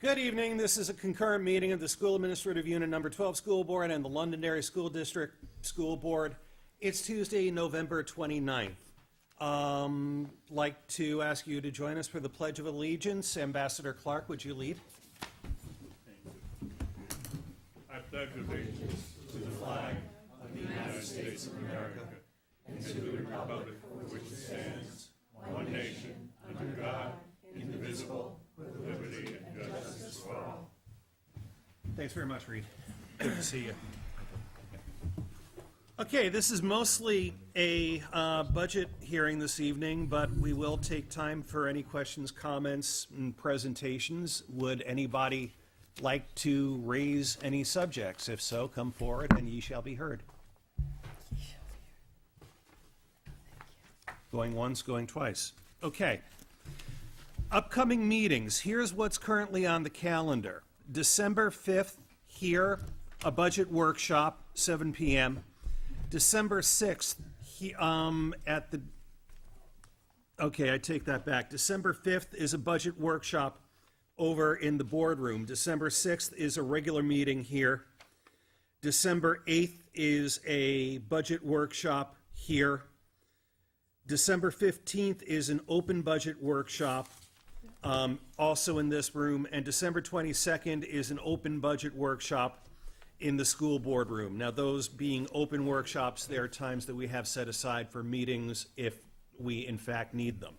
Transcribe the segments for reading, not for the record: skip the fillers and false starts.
Good evening. This is a concurrent meeting of the School Administrative Unit Number 12 School Board and the Londonderry School District School Board. It's Tuesday, November 29th. Like to ask you to join us for the Pledge of Allegiance. Ambassador Clark, would you lead? I pledge allegiance to the flag of the United States of America and to the republic for which it stands, one nation, under God, indivisible, with liberty and justice for all. Thanks very much, Reed. Good to see you. Okay, this is mostly a budget hearing this evening, but we will take time for any questions, comments, and presentations. Would anybody like to raise any subjects? If so, come forward and ye shall be heard. Going once, going twice. Okay. Upcoming meetings. Here's what's currently on the calendar. December 5th, here, a budget workshop, 7 p.m. December 6th, I take that back. December 5th is a budget workshop over in the boardroom. December 6th is a regular meeting here. December 8th is a budget workshop here. December 15th is an open budget workshop, also in this room. And December 22nd is an open budget workshop in the school board room. Now, those being open workshops, there are times that we have set aside for meetings if we in fact need them.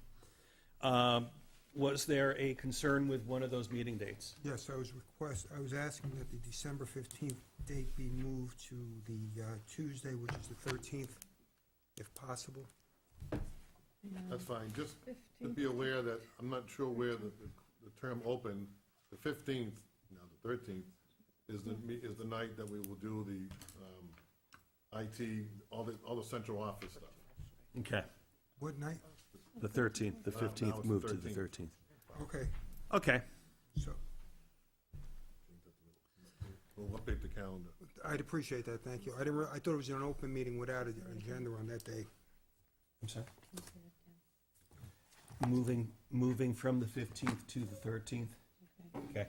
Was there a concern with one of those meeting dates? Yes, I was asking that the December 15th date be moved to the Tuesday, which is the 13th, if possible. That's fine, just to be aware that I'm not sure where the term open, the 15th, now the 13th, is the night that we will do the IT, all the central office stuff. Okay. What night? The 13th, the Now 15th, it's moved the to the 13th. Okay, Okay. so, We'll update the calendar. I'd appreciate that, thank you. I thought it was an open meeting without an agenda on that day. I'm sorry? Moving from the 15th to the 13th? Okay.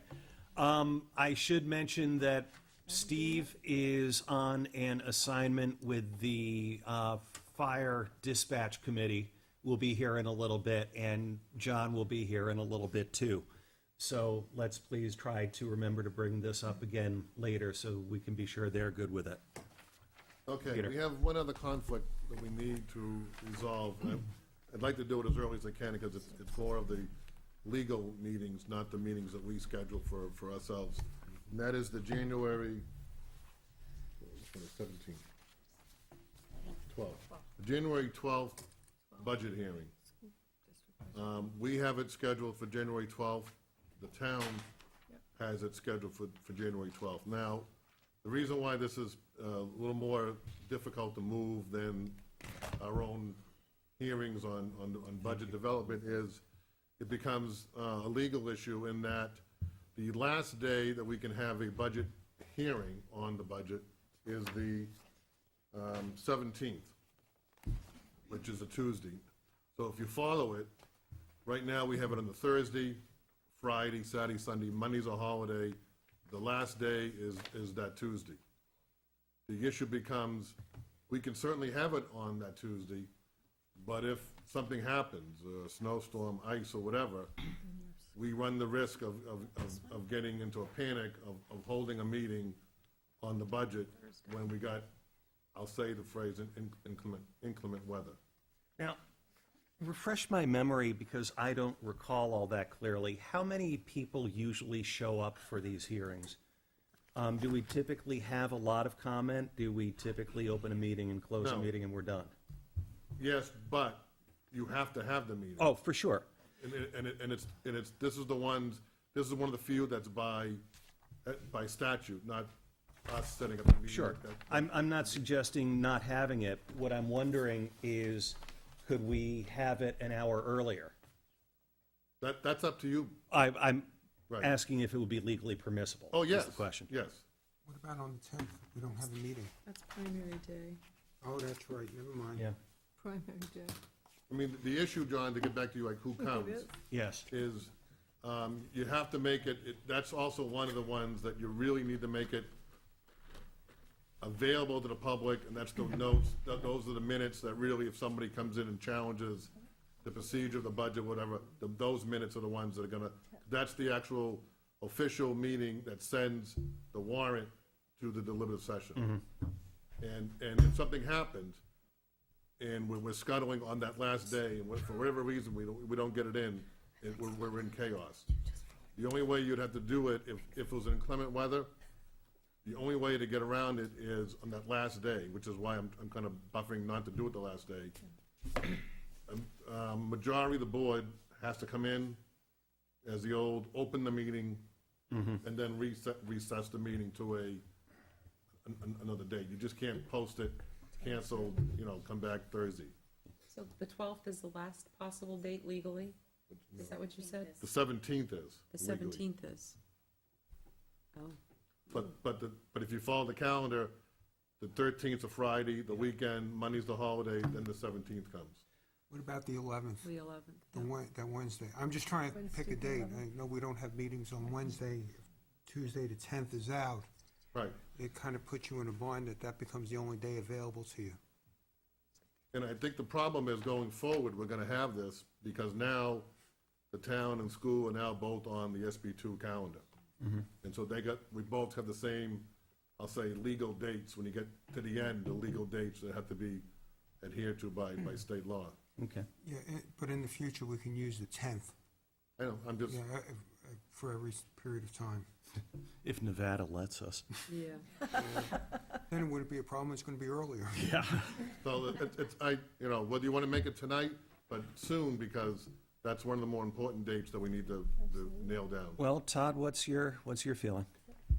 I should mention that Steve is on an assignment with the Fire Dispatch Committee. We'll be here in a little bit, and John will be here in a little bit too. So let's please try to remember to bring this up again later so we can be sure they're good with it. Okay, Peter. we have one other conflict that we need to resolve. I'd like to do it as early as I can because it's more of the legal meetings, not the meetings that we schedule for ourselves. And that is the January, what was it, 17th? 12th. The January 12th budget hearing. We have it scheduled for January 12th. The town has it scheduled for January 12th. Now, the reason why this is a little more difficult to move than our own hearings on budget development is it becomes a legal issue in that the last day that we can have a budget hearing on the budget is the 17th, which is a Tuesday. So if you follow it, right now we have it on the Thursday, Friday, Saturday, Sunday. Monday's a holiday. The last day is that Tuesday. The issue becomes, we can certainly have it on that Tuesday, but if something happens, a snowstorm, ice, or whatever, we run the risk of getting into a panic of holding a meeting on the budget when we got, I'll say the phrase, inclement weather. Now, refresh my memory because I don't recall all that clearly. How many people usually show up for these hearings? Do we typically have a lot of comment? Do we typically open a meeting and close a No. meeting and we're done? Yes, but you have to have the meeting. Oh, for sure. This is one of the few that's by statute, not us setting up a meeting. Sure. like that. I'm not suggesting not having it. What I'm wondering is, could we have it an hour earlier? That's up to you. I'm Right. asking if it would be legally permissible. Oh, is yes. the question. Yes. What about on the 10th? We don't have a meeting. That's primary day, Oh, that's right, never mind. Yeah. primary day. I mean, the issue, John, to get back to you, like who comes, Yes. is You have to make it, that's also one of the ones that you really need to make it available to the public, and that's the notes, those are the minutes that really, if somebody comes in and challenges the procedure of the budget, whatever, those minutes are the ones that are gonna, that's the actual official meeting that sends the warrant to the deliberative session. And if something happens, and we're scuttling on that last day, and for whatever reason, we don't get it in, we're in chaos. The only way you'd have to do it, if it was inclement weather, the only way to get around it is on that last day, which is why I'm kind of buffering not to do it the last day. Majority of the board has to come in as the old, open the meeting, and then recess the meeting to another date. You just can't post it, cancel, come back Thursday. So the 12th is the last possible date legally? Is that what you said? The 17th is. The legally. 17th is. Oh, But if you follow the calendar, the 13th's a Friday, the weekend, Monday's the holiday, then the 17th comes. What about the 11th? the 11th. That Wednesday? I'm just trying to pick a date. I know we don't have meetings on Wednesday. Tuesday the 10th is out. Right. It kind of puts you in a bind that becomes the only day available to you. And I think the problem is going forward, we're gonna have this, because now the town and school are now both on the SB2 calendar. And so we both have the same, I'll say, legal dates. When you get to the end, the legal dates that have to be adhered to by state law. Okay. Yeah, but in the future, we can use the 10th, I know, I'm just, yeah, for every period of time. If Nevada lets us. Yeah. Then it wouldn't be a problem, it's gonna be earlier. Yeah. so whether you wanna make it tonight, but soon, because that's one of the more important dates that we need to nail down. Well, Todd, what's your feeling?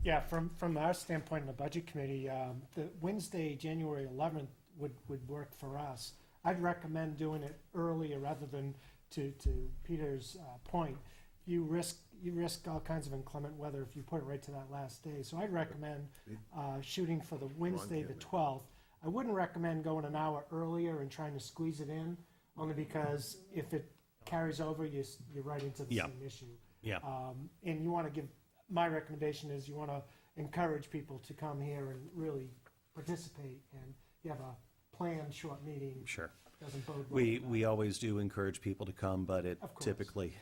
Yeah, from our standpoint in the Budget Committee, the Wednesday, January 11th would work for us. I'd recommend doing it earlier rather than, to Peter's point, you risk all kinds of inclement weather if you put it right to that last day. So I'd recommend shooting for the Wednesday, the 12th. I wouldn't recommend going an hour earlier and trying to squeeze it in, only because if it carries over, you're right into the Yeah. same issue. Yeah. And you want to my recommendation is you want to encourage people to come here and really participate, and you have a planned short meeting. Sure. Doesn't bode well. We always do encourage people to come, but it Of course. typically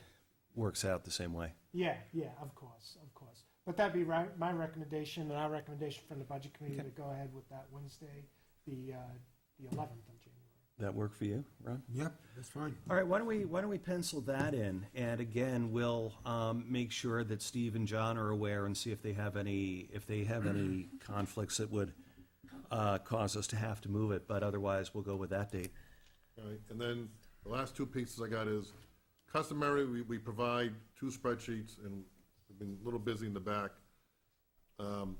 works out the same way. Yeah, of course. But that'd be my recommendation, and our recommendation from the Budget Committee to go ahead with that Wednesday, the 11th of January. That work for you, Ron? Yep, that's fine. All right, why don't we pencil that in? And again, we'll make sure that Steve and John are aware and see if they have any conflicts that would cause us to have to move it, but otherwise, we'll go with that date. All right, and then the last two pieces I got is customary, we provide two spreadsheets, and we've been a little busy in the back.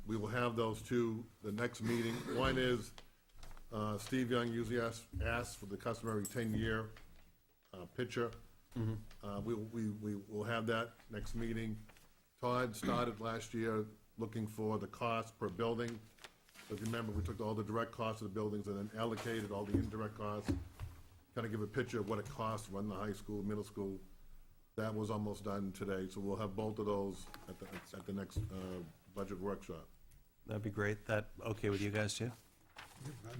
We will have those two the next meeting. One is, Steve Young usually asks for the customary 10-year picture. We will have that next meeting. Todd started last year looking for the cost per building. If you remember, we took all the direct costs of the buildings and then allocated all the indirect costs. Kind of give a picture of what it costs to run the high school, middle school. That was almost done today, so we'll have both of those at the next budget workshop. That'd be great. That okay with you guys too?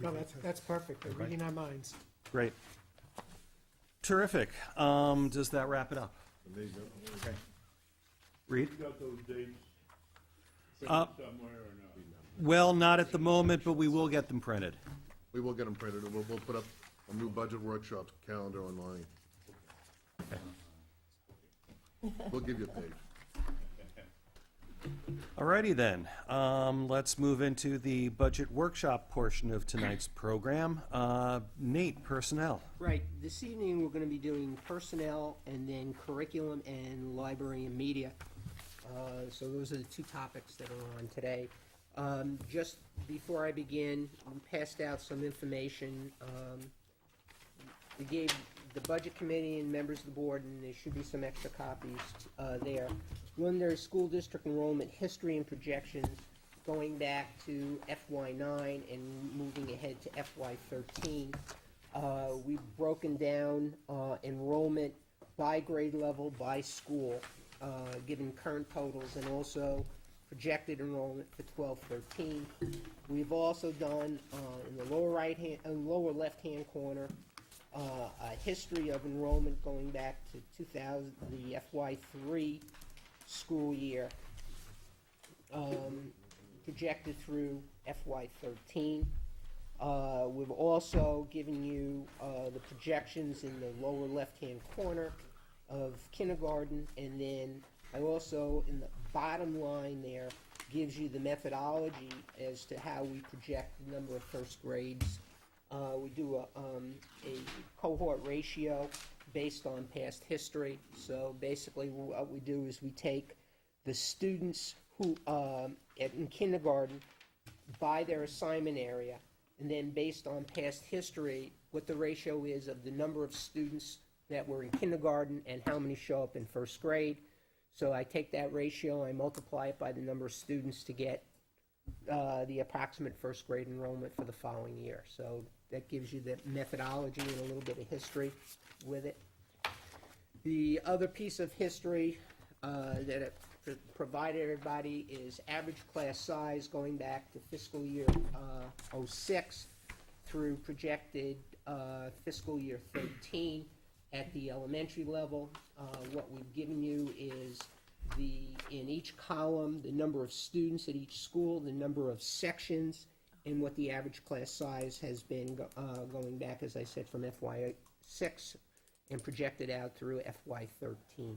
No, that's perfect. They're reading our minds. Great. Terrific. Does that wrap it up? And there you go. Okay. Reed? You got those dates Uh, printed somewhere or not? Well, not at the moment, but we will get them printed. We will get them printed, and we'll put up a new budget workshop calendar online. We'll give you a page. Alrighty then, let's move into the budget workshop portion of tonight's program. Nate, personnel. Right, this evening, we're gonna be doing personnel and then curriculum and library and media. So those are the two topics that are on today. Just before I begin, we passed out some information. We gave the budget committee and members of the board, and there should be some extra copies there. Londonderry School District enrollment history and projections going back to FY9 and moving ahead to FY13. We've broken down enrollment by grade level, by school. given current totals and also projected enrollment for 12-13. We've also done in the lower left-hand corner a history of enrollment going back to 2000, the FY3 school year, projected through FY13. We've also given you the projections in the lower left-hand corner of kindergarten, and then I also, in the bottom line there, gives you the methodology as to how we project the number of first grades. We do a cohort ratio based on past history. So basically what we do is we take the students who, in kindergarten, by their assignment area, and then based on past history, what the ratio is of the number of students that were in kindergarten and how many show up in first grade. So I take that ratio, I multiply it by the number of students to get the approximate first grade enrollment for the following year. So that gives you the methodology and a little bit of history with it. The other piece of history that it provided everybody is average class size going back to fiscal year 06 through projected fiscal year 13 at the elementary level. What we've given you is in each column, the number of students at each school, the number of sections, and what the average class size has been going back, as I said, from FY6 and projected out through FY13.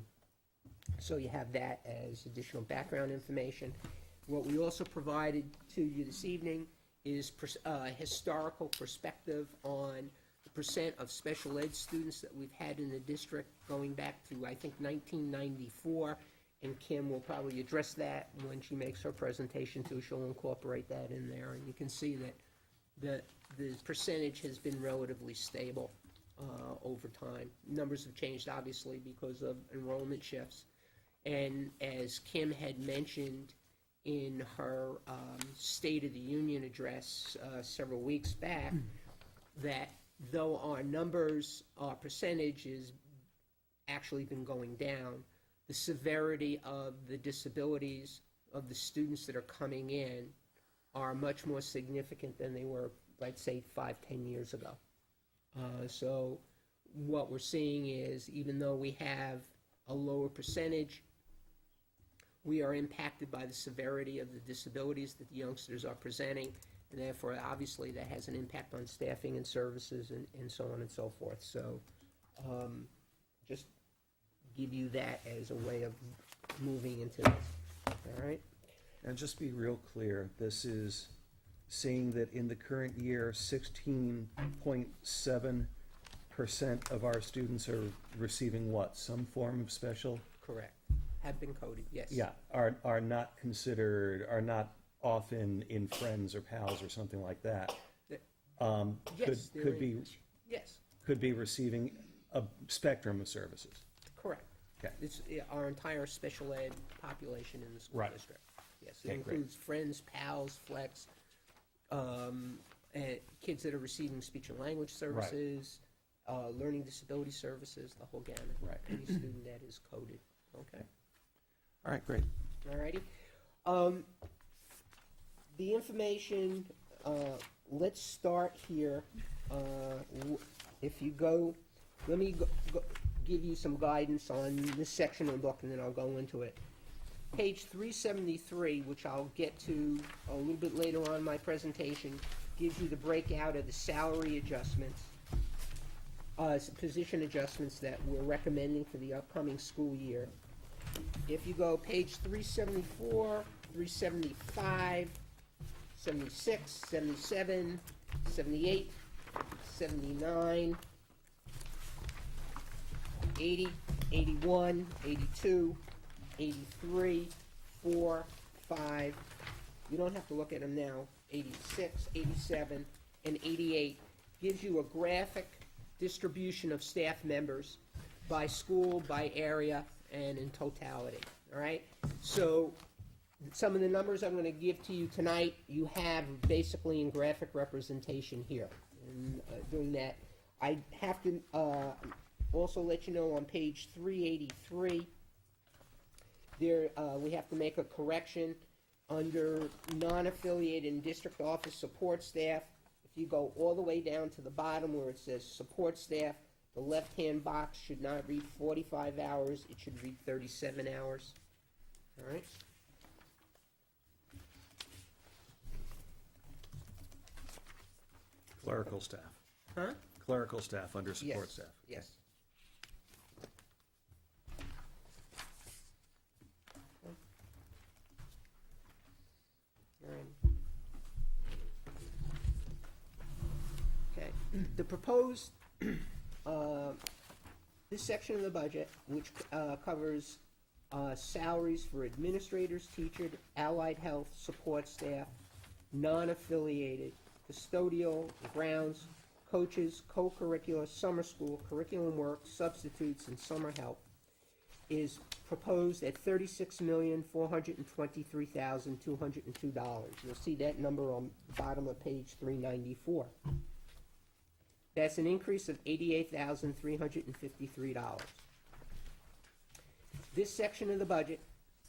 So you have that as additional background information. What we also provided to you this evening is historical perspective on the percent of special ed students that we've had in the district going back to, I think, 1994. And Kim will probably address that when she makes her presentation too. She'll incorporate that in there. And you can see that the percentage has been relatively stable over time. Numbers have changed, obviously, because of enrollment shifts. And as Kim had mentioned in her State of the Union address several weeks back, that though our numbers, our percentage has actually been going down, the severity of the disabilities of the students that are coming in are much more significant than they were, let's say, 5-10 years ago. So what we're seeing is, even though we have a lower percentage, we are impacted by the severity of the disabilities that the youngsters are presenting, and therefore, obviously, that has an impact on staffing and services and so on and so forth. So just give you that as a way of moving into this. All right? And just be real clear, this is saying that in the current year, 16.7% of our students are receiving what? Some form of special? Correct. Have been coded, yes. Yeah, are not considered, are not often in friends or pals or something like that. Yes, Could be, yes, could be receiving a spectrum of services. correct. Okay. It's our entire special ed population in the school Right. district. Yes, it Okay, great. includes friends, pals, flex, kids that are receiving speech and language services, learning disability services, the whole gamut. Right. Any student that is coded, okay? All right, great. Alrighty. The information, let's start here. If you go, let me give you some guidance on this section of the book, and then I'll go into it. Page 373, which I'll get to a little bit later on in my presentation, gives you the breakout of the salary adjustments, position adjustments that we're recommending for the upcoming school year. If you go page 374, 375, 76, 77, 78, 79, 80, 81, 82, 83, 4, 5, you don't have to look at them now, 86, 87, and 88, gives you a graphic distribution of staff members by school, by area, and in totality, all right? So some of the numbers I'm going to give to you tonight, you have basically in graphic representation here. And doing that, I have to also let you know on page 383, There, we have to make a correction under non-affiliated and district office support staff. If you go all the way down to the bottom where it says support staff, the left-hand box should not read 45 hours, it should read 37 hours. All right? Clerical staff. Huh? Clerical staff under support Yes, staff. yes. Okay, the proposed, this section of the budget, which covers salaries for administrators, teachers, allied health, support staff, non-affiliated, custodial, grounds, coaches, co-curricular, summer school, curriculum work, substitutes, and summer help, is proposed at $36,423,202. You'll see that number on the bottom of page 394. That's an increase of $88,353. This section of the budget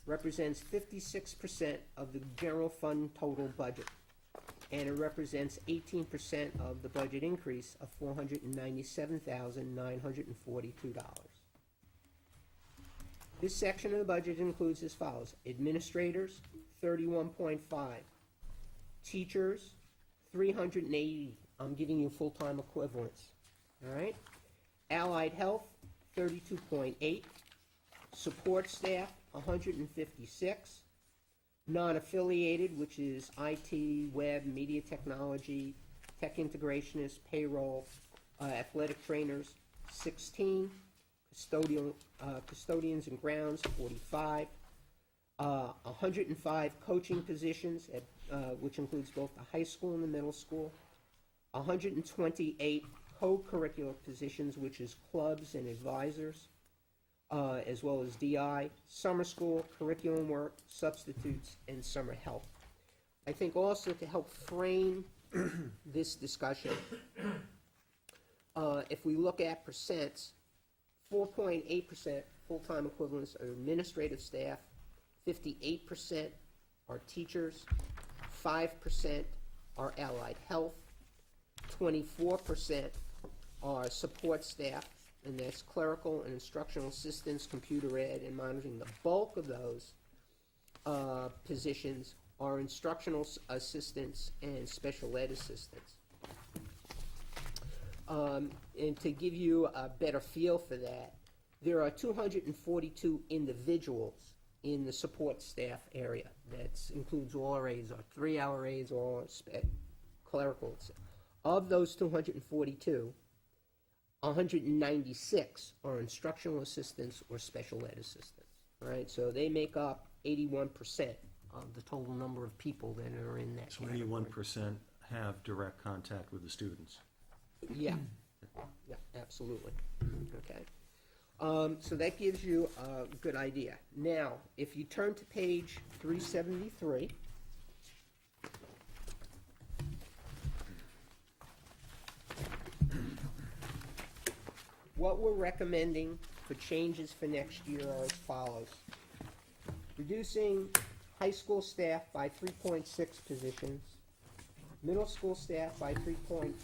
represents 56% of the general fund total budget, and it represents 18% of the budget increase of $497,942. This section of the budget includes as follows: administrators, 31.5; teachers, 380. I'm giving you full-time equivalents. All right? Allied health, 32.8; support staff, 156; non-affiliated, which is IT, web, media technology, tech integrationists, payroll, athletic trainers, 16; custodians and grounds, 45; 105 coaching positions, which includes both the high school and the middle school; 128 co-curricular positions, which is clubs and advisors, as well as DI, summer school, curriculum work, substitutes, and summer help. I think also to help frame this discussion, if we look at percents, 4.8% full-time equivalents are administrative staff, 58% are teachers, 5% are allied health, 24% are support staff, and that's clerical and instructional assistants, computer ed, and monitoring. The bulk of those positions are instructional assistants and special ed assistants. And to give you a better feel for that, there are 242 individuals in the support staff area. That includes all our aides, our 3-hour aides, all our clerical. Of those 242, 196 are instructional assistants or special ed assistants. All right, so they make up 81% of the total number of people that are in that category. 21% have direct contact with the students. Yeah, yeah, absolutely. Okay. So that gives you a good idea. Now, if you turn to page 373, what we're recommending for changes for next year are as follows. Reducing high school staff by 3.6 positions, middle school staff by 3.5,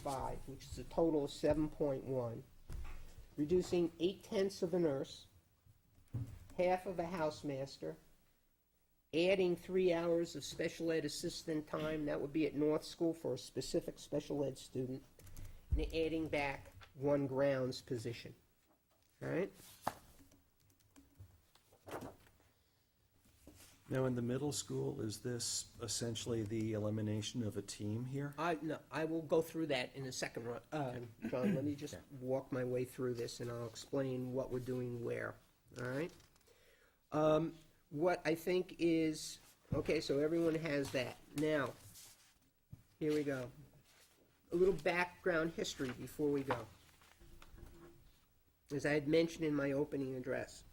which is a total of 7.1, reducing 0.8 of a nurse, half of a housemaster, adding 3 hours of special ed assistant time, that would be at North School for a specific special ed student, and adding back 1 grounds position. All right? Now, in the middle school, is this essentially the elimination of a team here? No, I will go through that in a second, John. Let me just walk my way through this, and I'll explain what we're doing where. All right? What I think is, okay, so everyone has that. Now, here we go. A little background history before we go. As I had mentioned in my opening address,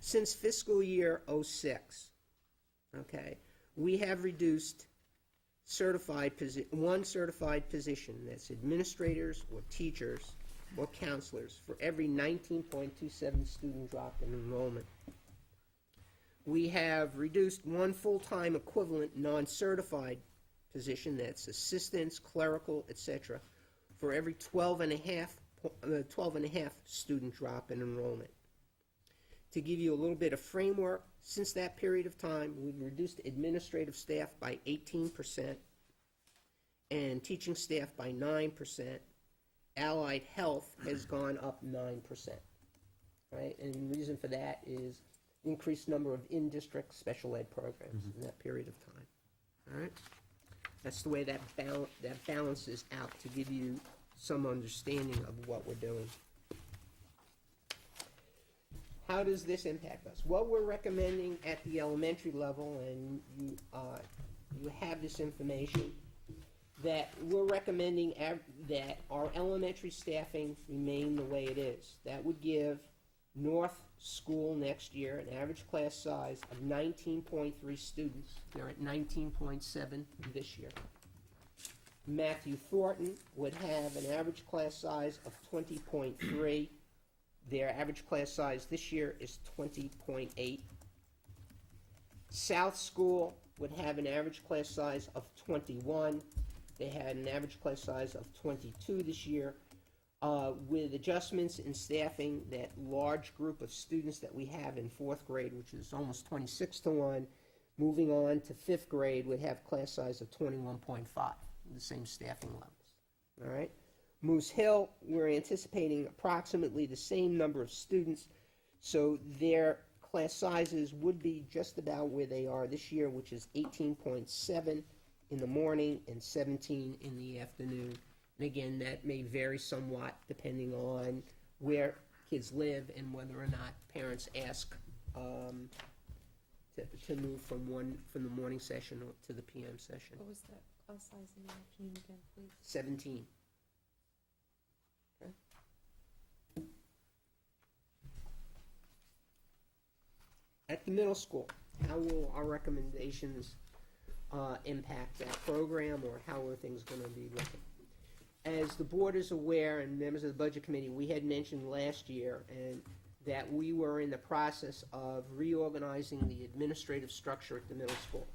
since fiscal year '06, okay, we have reduced one certified position, that's administrators or teachers or counselors, for every 19.27 student drop in enrollment. We have reduced one full-time equivalent non-certified position, that's assistants, clerical, etc., for every 12 and a half student drop in enrollment. To give you a little bit of framework, since that period of time, we've reduced administrative staff by 18% and teaching staff by 9%. Allied health has gone up 9%, right? And the reason for that is increased number of in-district special ed programs in that period of time, all right? That's the way that balances out to give you some understanding of what we're doing. How does this impact us? What we're recommending at the elementary level, and you have this information, that we're recommending that our elementary staffing remain the way it is. That would give North School next year an average class size of 19.3 students. They're at 19.7 this year. Matthew Thornton would have an average class size of 20.3. Their average class size this year is 20.8. South School would have an average class size of 21. They had an average class size of 22 this year. With adjustments in staffing, that large group of students that we have in fourth grade, which is almost 26-1, moving on to fifth grade, would have class size of 21.5, the same staffing levels. All right? Moose Hill, we're anticipating approximately the same number of students, so their class sizes would be just about where they are this year, which is 18.7 in the morning and 17 in the afternoon. And again, that may vary somewhat depending on where kids live and whether or not parents ask to move from the morning session to the PM session. What was that class size in the afternoon again, please? 17. Okay. At the middle school, how will our recommendations impact that program, or how are things going to be looking? As the board is aware, and members of the budget committee, we had mentioned last year and that we were in the process of reorganizing the administrative structure at the middle school.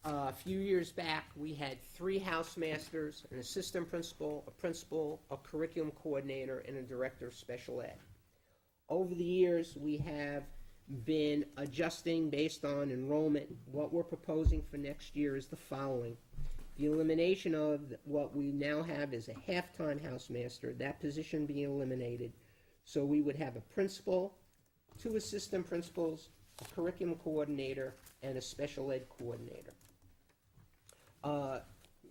A few years back, we had 3 housemasters, an assistant principal, a curriculum coordinator, and a director of special ed. Over the years, we have been adjusting based on enrollment. What we're proposing for next year is the following. The elimination of what we now have is a half-time housemaster, that position being eliminated. So we would have a principal, 2 assistant principals, a curriculum coordinator, and a special ed coordinator.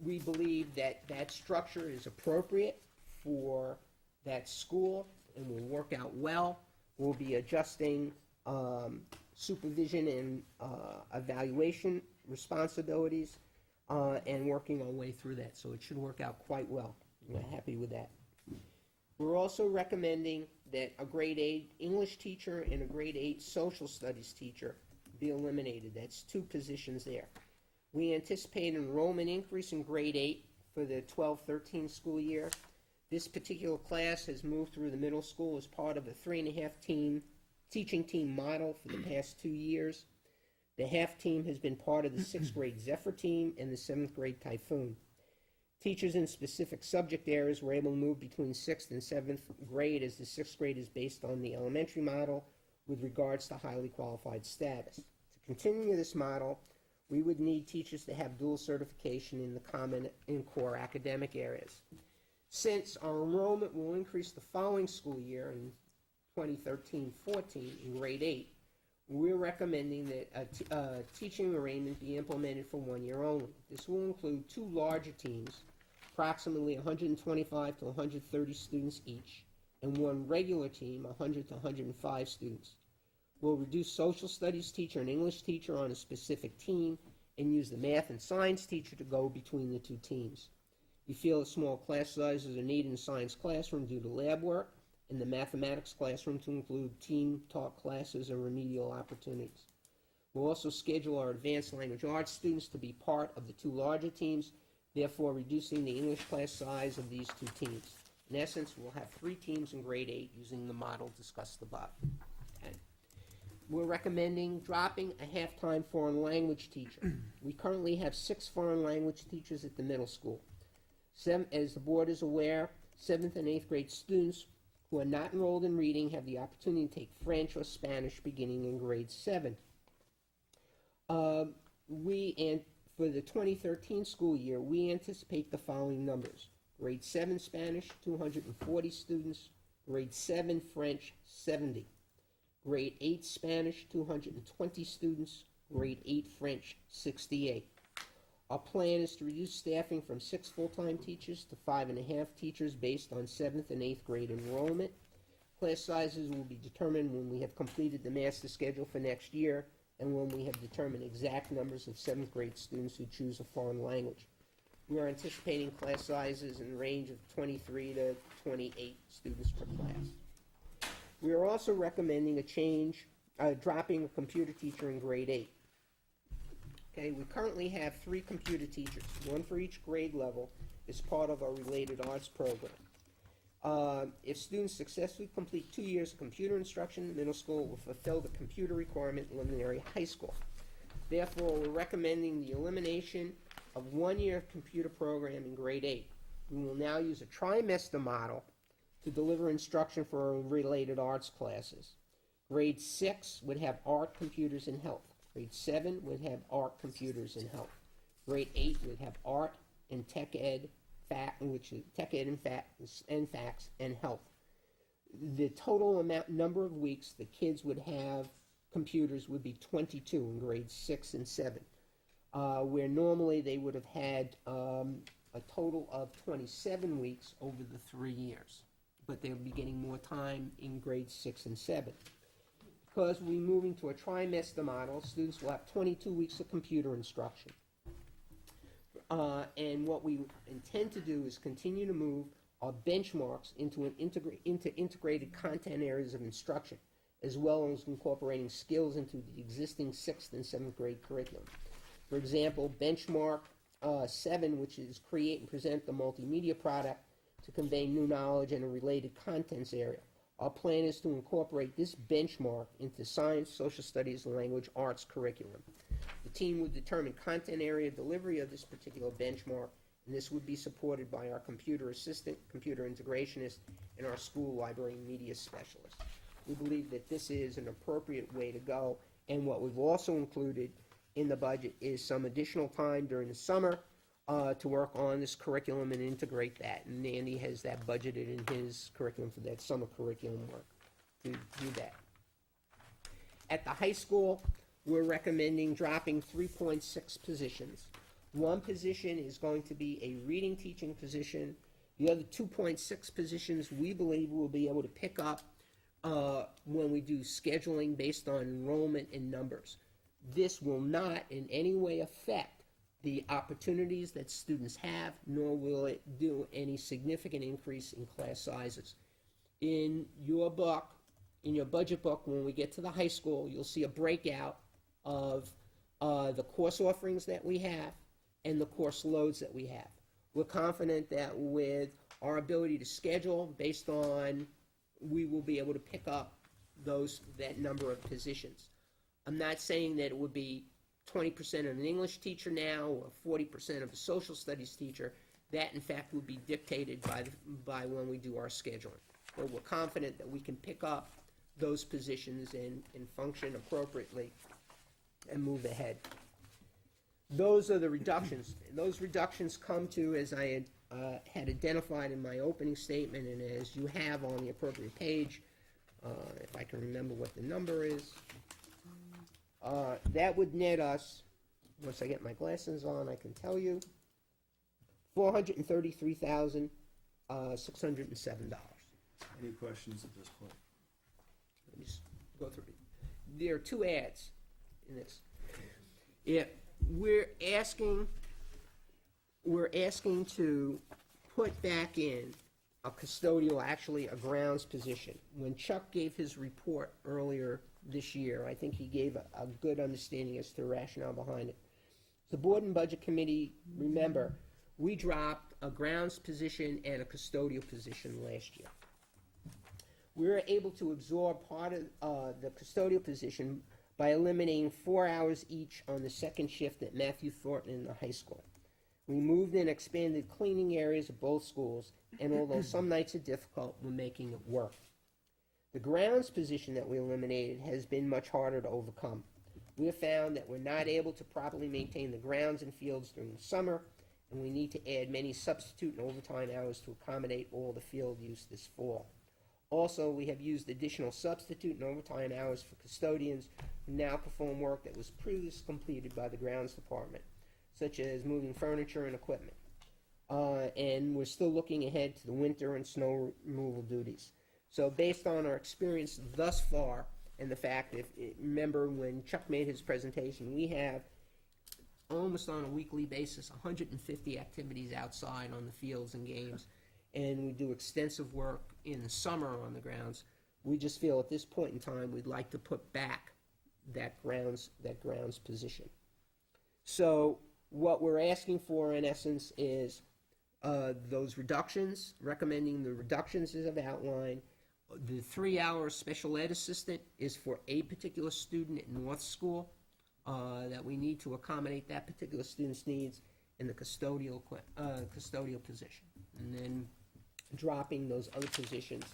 We believe that that structure is appropriate for that school and will work out well. We'll be adjusting supervision and evaluation responsibilities and working our way through that. So it should work out quite well. We're happy with that. We're also recommending that a grade 8 English teacher and a grade 8 social studies teacher be eliminated. That's 2 positions there. We anticipate an enrollment increase in grade 8 for the 12-13 school year. This particular class has moved through the middle school as part of a 3.5 teaching team model for the past 2 years. The half team has been part of the 6th grade Zephyr team and the 7th grade Typhoon. Teachers in specific subject areas were able to move between 6th and 7th grade, as the 6th grade is based on the elementary model with regards to highly qualified status. To continue this model, we would need teachers to have dual certification in the common and core academic areas. Since our enrollment will increase the following school year in 2013-14 in grade 8, we're recommending that a teaching arrangement be implemented for 1 year only. This will include 2 larger teams, approximately 125 to 130 students each, and 1 regular team, 100 to 105 students. We'll reduce social studies teacher and English teacher on a specific team and use the math and science teacher to go between the 2 teams. We feel that small class sizes are needed in the science classroom due to lab work, and the mathematics classroom to include team taught classes and remedial opportunities. We'll also schedule our advanced language arts students to be part of the 2 larger teams, therefore reducing the English class size of these 2 teams. In essence, we'll have 3 teams in grade 8 using the model discussed above. Okay. we're recommending dropping a half-time foreign language teacher. We currently have 6 foreign language teachers at the middle school. As the board is aware, 7th and 8th grade students who are not enrolled in reading have the opportunity to take French or Spanish beginning in grade 7. For the 2013 school year, we anticipate the following numbers. Grade 7 Spanish, 240 students. Grade 7 French, 70. Grade 8 Spanish, 220 students. Grade 8 French, 68. Our plan is to reduce staffing from 6 full-time teachers to 5.5 teachers based on 7th and 8th grade enrollment. Class sizes will be determined when we have completed the master schedule for next year and when we have determined exact numbers of 7th grade students who choose a foreign language. We are anticipating class sizes in the range of 23 to 28 students per class. We are also recommending dropping a computer teacher in grade 8. Okay, we currently have 3 computer teachers, 1 for each grade level, as part of our related arts program. If students successfully complete 2 years of computer instruction, middle school will fulfill the computer requirement in Londonderry High School. Therefore, we're recommending the elimination of 1 year computer program in grade 8. We will now use a trimester model to deliver instruction for our related arts classes. Grade 6 would have art, computers, and health. Grade 7 would have art, computers, and health. Grade 8 would have art and tech ed, which is tech ed and facts and health. The total number of weeks the kids would have computers would be 22 in grades 6 and 7, where normally they would have had a total of 27 weeks over the 3 years, but they'll be getting more time in grades 6 and 7. Because we're moving to a trimester model, students will have 22 weeks of computer instruction. And what we intend to do is continue to move our benchmarks into integrated content areas of instruction, as well as incorporating skills into the existing 6th and 7th grade curriculum. For example, benchmark 7, which is create and present the multimedia product to convey new knowledge in a related contents area. Our plan is to incorporate this benchmark into science, social studies, and language arts curriculum. The team would determine content area delivery of this particular benchmark, and this would be supported by our computer assistant, computer integrationist, and our school library media specialist. We believe that this is an appropriate way to go, and what we've also included in the budget is some additional time during the summer to work on this curriculum and integrate that. And Andy has that budgeted in his curriculum for that summer curriculum work to do that. At the high school, we're recommending dropping 3.6 positions. 1 position is going to be a reading teaching position. The other 2.6 positions we believe we'll be able to pick up when we do scheduling based on enrollment and numbers. This will not in any way affect the opportunities that students have, nor will it do any significant increase in class sizes. In your book, in your budget book, when we get to the high school, you'll see a breakout of the course offerings that we have and the course loads that we have. We're confident that with our ability to schedule based on, we will be able to pick up that number of positions. I'm not saying that it would be 20% of an English teacher now or 40% of a social studies teacher. That, in fact, would be dictated by when we do our scheduling. But we're confident that we can pick up those positions and function appropriately and move ahead. Those are the reductions. Those reductions come to, as I had identified in my opening statement and as you have on the appropriate page, if I can remember what the number is, that would net us, once I get my glasses on, I can tell you, $433,607. Any questions at this point? Let me just go through it. There are 2 ads in this. We're asking to put back in a custodial, actually a grounds position. When Chuck gave his report earlier this year, I think he gave a good understanding as to the rationale behind it. The Board and Budget Committee, remember, we dropped a grounds position and a custodial position last year. We were able to absorb part of the custodial position by eliminating 4 hours each on the second shift at Matthew Thornton in the high school. We moved and expanded cleaning areas of both schools, and although some nights are difficult, we're making it work. The grounds position that we eliminated has been much harder to overcome. We have found that we're not able to properly maintain the grounds and fields during the summer, and we need to add many substitute and overtime hours to accommodate all the field use this fall. Also, we have used additional substitute and overtime hours for custodians who now perform work that was previously completed by the grounds department, such as moving furniture and equipment. And we're still looking ahead to the winter and snow removal duties. So based on our experience thus far, and the fact that, remember when Chuck made his presentation, we have almost on a weekly basis 150 activities outside on the fields and games, and we do extensive work in the summer on the grounds. We just feel at this point in time we'd like to put back that grounds position. So what we're asking for in essence is those reductions, recommending the reductions as I've outlined. The 3-hour special ed assistant is for a particular student at North School that we need to accommodate that particular student's needs in the custodial position. And then dropping those other positions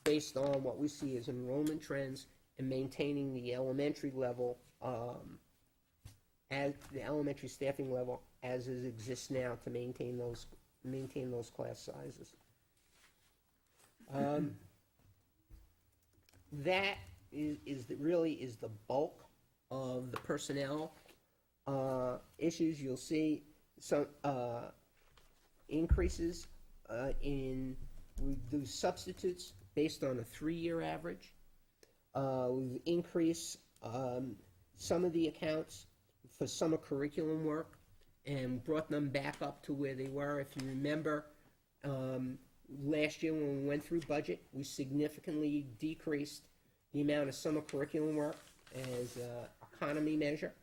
based on what we see as enrollment trends and maintaining the elementary level, as the elementary staffing level as it exists now to maintain those class sizes. That really is the bulk of the personnel issues. You'll see some increases we do substitutes based on a 3-year average. We've increased some of the accounts for summer curriculum work and brought them back up to where they were. If you remember, last year when we went through budget, we significantly decreased the amount of summer curriculum work as an economy measure.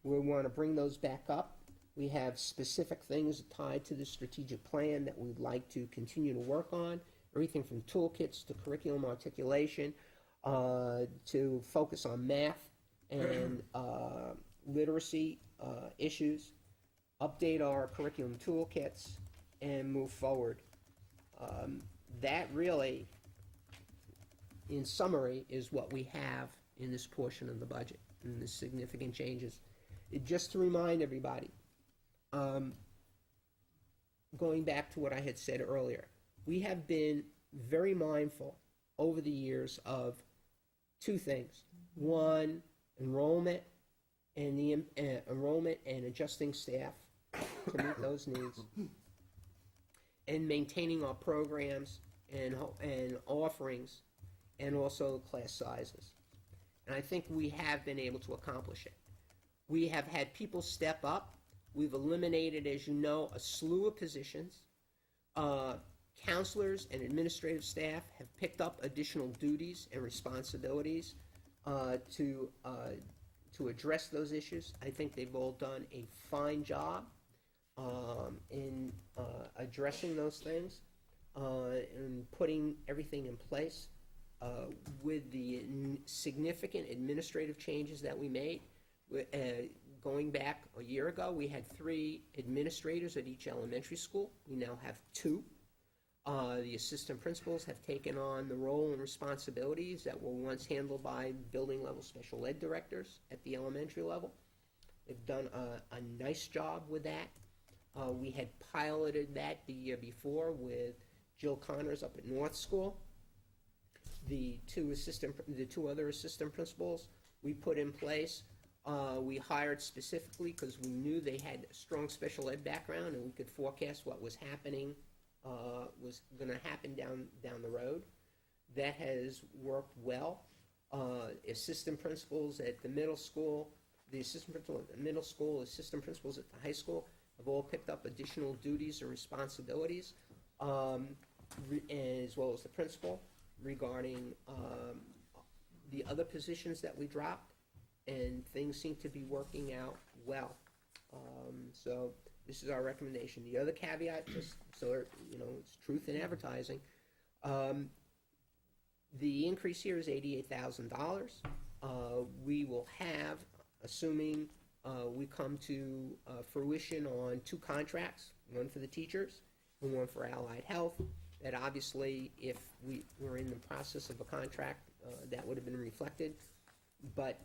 We want to bring those back up. We have specific things tied to the strategic plan that we'd like to continue to work on, everything from toolkits to curriculum articulation, to focus on math and literacy issues, update our curriculum toolkits, and move forward. That really, in summary, is what we have in this portion of the budget, and the significant changes. Just to remind everybody, going back to what I had said earlier, we have been very mindful over the years of 2 things. One, enrollment and adjusting staff to meet those needs, and maintaining our programs and offerings, and also class sizes. And I think we have been able to accomplish it. We have had people step up. We've eliminated, as you know, a slew of positions. Counselors and administrative staff have picked up additional duties and responsibilities to address those issues. I think they've all done a fine job in addressing those things and putting everything in place. With the significant administrative changes that we made, going back a year ago, we had 3 administrators at each elementary school. We now have 2. The assistant principals have taken on the role and responsibilities that were once handled by building level special ed directors at the elementary level. They've done a nice job with that. We had piloted that the year before with Jill Connors up at North School. The 2 other assistant principals we put in place. We hired specifically because we knew they had a strong special ed background, and we could forecast what was happening, was going to happen down the road. That has worked well. Assistant principals at the middle school, the assistant principal at the middle school, assistant principals at the high school have all picked up additional duties and responsibilities, as well as the principal, regarding the other positions that we dropped, and things seem to be working out well. So this is our recommendation. The other caveat, just so you know, it's truth in advertising. The increase here is $88,000. We will have, assuming we come to fruition on 2 contracts, one for the teachers and one for allied health, that obviously, if we were in the process of a contract, that would have been reflected, but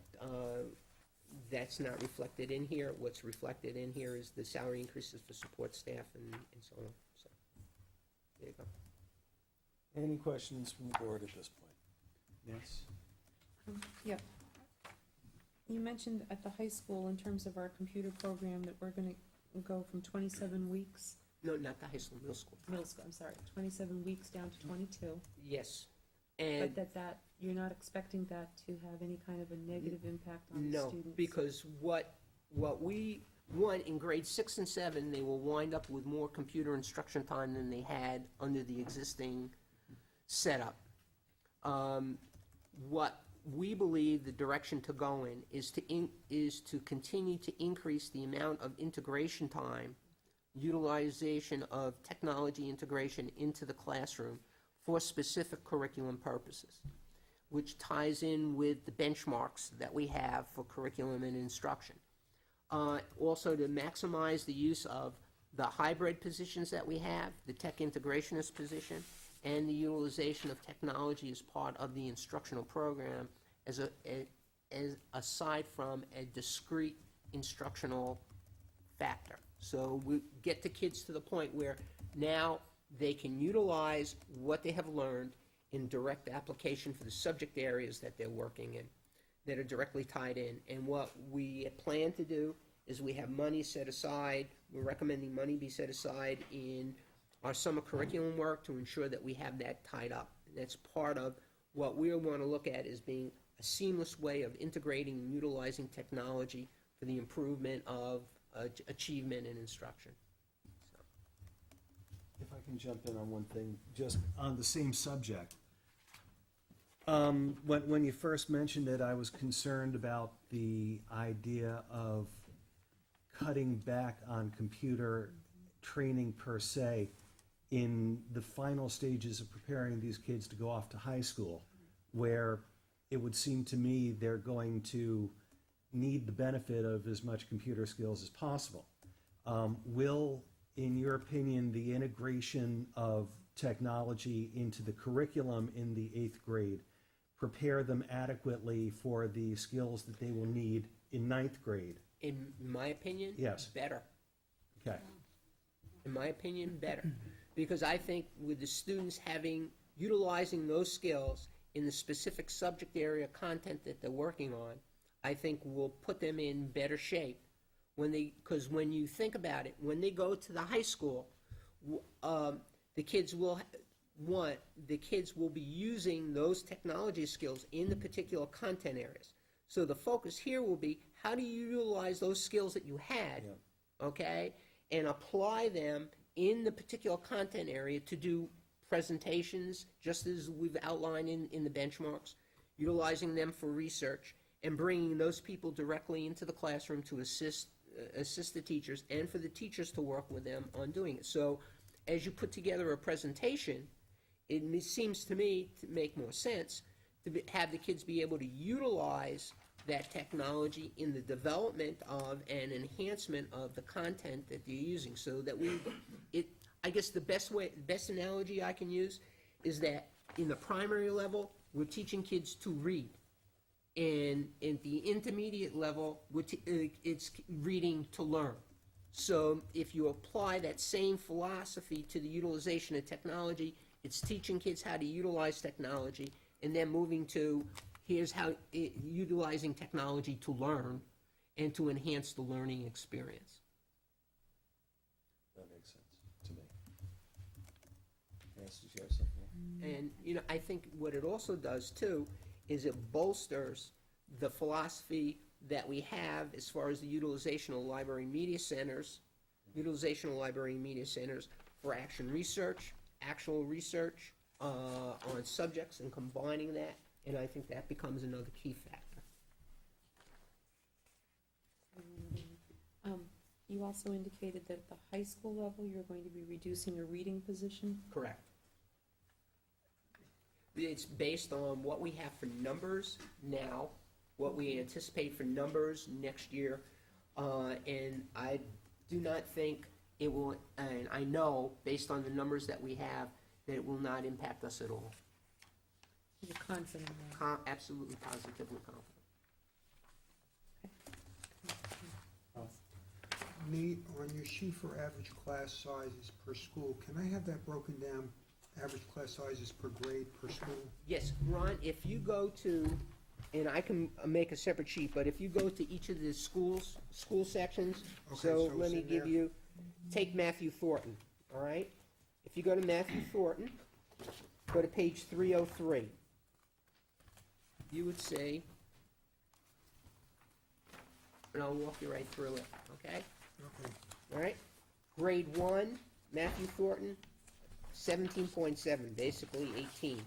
that's not reflected in here. What's reflected in here is the salary increases for support staff and so on. So, there you go. Any questions from the board at this point? Yes? Yeah. You mentioned at the high school, in terms of our computer program, that we're gonna go from 27 weeks, No, not the high school, middle school. middle school, I'm sorry, 27 weeks down to 22. Yes. But And that, you're not expecting that to have any kind of a negative impact on the no, students? because what we want in grades 6 and 7, they will wind up with more computer instruction time than they had under the existing setup. What we believe the direction to go in is to continue to increase the amount of integration time, utilization of technology integration into the classroom for specific curriculum purposes, which ties in with the benchmarks that we have for curriculum and instruction. Also to maximize the use of the hybrid positions that we have, the tech integrationist position, and the utilization of technology as part of the instructional program as aside from a discrete instructional factor. So we get the kids to the point where now they can utilize what they have learned in direct application for the subject areas that they're working in, that are directly tied in. And what we plan to do is we have money set aside, we're recommending money be set aside in our summer curriculum work to ensure that we have that tied up. And that's part of what we want to look at as being a seamless way of integrating and utilizing technology for the improvement of achievement and instruction. So. If I can jump in on one thing, just On the same subject, when you first mentioned it, I was concerned about the idea of cutting back on computer training per se in the final stages of preparing these kids to go off to high school, where it would seem to me they're going to need the benefit of as much computer skills as possible. Will, in your opinion, the integration of technology into the curriculum in the 8th grade prepare them adequately for the skills that they will need in 9th grade? In my opinion, Yes. better. Okay. In my opinion, better. Because I think with the students utilizing those skills in the specific subject area content that they're working on, I think will put them in better shape because when you think about it, when they go to the high school, the kids will be using those technology skills in the particular content areas. So the focus here will be, how do you utilize those skills that you had, okay, and apply them in the particular content area to do presentations, just as we've outlined in the benchmarks, utilizing them for research, and bringing those people directly into the classroom to assist the teachers, and for the teachers to work with them on doing it. So as you put together a presentation, it seems to me to make more sense to have the kids be able to utilize that technology in the development of and enhancement of the content that they're using, so that I guess the best analogy I can use is that in the primary level, we're teaching kids to read. And at the intermediate level, it's reading to learn. So if you apply that same philosophy to the utilization of technology, it's teaching kids how to utilize technology, and then moving to here's how utilizing technology to learn and to enhance the learning experience. that makes sense to me. Yes, did you have something? And, I think what it also does, too, is it bolsters the philosophy that we have as far as the utilization of library media centers for action research, actual research on subjects, and combining that, and I think that becomes another key factor. You also indicated that at the high school level, you're going to be reducing a reading position. Correct. It's based on what we have for numbers now, what we anticipate for numbers next year, and I do not think it will, and I know, based on the numbers that we have, that it will not impact us at all. You're confident in that? Absolutely positively confident. Nate, on your sheet for average class sizes per school, can I have that broken down, average class sizes per grade, per school? Yes, Ron, if you go to, and I can make a separate sheet, but if you go to each of the school sections, Okay, so so let it's me in give there. you, take Matthew Thornton, all right? If you go to Matthew Thornton, go to page 303. You would say, and I'll walk you right through it, okay? Okay, All right? Grade 1, Matthew Thornton, 17.7, basically 18.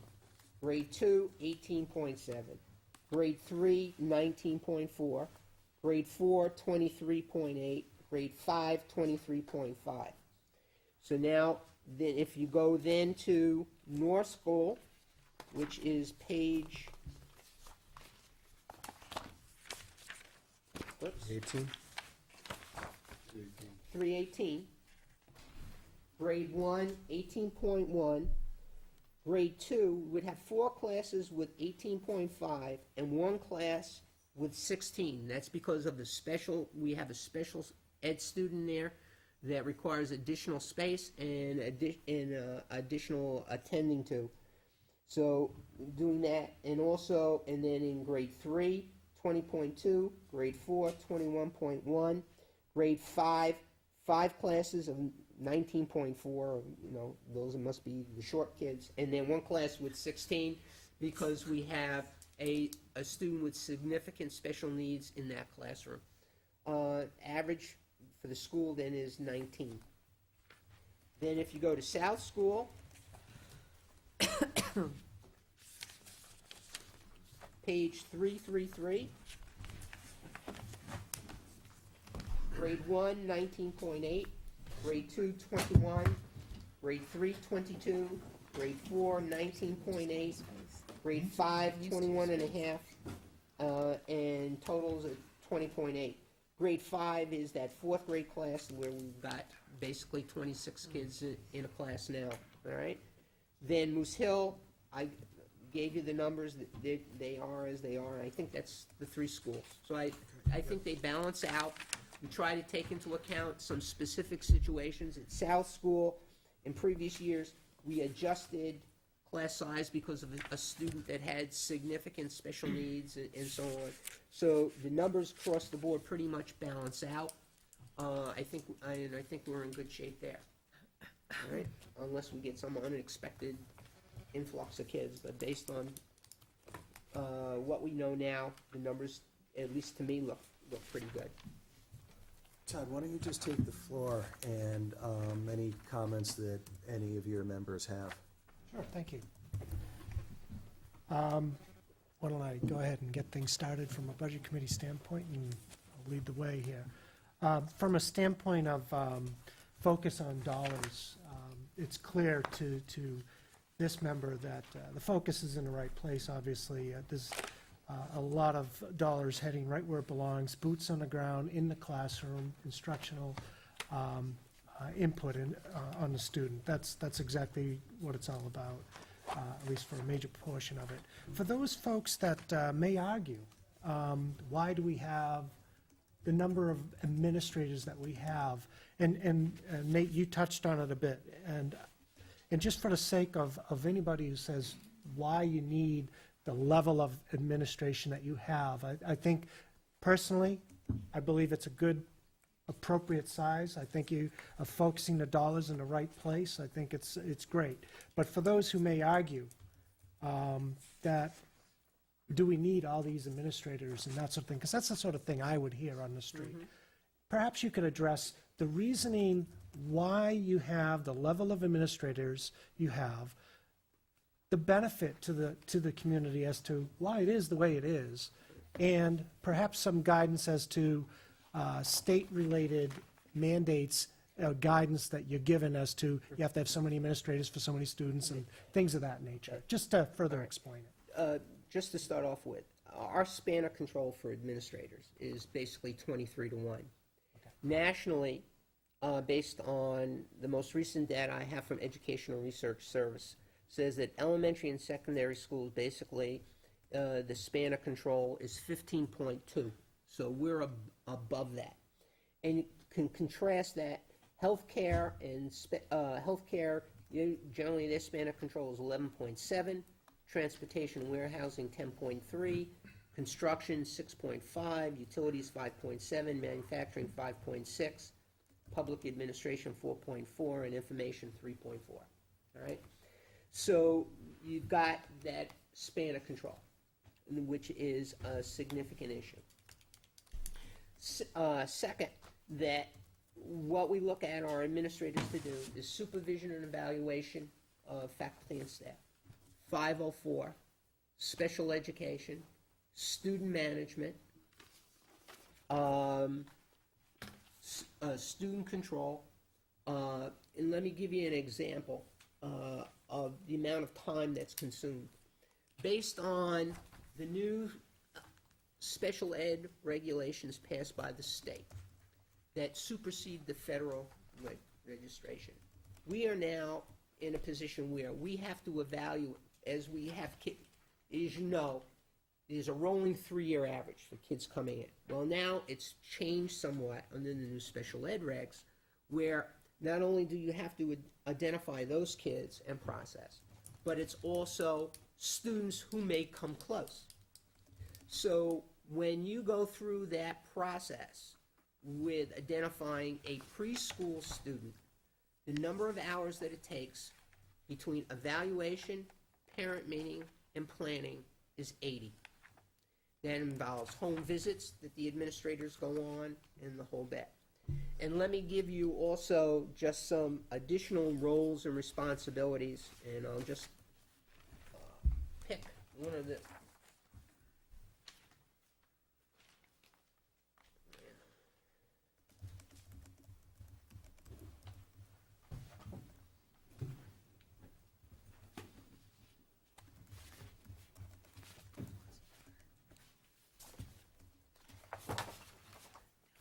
Grade 2, 18.7. Grade 3, 19.4. Grade 4, 23.8. Grade 5, 23.5. So now, then, if you go then to North School, which is page, whoops, 18? 318. Grade 1, 18.1. Grade 2 would have 4 classes with 18.5 and 1 class with 16. That's because of the special, we have a special ed student there that requires additional space and additional attending to. So doing that, and also, and then in grade 3, 20.2, grade 4, 21.1, grade 5, 5 classes of 19.4, you know, those must be the short kids, and then 1 class with 16, because we have a student with significant special needs in that classroom. Average for the school then is 19. Then if you go to South School, page 333, grade 1, 19.8, grade 2, 21, grade 3, 22, grade 4, 19.8, grade 5, 21 and a half, and totals at 20.8. Grade 5 is that 4th grade class where we've got basically 26 kids in a class now, all right? Then Moose Hill, I gave you the numbers, they are as they are, and I think that's the 3 schools. So I think they balance out. We try to take into account some specific situations. At South School, in previous years, we adjusted class size because of a student that had significant special needs and so on. So the numbers across the board pretty much balance out. I think we're in good shape there. All right, unless we get some unexpected influx of kids, but based on what we know now, the numbers, at least to me, look pretty good. Todd, why don't you just take the floor and any comments that any of your members have? Sure, thank you. Why don't I go ahead and get things started from a budget committee standpoint, and I'll lead the way here. From a standpoint of focus on dollars, it's clear to this member that the focus is in the right place, obviously. There's a lot of dollars heading right where it belongs, boots on the ground, in the classroom, instructional input on the student. That's exactly what it's all about, at least for a major portion of it. For those folks that may argue, why do we have the number of administrators that we have? And Nate, you touched on it a bit. And just for the sake of anybody who says why you need the level of administration that you have, I think personally, I believe it's a good, appropriate size. I think you are focusing the dollars in the right place. I think it's great. But for those who may argue that do we need all these administrators and that sort of thing, because that's the sort of thing I would hear on the street. Perhaps you could address the reasoning why you have the level of administrators you have, the benefit to the community as to why it is the way it is, and perhaps some guidance as to state-related mandates guidance that you're given as to, you have to have so many administrators for so many students and things of that nature, just to further explain it. Just to start off with, our span of control for administrators is basically 23 to 1. Nationally, based on the most recent data I have from Educational Research Service, says that elementary and secondary schools, basically, the span of control is 15.2. So we're above that. And you can contrast that, healthcare and healthcare, generally their span of control is 11.7, transportation and warehousing 10.3, construction 6.5, utilities 5.7, manufacturing 5.6, public administration 4.4, and information 3.4. All right? So you've got that span of control, which is a significant issue. Second, that what we look at our administrators to do is supervision and evaluation of faculty and staff. 504, special education, student management, student control, and let me give you an example of the amount of time that's consumed. Based on the new special ed regulations passed by the state that supersede the federal registration, we are now in a position where we have to evaluate, as we have kids, as you know, there's a rolling 3-year average for kids coming in. Well, now it's changed somewhat under the new special ed regs, where not only do you have to identify those kids and process, but it's also students who may come close. So when you go through that process with identifying a preschool student, the number of hours that it takes between evaluation, parent meeting, and planning is 80. That involves home visits that the administrators go on and the whole bit. And let me give you also just some additional roles and responsibilities, and I'll just pick one of the.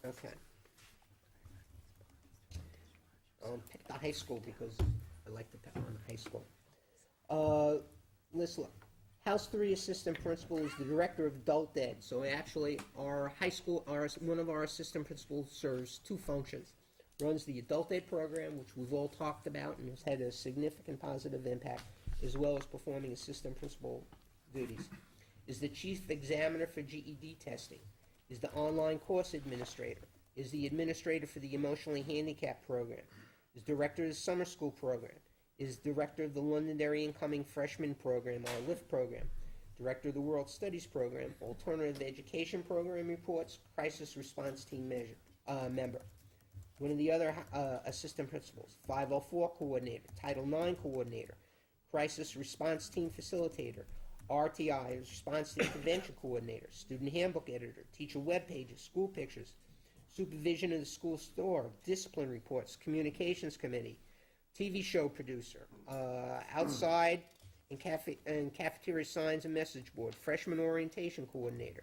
Okay. I'll pick the high school because I like to pick on the high school. Let's look. House 3 assistant principal is the director of adult ed. So actually, our high school, one of our assistant principals serves 2 functions. Runs the adult ed program, which we've all talked about and has had a significant positive impact, as well as performing assistant principal duties. Is the chief examiner for GED testing. Is the online course administrator, is the administrator for the emotionally handicapped program, is director of the summer school program, is director of the Londonderry incoming freshman program, our LIFT program, director of the World Studies program, alternative education program reports, crisis response team member. One of the other assistant principals, 504 coordinator, Title IX coordinator, crisis response team facilitator, RTI, Response to Intervention Coordinator, Student Handbook Editor, Teacher Web Pages, School Pictures, Supervision of the School Store, Discipline Reports, Communications Committee, TV Show Producer, Outside and Cafeteria Signs and Message Board, Freshman Orientation Coordinator.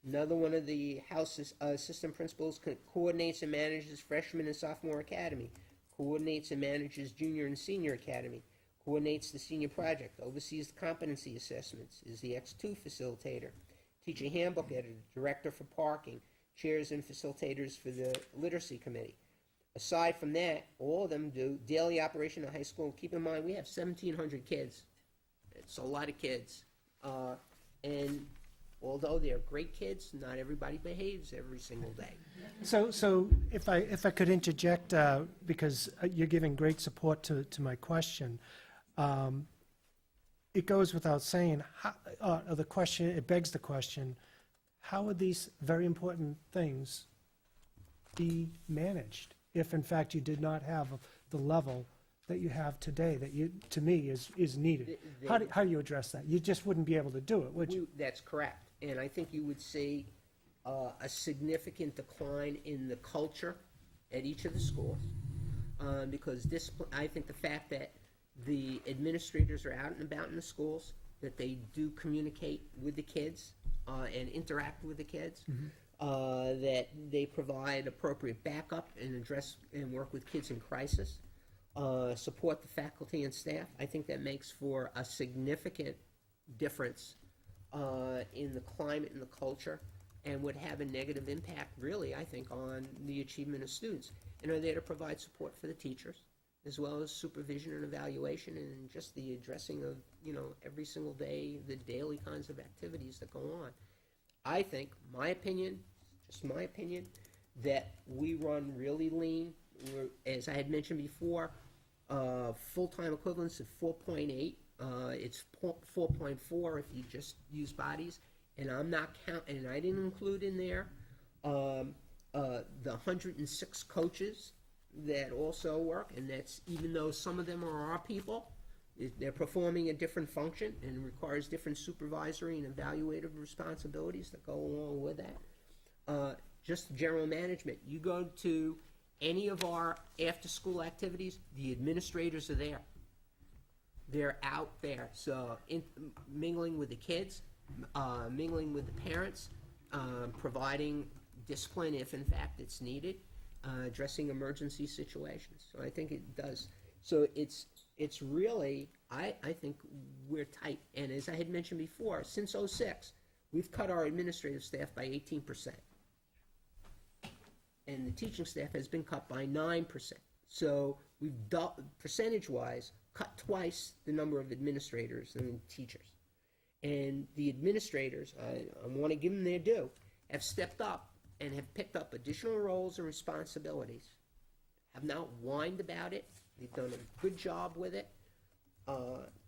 Another one of the House Assistant Principals coordinates and manages Freshman and Sophomore Academy, coordinates and manages Junior and Senior Academy, coordinates the senior project, oversees the competency assessments, is the X2 facilitator, teacher handbook editor, director for parking, chairs and facilitators for the literacy committee. Aside from that, all of them do daily operation of high school. Keep in mind, we have 1,700 kids. It's a lot of kids. And although they're great kids, not everybody behaves every single day. So if I could interject, because you're giving great support to my question. It goes without saying, it begs the question, how would these very important things be managed if in fact you did not have the level that you have today, that to me is needed? How do you address that? You just wouldn't be able to do it, would you? That's correct. And I think you would see a significant decline in the culture at each of the schools. because discipline, I think the fact that the administrators are out and about in the schools, that they do communicate with the kids and interact with the kids, that they provide appropriate backup and address and work with kids in crisis, support the faculty and staff. I think that makes for a significant difference in the climate and the culture, and would have a negative impact, really, I think, on the achievement of students. And are there to provide support for the teachers, as well as supervision and evaluation, and just the addressing of, every single day, the daily kinds of activities that go on. I think, my opinion, just my opinion, that we run really lean. As I had mentioned before, full-time equivalents of 4.8. It's 4.4 if you just use bodies. And I'm not counting, and I didn't include in there the 106 coaches that also work, and that's even though some of them are our people, they're performing a different function and requires different supervisory and evaluative responsibilities that go along with that. Just general management. You go to any of our after-school activities, the administrators are there. They're out there, so mingling with the kids, mingling with the parents, providing discipline if in fact it's needed, addressing emergency situations. So I think it does. So it's really, I think we're tight. And as I had mentioned before, since '06, we've cut our administrative staff by 18%. And the teaching staff has been cut by 9%. So we've, percentage-wise, cut twice the number of administrators and teachers. And the administrators, I want to give them their due, have stepped up and have picked up additional roles and responsibilities, have not whined about it. They've done a good job with it,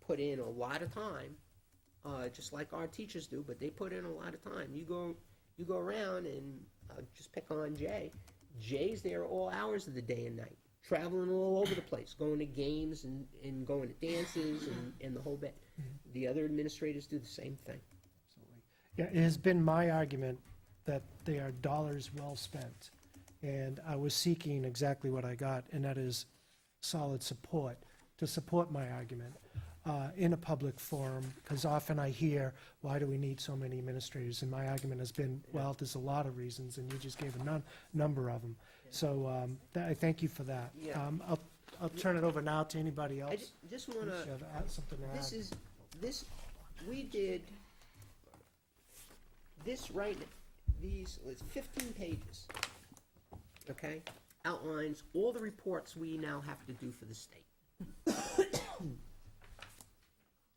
put in a lot of time, just like our teachers do, but they put in a lot of time. You go around and just pick on Jay. Jay's there all hours of the day and night, traveling all over the place, going to games and going to dances and the whole bit. The other administrators do the same thing. Yeah, it has been my argument that they are dollars well spent. And I was seeking exactly what I got, and that is solid support to support my argument in a public forum, because often I hear, why do we need so many administrators? And my argument has been, well, there's a lot of reasons, and you just gave a number of them. So I thank you for that. Yeah. I'll turn it over now to anybody else. I just want Unless you to, have something to add. we did, this right, it's 15 pages, okay? Outlines all the reports we now have to do for the state.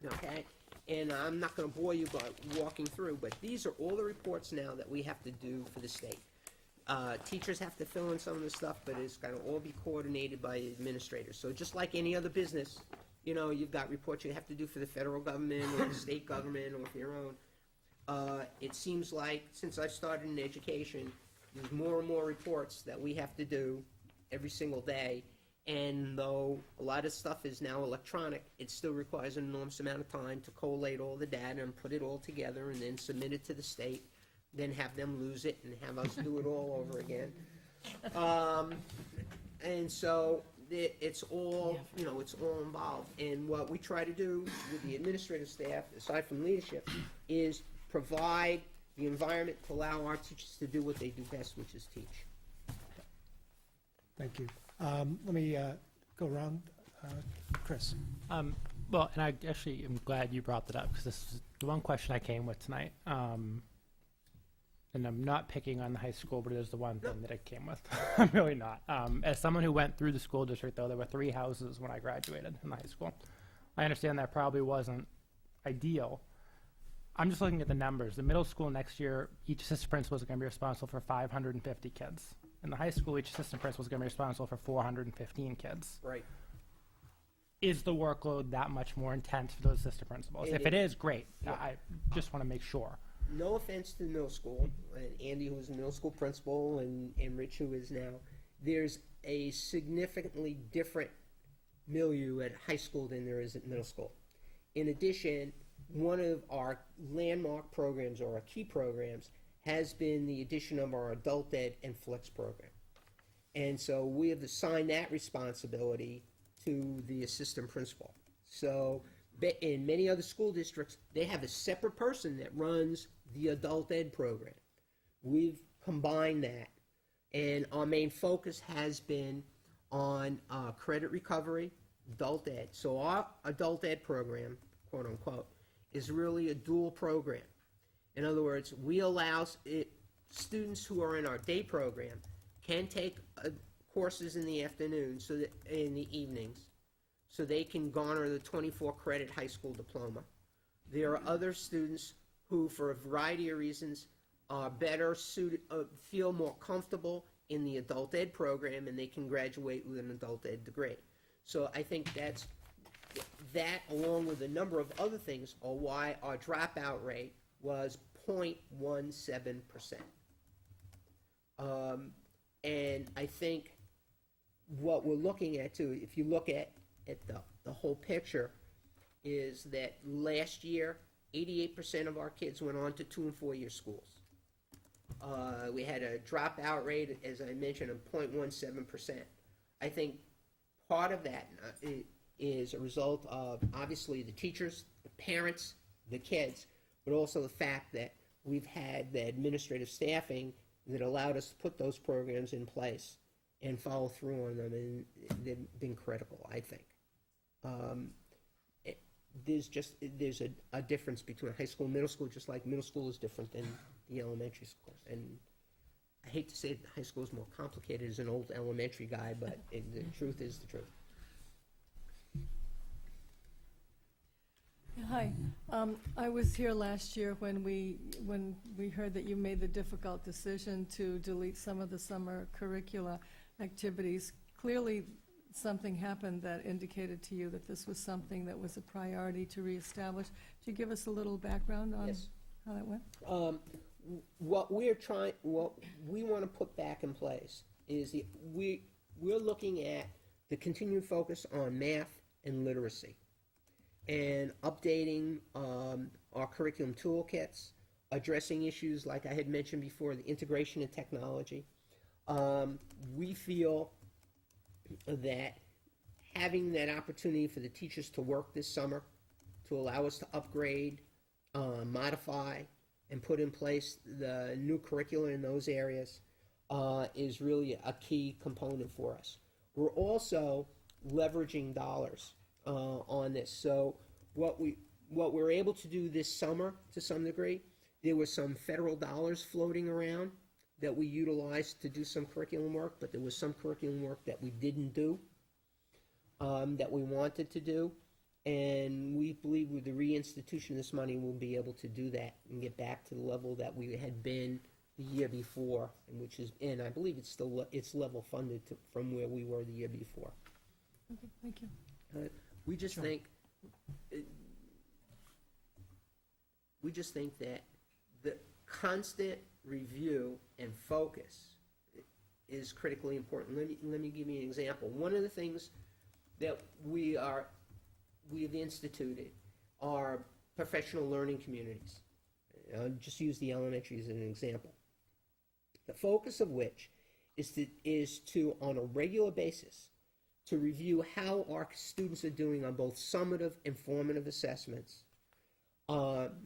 Okay? And I'm not going to bore you by walking through, but these are all the reports now that we have to do for the state. Teachers have to fill in some of the stuff, but it's got to all be coordinated by administrators. So just like any other business, you've got reports you have to do for the federal government or the state government or for your own. It seems like since I've started in education, there's more and more reports that we have to do every single day. And though a lot of stuff is now electronic, it still requires an enormous amount of time to collate all the data and put it all together and then submit it to the state, then have them lose it and have us do it all over again. And so it's all, it's all involved. And what we try to do with the administrative staff, aside from leadership, is provide the environment to allow our teachers to do what they do best, which is teach. Thank you. Let me go around. Chris. Well, and I actually am glad you brought that up, because this is the one question I came with tonight. And I'm not picking on the high school, but it is the one thing that I came with. I'm really not. As someone who went through the school district, though, there were 3 houses when I graduated in the high school. I understand that probably wasn't ideal. I'm just looking at the numbers. The middle school next year, each assistant principal is going to be responsible for 550 kids. In the high school, each assistant principal is going to be responsible for 415 kids. Right. Is the workload that much more intense for those assistant principals? If it is, great. Yeah. I just want to make sure. No offense to the middle school, and Andy, who's a middle school principal, and Rich, who is now, there's a significantly different milieu at high school than there is at middle school. In addition, one of our landmark programs, or our key programs, has been the addition of our adult ed and flex program. And so we have assigned that responsibility to the assistant principal. So in many other school districts, they have a separate person that runs the adult ed program. We've combined that, and our main focus has been on credit recovery, adult ed. So our adult ed program, quote unquote, is really a dual program. In other words, we allow students who are in our day program can take courses in the afternoon, so that in the evenings, so they can garner the 24 credit high school diploma. There are other students who, for a variety of reasons, are better suited, feel more comfortable in the adult ed program, and they can graduate with an adult ed degree. So I think that, along with a number of other things, are why our dropout rate was 0.17%. And I think what we're looking at too, if you look at the whole picture, is that last year, 88% of our kids went on to 2- and 4-year schools. We had a dropout rate, as I mentioned, of 0.17%. I think part of that is a result of, obviously, the teachers, the parents, the kids, but also the fact that we've had the administrative staffing that allowed us to put those programs in place and follow through on them, and they've been critical, I think. There's a difference between high school and middle school, just like middle school is different than the elementary school. And I hate to say that high school is more complicated as an old elementary guy, but the truth is the truth. Hi, I was here last year when we heard that you made the difficult decision to delete some of the summer curricula activities. Clearly, something happened that indicated to you that this was something that was a priority to reestablish. Could you give us a little background on Yes. how that went? What we want to put back in place is we're looking at the continued focus on math and literacy, and updating our curriculum toolkits, addressing issues like I had mentioned before, the integration of technology. We feel that having that opportunity for the teachers to work this summer, to allow us to upgrade, modify, and put in place the new curriculum in those areas is really a key component for us. We're also leveraging dollars on this. So what we're able to do this summer, to some degree, there was some federal dollars floating around that we utilized to do some curriculum work, but there was some curriculum work that we didn't do, that we wanted to do. And we believe with the reinstitution of this money, we'll be able to do that and get back to the level that we had been the year before, and I believe it's level funded from where we were the year before. Okay, thank you. We just think that the constant review and focus is critically important. Let me give you an example. One of the things that we've instituted are professional learning communities. I'll just use the elementary as an example. The focus of which is to on a regular basis, to review how our students are doing on both summative and formative assessments,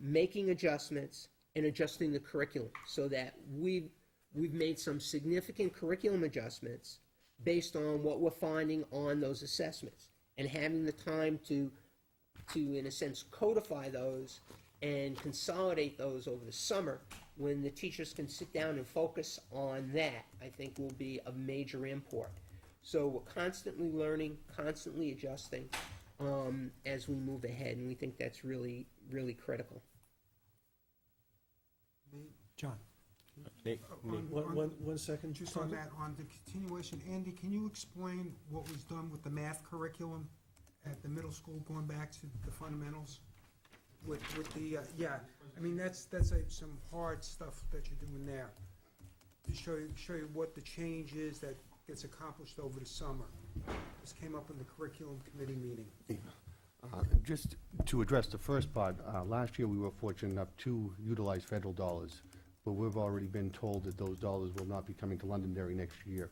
making adjustments and adjusting the curriculum, so that we've made some significant curriculum adjustments based on what we're finding on those assessments, and having the time to in a sense codify those and consolidate those over the summer when the teachers can sit down and focus on that, I think will be of major import. So we're constantly learning, constantly adjusting as we move ahead, and we think that's really, really critical. John? One second. Just on that, on the continuation, Andy, can you explain what was done with the math curriculum at the middle school, going back to the fundamentals? With the, I mean, that's like some hard stuff that you're doing there, to show you what the change is that gets accomplished over the summer. This came up in the curriculum committee meeting. Just to address the first part, last year we were fortunate enough to utilize federal dollars, but we've already been told that those dollars will not be coming to Londonderry next year.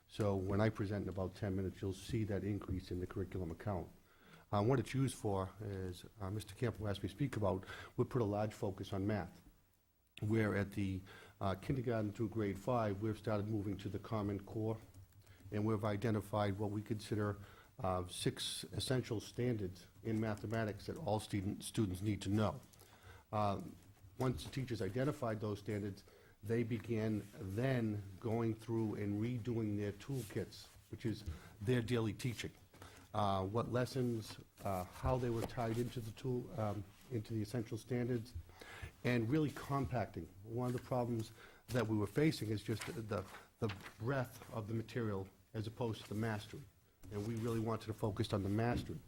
So when I present in about 10 minutes, you'll see that increase in the curriculum account. What it's used for is, Mr. Campo asked me to speak about, we put a large focus on math, where at the kindergarten through grade 5, we've started moving to the Common Core, and we've identified what we consider 6 essential standards in mathematics that all students need to know. Once the teachers identified those standards, they began then going through and redoing their toolkits, which is their daily teaching. What lessons, how they were tied into into the essential standards, and really compacting. One of the problems that we were facing is just the breadth of the material as opposed to the mastery. And we really wanted to focus on the mastery.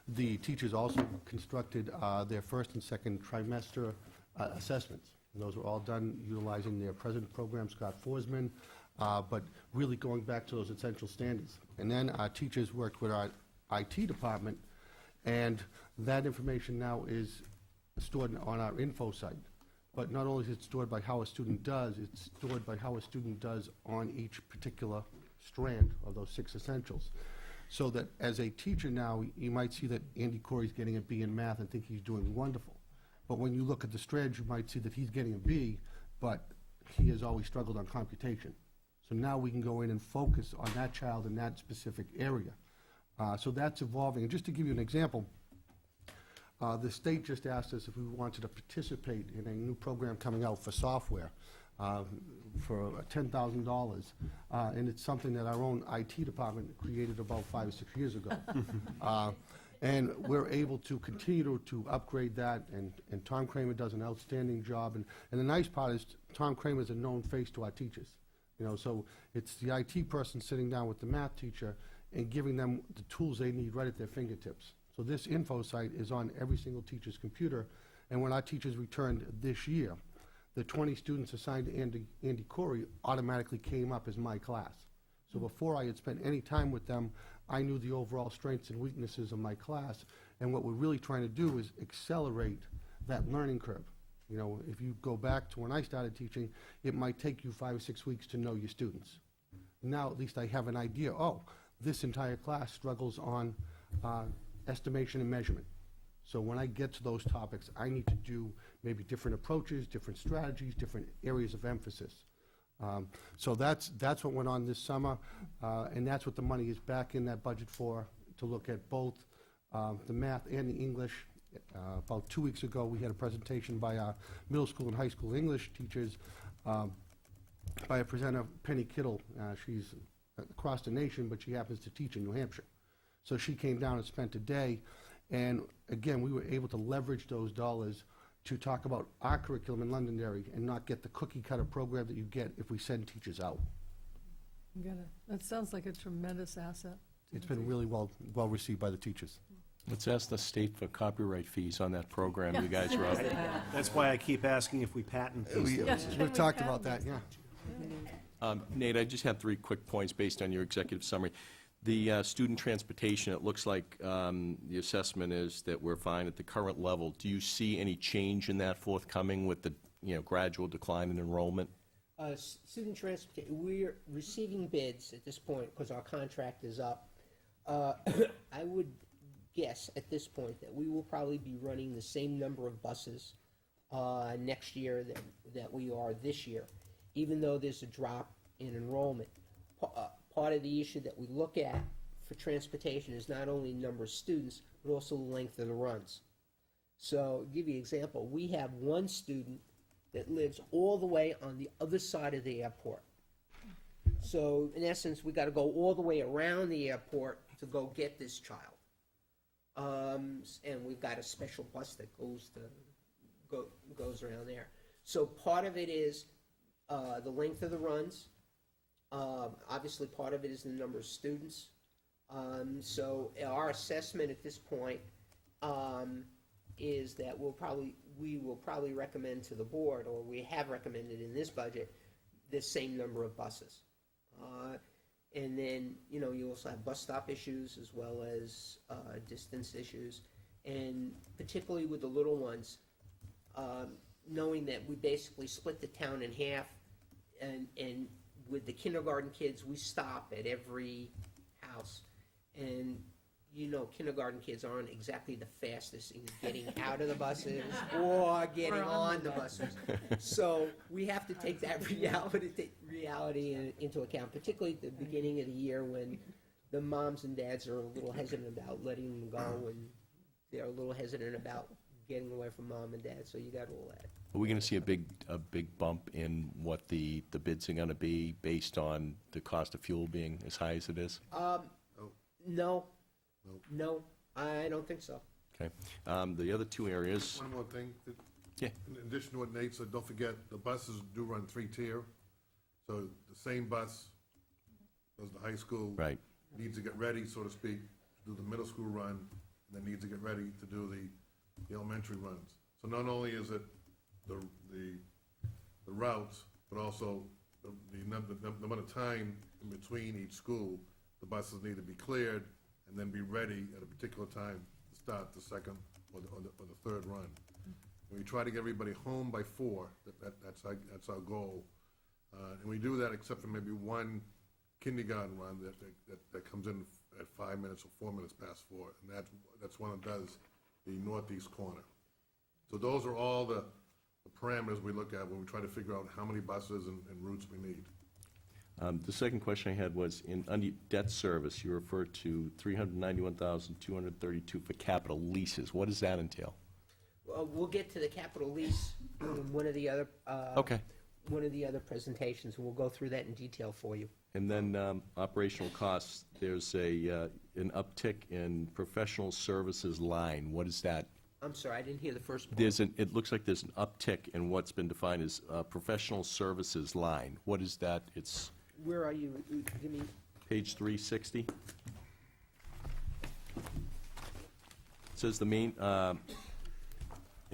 The teachers also constructed their first and second trimester assessments. And those were all done utilizing their president program, Scott Forsman, but really going back to those essential standards. And then our teachers worked with our IT department, and that information now is stored on our info site. But not only is it stored by how a student does, it's stored by how a student does on each particular strand of those 6 essentials. So that as a teacher now, you might see that Andy Corey's getting a B in math and think he's doing wonderful. But when you look at the strands, you might see that he's getting a B, but he has always struggled on computation. So now we can go in and focus on that child in that specific area. So that's evolving. And just to give you an example, the state just asked us if we wanted to participate in a new program coming out for software for $10,000. And it's something that our own IT department created about 5 or 6 years ago. And we're able to continue to upgrade that, and Tom Kramer does an outstanding job. And the nice part is Tom Kramer is a known face to our teachers. You know, so it's the IT person sitting down with the math teacher and giving them the tools they need right at their fingertips. So this info site is on every single teacher's computer, and when our teachers returned this year, the 20 students assigned to Andy Corey automatically came up as my class. So before I had spent any time with them, I knew the overall strengths and weaknesses of my class, and what we're really trying to do is accelerate that learning curve. You know, if you go back to when I started teaching, it might take you 5 or 6 weeks to know your students. Now at least I have an idea, oh, this entire class struggles on estimation and measurement. So when I get to those topics, I need to do maybe different approaches, different strategies, different areas of emphasis. So that's what went on this summer, and that's what the money is back in that budget for, to look at both the math and the English. About 2 weeks ago, we had a presentation by our middle school and high school English teachers by a presenter, Penny Kittle. She's across the nation, but she happens to teach in New Hampshire. So she came down and spent a day, and again, we were able to leverage those dollars to talk about our curriculum in Londonderry and not get the cookie-cutter program that you get if we send teachers out. That sounds like a tremendous asset. It's been really well received by the teachers. Let's ask the state for copyright fees on that program you guys wrote. That's why I keep asking if we patent these things. We've talked about that, yeah. Nate, I just had 3 quick points based on your executive summary. The student transportation, it looks like the assessment is that we're fine at the current level. Do you see any change in that forthcoming with the gradual decline in enrollment? Student transportation, we're receiving bids at this point because our contract is up. I would guess at this point that we will probably be running the same number of buses next year that we are this year, even though there's a drop in enrollment. Part of the issue that we look at for transportation is not only the number of students, but also the length of the runs. So, to give you an example, we have one student that lives all the way on the other side of the airport. So, in essence, we got to go all the way around the airport to go get this child. And we've got a special bus that goes around there. So, part of it is the length of the runs. Obviously, part of it is the number of students. So our assessment at this point is that we will probably recommend to the board, or we have recommended in this budget, the same number of buses. And then, you also have bus stop issues as well as distance issues. And particularly with the little ones, knowing that we basically split the town in half and with the kindergarten kids, we stop at every house. And, kindergarten kids aren't exactly the fastest in getting out of the buses or getting on the buses. So we have to take that reality into account, particularly at the beginning of the year when the moms and dads are a little hesitant about letting them go, and they're a little hesitant about getting away from mom and dad, so you got all that. Are we going to see a big bump in what the bids are going to be based on the cost of fuel being as high as it is? No, I don't think so. Okay. The other two areas, One more thing. Yeah. In addition to what Nate said, don't forget, the buses do run three-tier. So the same bus as the high school. right, Needs to get ready, so to speak, to do the middle school run, and then needs to get ready to do the elementary runs. So not only is it the routes, but also the amount of time in between each school, the buses need to be cleared and then be ready at a particular time to start the second or the third run. We try to get everybody home by 4. That's our goal. And we do that except for maybe one kindergarten run that comes in at 5 minutes or 4 minutes past 4, and that's one that does the northeast corner. So those are all the parameters we look at when we try to figure out how many buses and routes we need. the second question I had was, under debt service, you referred to $391,232 for capital leases. What does that entail? We'll get to the capital lease in one of the other, Okay. one of the other presentations, and we'll go through that in detail for you. And then operational costs, there's an uptick in professional services line. What is that? I'm sorry, I didn't hear the first part. It looks like there's an uptick in what's been defined as professional services line. What is that? It's Where are you? Give me, page 360. It says the main, an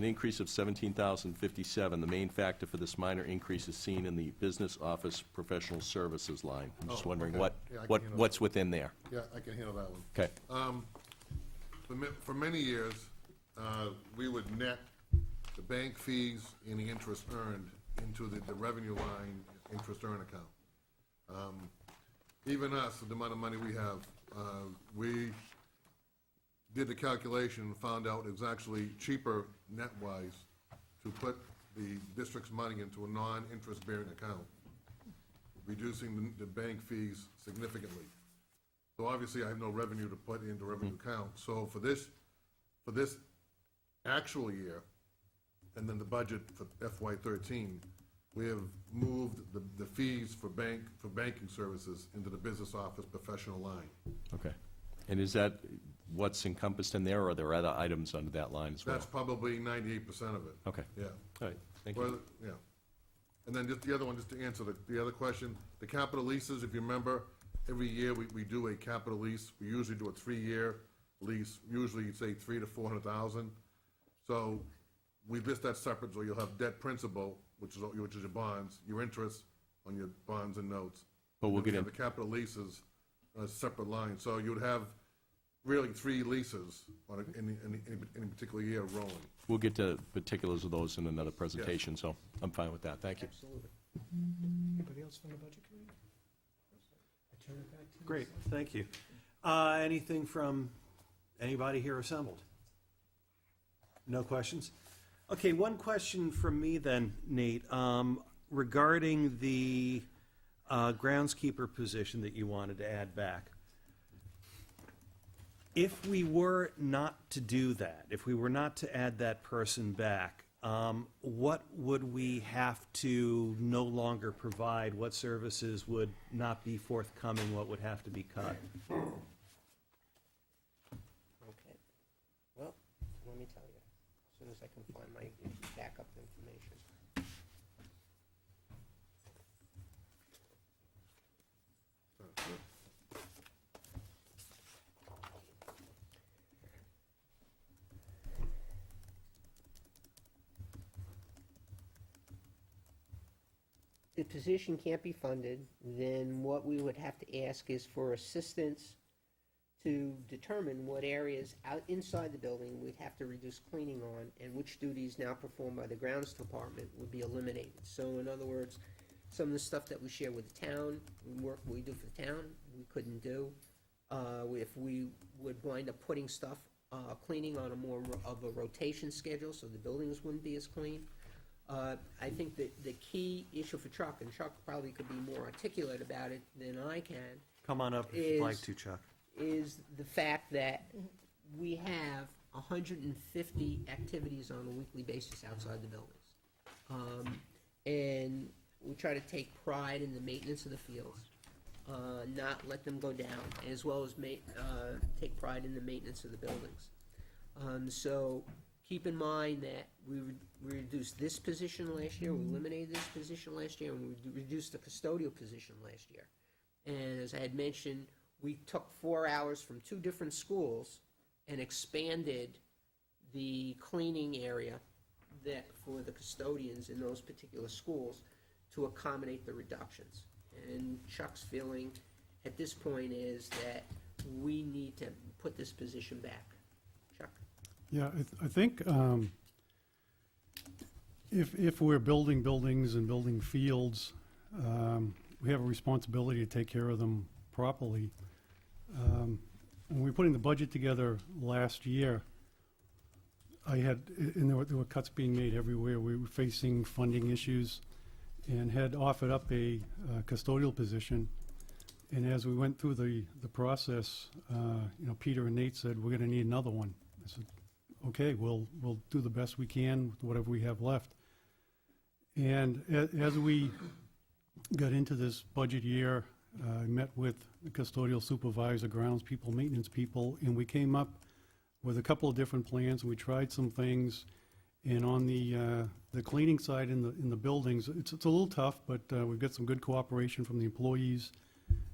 increase of $17,057. The main factor for this minor increase is seen in the business office professional services line. I'm just Oh, wondering okay. Yeah, I can handle what's that. within there. Yeah, I can handle that one. Okay. For many years, we would net the bank fees and the interest earned into the revenue line interest earned account. Even us, the amount of money we have, we did the calculation and found out it's actually cheaper net-wise to put the district's money into a non-interest bearing account, reducing the bank fees significantly. So obviously, I have no revenue to put into revenue account. So for this actual year, and then the budget for FY13, we have moved the fees for banking services into the business office professional line. Okay. And is that what's encompassed in there, or are there other items under that line as well? That's probably 98% of it. Okay. Yeah. All right, thank you. Well, yeah. And then just the other one, just to answer the other question, the capital leases, if you remember, every year we do a capital lease. We usually do a 3-year lease, usually say $300,000 to $400,000. So we list that separate, so you'll have debt principal, which is your bonds, your interest on your bonds and notes. But we'll And then get we have the capital leases on a separate line. So you would have really 3 leases on any particular year rolling. We'll get to particulars of those in another presentation, so I'm fine with that. Thank you. Absolutely. Anybody else from the budget committee? I turn it back to you. Great, thank you. Anything from anybody here assembled? No questions? Okay, one question from me then, Nate, regarding the groundskeeper position that you wanted to add back. If we were not to do that, if we were not to add that person back, what would we have to no longer provide? What services would not be forthcoming? What would have to be cut? Okay. Well, let me tell you, as soon as I can find my backup information. The position can't be funded, then what we would have to ask is for assistance to determine what areas out inside the building we'd have to reduce cleaning on, and which duties now performed by the grounds department would be eliminated. So in other words, Some of the stuff that we share with the town, work we do for the town, we couldn't do. If we would wind up putting stuff, cleaning on a more of a rotation schedule, so the buildings wouldn't be as clean. I think that the key issue for Chuck, and Chuck probably could be more articulate about it than I can, Come on up if you'd like to, Chuck. is the fact that we have 150 activities on a weekly basis outside the buildings. And we try to take pride in the maintenance of the fields, not let them go down, as well as take pride in the maintenance of the buildings. So keep in mind that we reduced this position last year, we eliminated this position last year, and we reduced the custodial position last year. And as I had mentioned, we took 4 hours from 2 different schools and expanded the cleaning area that for the custodians in those particular schools to accommodate the reductions. And Chuck's feeling at this point is that we need to put this position back. Chuck? Yeah, I think if we're building buildings and building fields, we have a responsibility to take care of them properly. When we were putting the budget together last year, and there were cuts being made everywhere. We were facing funding issues and had offered up a custodial position. And as we went through the process, Peter and Nate said, we're gonna need another one. I said, okay, we'll do the best we can with whatever we have left. And as we got into this budget year, I met with the custodial supervisor, grounds people, maintenance people, and we came up with a couple of different plans. We tried some things, and on the cleaning side in the buildings, it's a little tough, but we've got some good cooperation from the employees,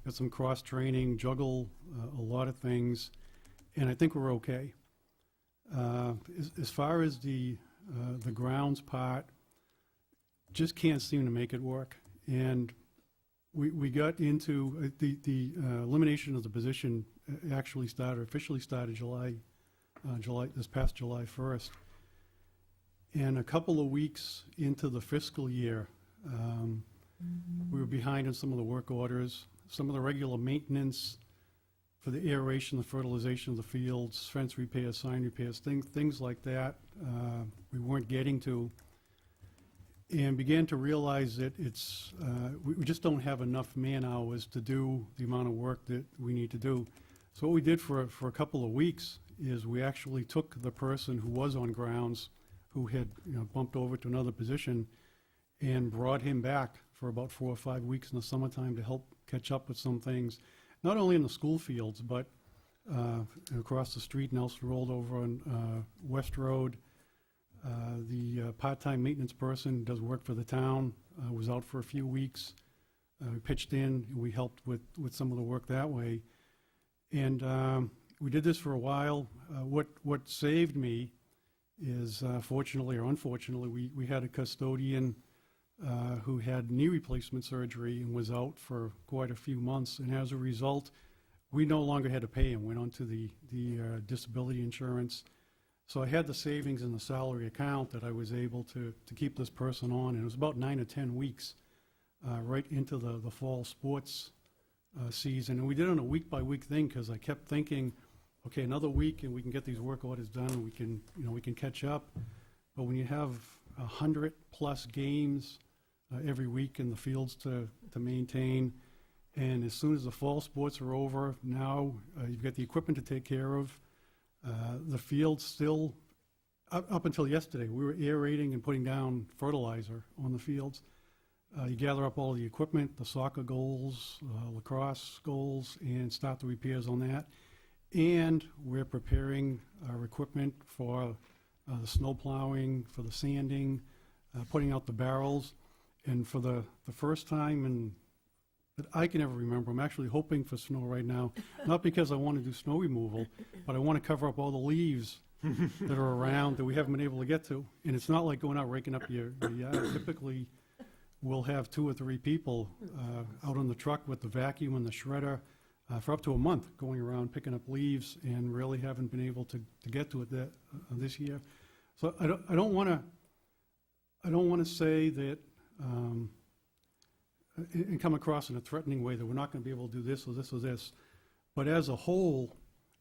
got some cross-training, juggle a lot of things, and I think we're okay. As far as the grounds part, just can't seem to make it work. And we got into the elimination of the position officially started this past July 1st. And a couple of weeks into the fiscal year, we were behind on some of the work orders, some of the regular maintenance for the aeration, the fertilization of the fields, fence repairs, sign repairs, things like that, we weren't getting to. And began to realize that we just don't have enough man hours to do the amount of work that we need to do. So what we did for a couple of weeks is we actually took the person who was on grounds, who had bumped over to another position, and brought him back for about 4 or 5 weeks in the summertime to help catch up with some things, not only in the school fields, but across the street, Nelson Road over on West Road. The part-time maintenance person does work for the town, was out for a few weeks. We pitched in, and we helped with some of the work that way. And we did this for a while. What saved me is, fortunately or unfortunately, we had a custodian who had knee replacement surgery and was out for quite a few months. And as a result, we no longer had to pay him, went onto the disability insurance. So I had the savings in the salary account that I was able to keep this person on, and it was about 9 or 10 weeks right into the fall sports season. And we did it on a week-by-week thing because I kept thinking, okay, another week and we can get these work orders done and we can catch up. But when you have 100+ games every week in the fields to maintain, and as soon as the fall sports are over, now you've got the equipment to take care of. The fields still, up until yesterday, we were aerating and putting down fertilizer on the fields. You gather up all the equipment, the soccer goals, lacrosse goals, and start the repairs on that. And we're preparing our equipment for the snow plowing, for the sanding, putting out the barrels. And for the first time that I can ever remember, I'm actually hoping for snow right now, not because I want to do snow removal, but I want to cover up all the leaves that are around that we haven't been able to get to. And it's not like going out raking up your yard. Typically, we'll have 2 or 3 people out on the truck with the vacuum and the shredder for up to a month going around picking up leaves, and really haven't been able to get to it this year. So I don't want to say that and come across in a threatening way that we're not going to be able to do this or this or this. But as a whole,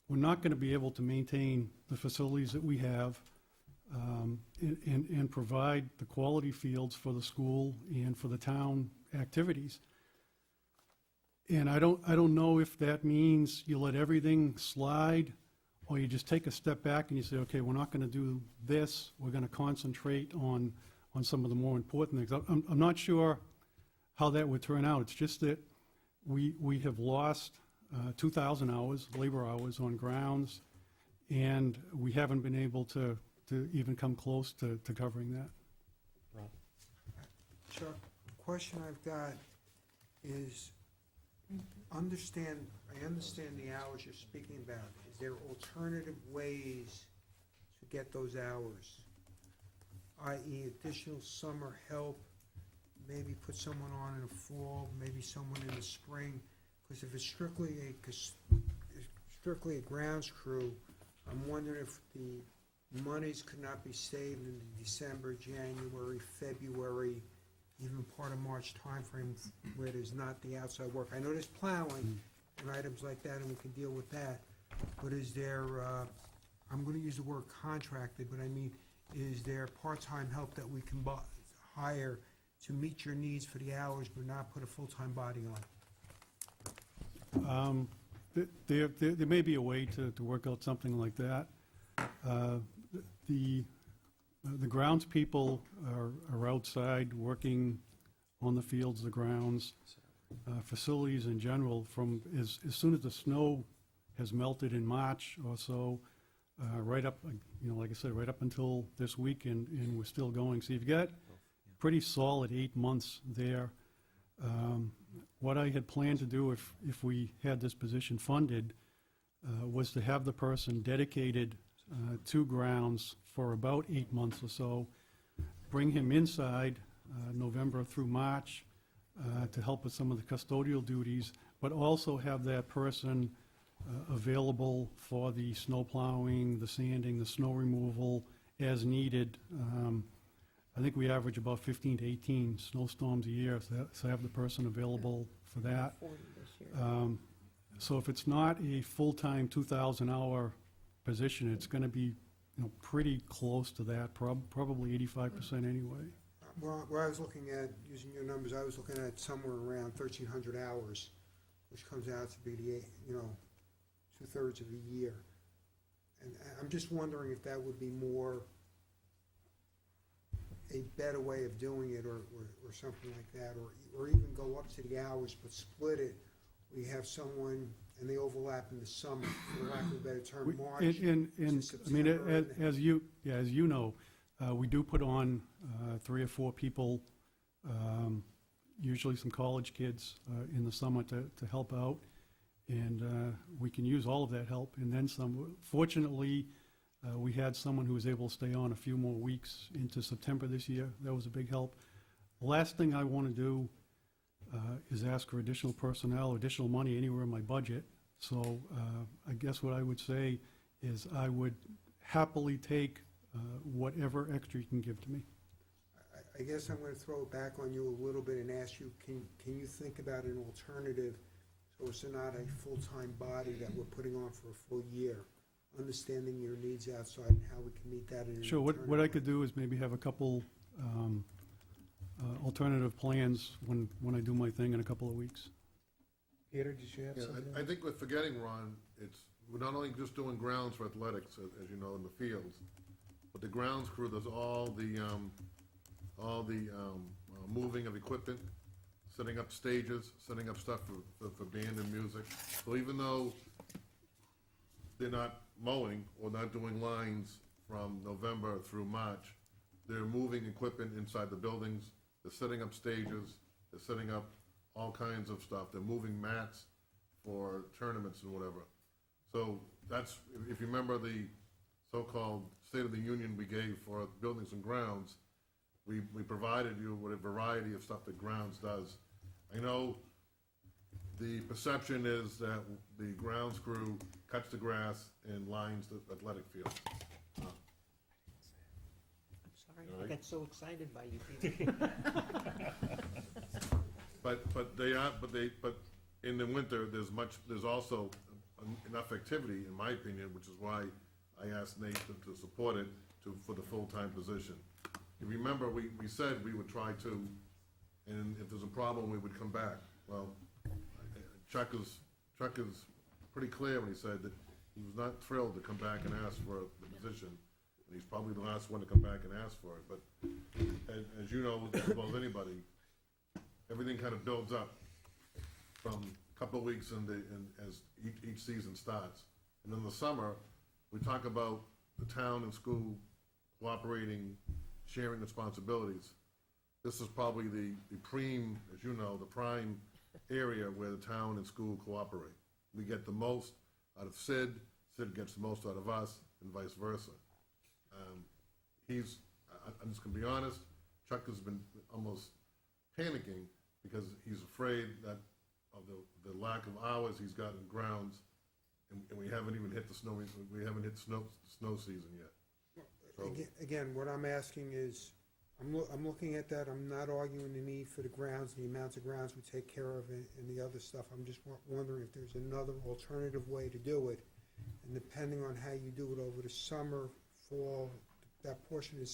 we're not going to be able to maintain the facilities that we have and provide the quality fields for the school and for the town activities. And I don't know if that means you let everything slide, or you just take a step back and you say, okay, we're not going to do this. We're going to concentrate on some of the more important things. I'm not sure how that would turn out. It's just that we have lost 2,000 hours, labor hours on grounds, and we haven't been able to even come close to covering that. Chuck, question I've got is, I understand the hours you're speaking about. Is there alternative ways to get those hours? I.e. additional summer help, maybe put someone on in the fall, maybe someone in the spring? Because if it's strictly a grounds crew, I'm wondering if the monies could not be saved in the December, January, February, even part of March timeframe where there's not the outside work. I know there's plowing and items like that, and we can deal with that. But is there, I'm gonna use the word contracted, but I mean, is there part-time help that we can hire to meet your needs for the hours, but not put a full-time body on? There may be a way to work out something like that. The grounds people are outside working on the fields, the grounds, facilities in general, from as soon as the snow has melted in March or so, right up, like I said, right up until this week, and we're still going. So you've got pretty solid 8 months there. What I had planned to do if we had this position funded was to have the person dedicated to grounds for about 8 months or so, bring him inside November through March to help with some of the custodial duties, but also have that person available for the snow plowing, the sanding, the snow removal as needed. I think we average about 15 to 18 snowstorms a year, so have the person available for that. 40 this year. So if it's not a full-time 2,000-hour position, it's going to be, pretty close to that, probably 85% anyway. Well, where I was looking at, using your numbers, I was looking at somewhere around 1,300 hours, which comes out to be the, 2/3 of a year. And I'm just wondering if that would be more a better way of doing it, or something like that, or even go up to the hours, but split it. We have someone, and they overlap in the summer, for lack of a better term, March to September. As you know, we do put on 3 or 4 people, usually some college kids, in the summer to help out, and we can use all of that help, and then some. Fortunately, we had someone who was able to stay on a few more weeks into September this year. That was a big help. The last thing I want to do is ask for additional personnel, additional money anywhere in my budget. So I guess what I would say is I would happily take whatever extra you can give to me. I guess I'm going to throw it back on you a little bit and ask you, can you think about an alternative so it's not a full-time body that we're putting on for a full year, understanding your needs outside and how we can meet that in an Sure, what I alternative could way? do is maybe have a couple alternative plans when I do my thing in a couple of weeks. Peter, did you have Yeah, something? I think we're forgetting, Ron, we're not only just doing grounds for athletics, as you know, in the fields, but the grounds crew does all the moving of equipment, setting up stages, setting up stuff for band and music. So even though they're not mowing or not doing lines from November through March, they're moving equipment inside the buildings, they're setting up stages, they're setting up all kinds of stuff, they're moving mats for tournaments and whatever. So that's, if you remember the so-called State of the Union we gave for buildings and grounds, we provided you with a variety of stuff that grounds does. I know the perception is that the grounds crew cuts the grass and lines the athletic field. I'm sorry, All right. I got so excited by you, Peter. But in the winter, there's also enough activity, in my opinion, which is why I asked Nate to support it for the full-time position. You remember, we said we would try to, and if there's a problem, we would come back. Well, Chuck is pretty clear when he said that he was not thrilled to come back and ask for the position. And he's probably the last one to come back and ask for it, but as you know, as well as anybody, everything kind of builds up from a couple of weeks as each season starts. And in the summer, we talk about the town and school cooperating, sharing responsibilities. This is probably the prime, as you know, the prime area where the town and school cooperate. We get the most out of Sid gets the most out of us, and vice versa. I'm just gonna be honest, Chuck has been almost panicking because he's afraid that of the lack of hours he's got in grounds, and we haven't even hit the snow season yet. So, Again, what I'm asking is, I'm looking at that, I'm not arguing the need for the grounds, the amounts of grounds we take care of and the other stuff. I'm just wondering if there's another alternative way to do it. And depending on how you do it over the summer, fall, that portion of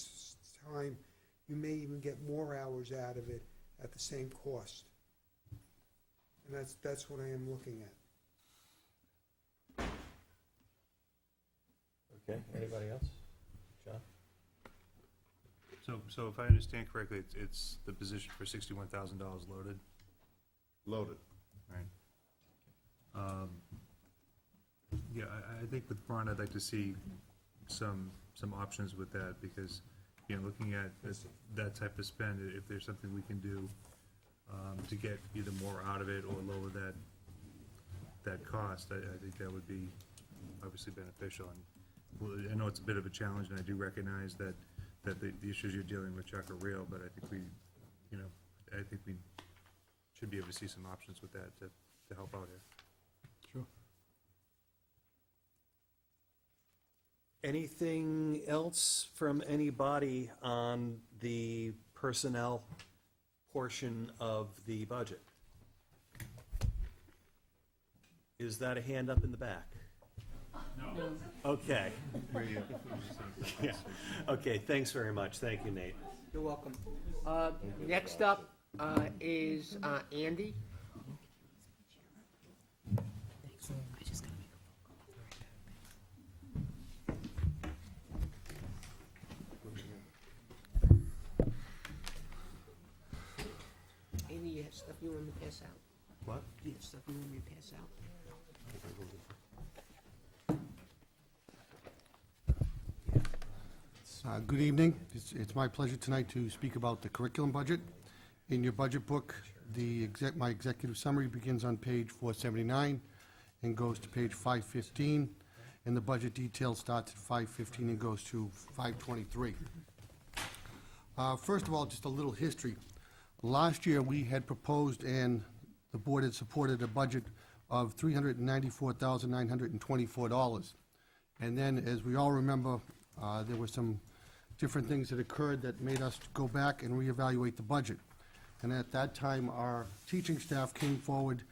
time, you may even get more hours out of it at the same cost. And that's what I am looking at. Okay, anybody else? John? So if I understand correctly, it's the position for $61,000 loaded? loaded. Right. Yeah, I think with Ron, I'd like to see some options with that, because, you know, looking at that type of spend, if there's something we can do to get either more out of it or lower that cost, I think that would be obviously beneficial. And well, I know it's a bit of a challenge, and I do recognize that the issues you're dealing with, Chuck, are real, but I think I think we should be able to see some options with that to help out here. Sure. Anything else from anybody on the personnel portion of the budget? Is that a hand up in the back? No. Okay. Yeah. Okay, thanks very much. Thank you, Nate. You're welcome. Next up is Andy. Andy, you have stuff you want me to pass out? What? Do you have stuff you want me to pass out? Good evening. It's my pleasure tonight to speak about the curriculum budget. In your budget book, my executive summary begins on page 479 and goes to page 515, and the budget detail starts at 515 and goes to 523. First of all, just a little history. Last year, we had proposed, and the board had supported, a budget of $394,924. And then, as we all remember, there were some different things that occurred that made us go back and reevaluate the budget. And at that time, our teaching staff came forward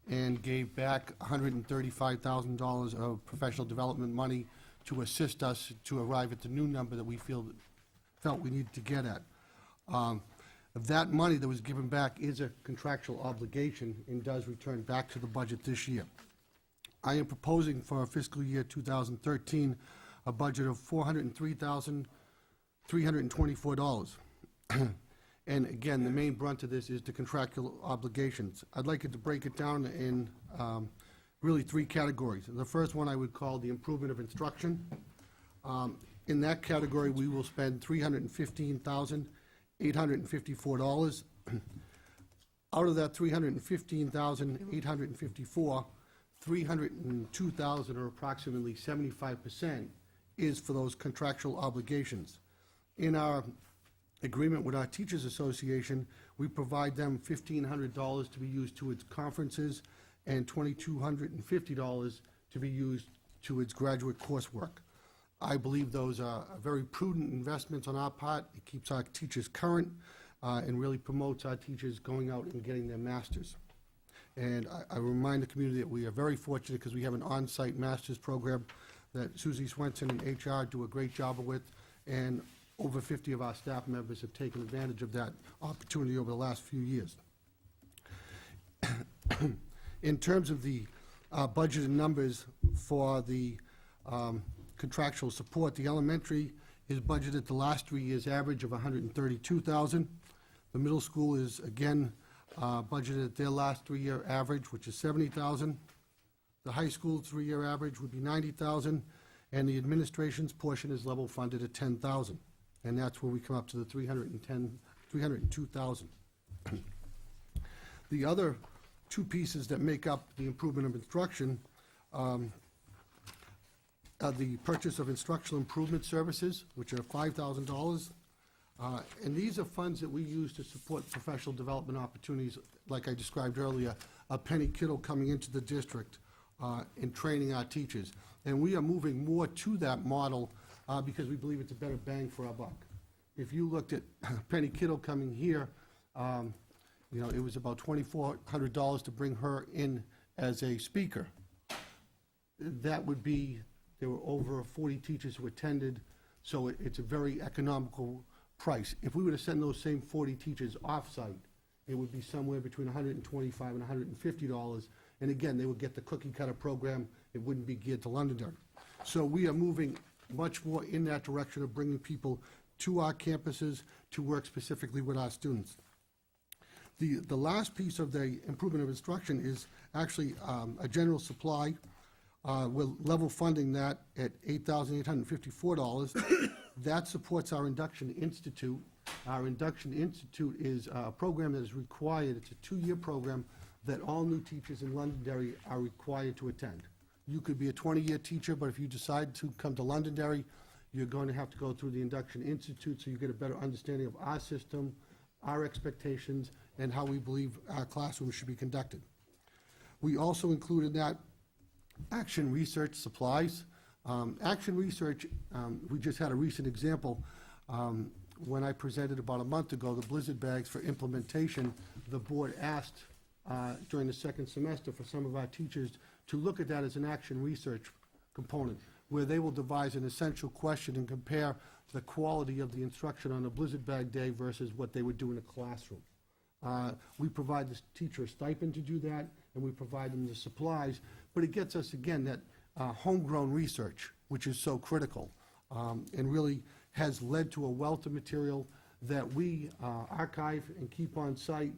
and gave back $135,000 of professional development money to assist us to arrive at the new number that we felt we needed to get at. That money that was given back is a contractual obligation and does return back to the budget this year. I am proposing for fiscal year 2013 a budget of $403,324. And again, the main brunt of this is the contractual obligations. I'd like it to break it down in really three categories. The first one I would call the improvement of instruction. In that category, we will spend $315,854. Out of that $315,854, $302,000, or approximately 75%, is for those contractual obligations. In our agreement with our Teachers Association, we provide them $1,500 to be used to its conferences and $2,250 to be used to its graduate coursework. I believe those are very prudent investments on our part. It keeps our teachers current. and really promotes our teachers going out and getting their masters. And I remind the community that we are very fortunate because we have an on-site master's program that Susie Swenson and HR do a great job with, and over 50 of our staff members have taken advantage of that opportunity over the last few years. In terms of the budgeted numbers for the contractual support, the elementary is budgeted the last 3 years' average of $132,000. The middle school is, again, budgeted at their last 3-year average, which is $70,000. The high school 3-year average would be $90,000, and the administration's portion is level funded at $10,000. And that's where we come up to the $302,000. The other two pieces that make up the improvement of instruction are the purchase of instructional improvement services, which are $5,000. And these are funds that we use to support professional development opportunities, like I described earlier, a Penny Kittle coming into the district and training our teachers. And we are moving more to that model because we believe it's a better bang for our buck. If you looked at Penny Kittle coming here, you know, it was about $2,400 to bring her in as a speaker. That would be, there were over 40 teachers who attended, so it's a very economical price. If we were to send those same 40 teachers off-site, it would be somewhere between $125 and $150. And again, they would get the cookie cutter program. It wouldn't be geared to Londonderry. So we are moving much more in that direction of bringing people to our campuses to work specifically with our students. The last piece of the improvement of instruction is actually a general supply. We're level funding that at $8,854. That supports our Induction Institute. Our Induction Institute is a program that is required. It's a 2-year program that all new teachers in Londonderry are required to attend. You could be a 20-year teacher, but if you decide to come to Londonderry, you're going to have to go through the Induction Institute so you get a better understanding of our system, our expectations, and how we believe our classrooms should be conducted. We also included that action research supplies. Action research, we just had a recent example. When I presented about a month ago the blizzard bags for implementation, the board asked during the second semester for some of our teachers to look at that as an action research component, where they will devise an essential question and compare the quality of the instruction on a blizzard bag day versus what they would do in a classroom. We provide the teacher a stipend to do that, and we provide them the supplies, but it gets us, again, that homegrown research, which is so critical, and really has led to a wealth of material that we archive and keep on site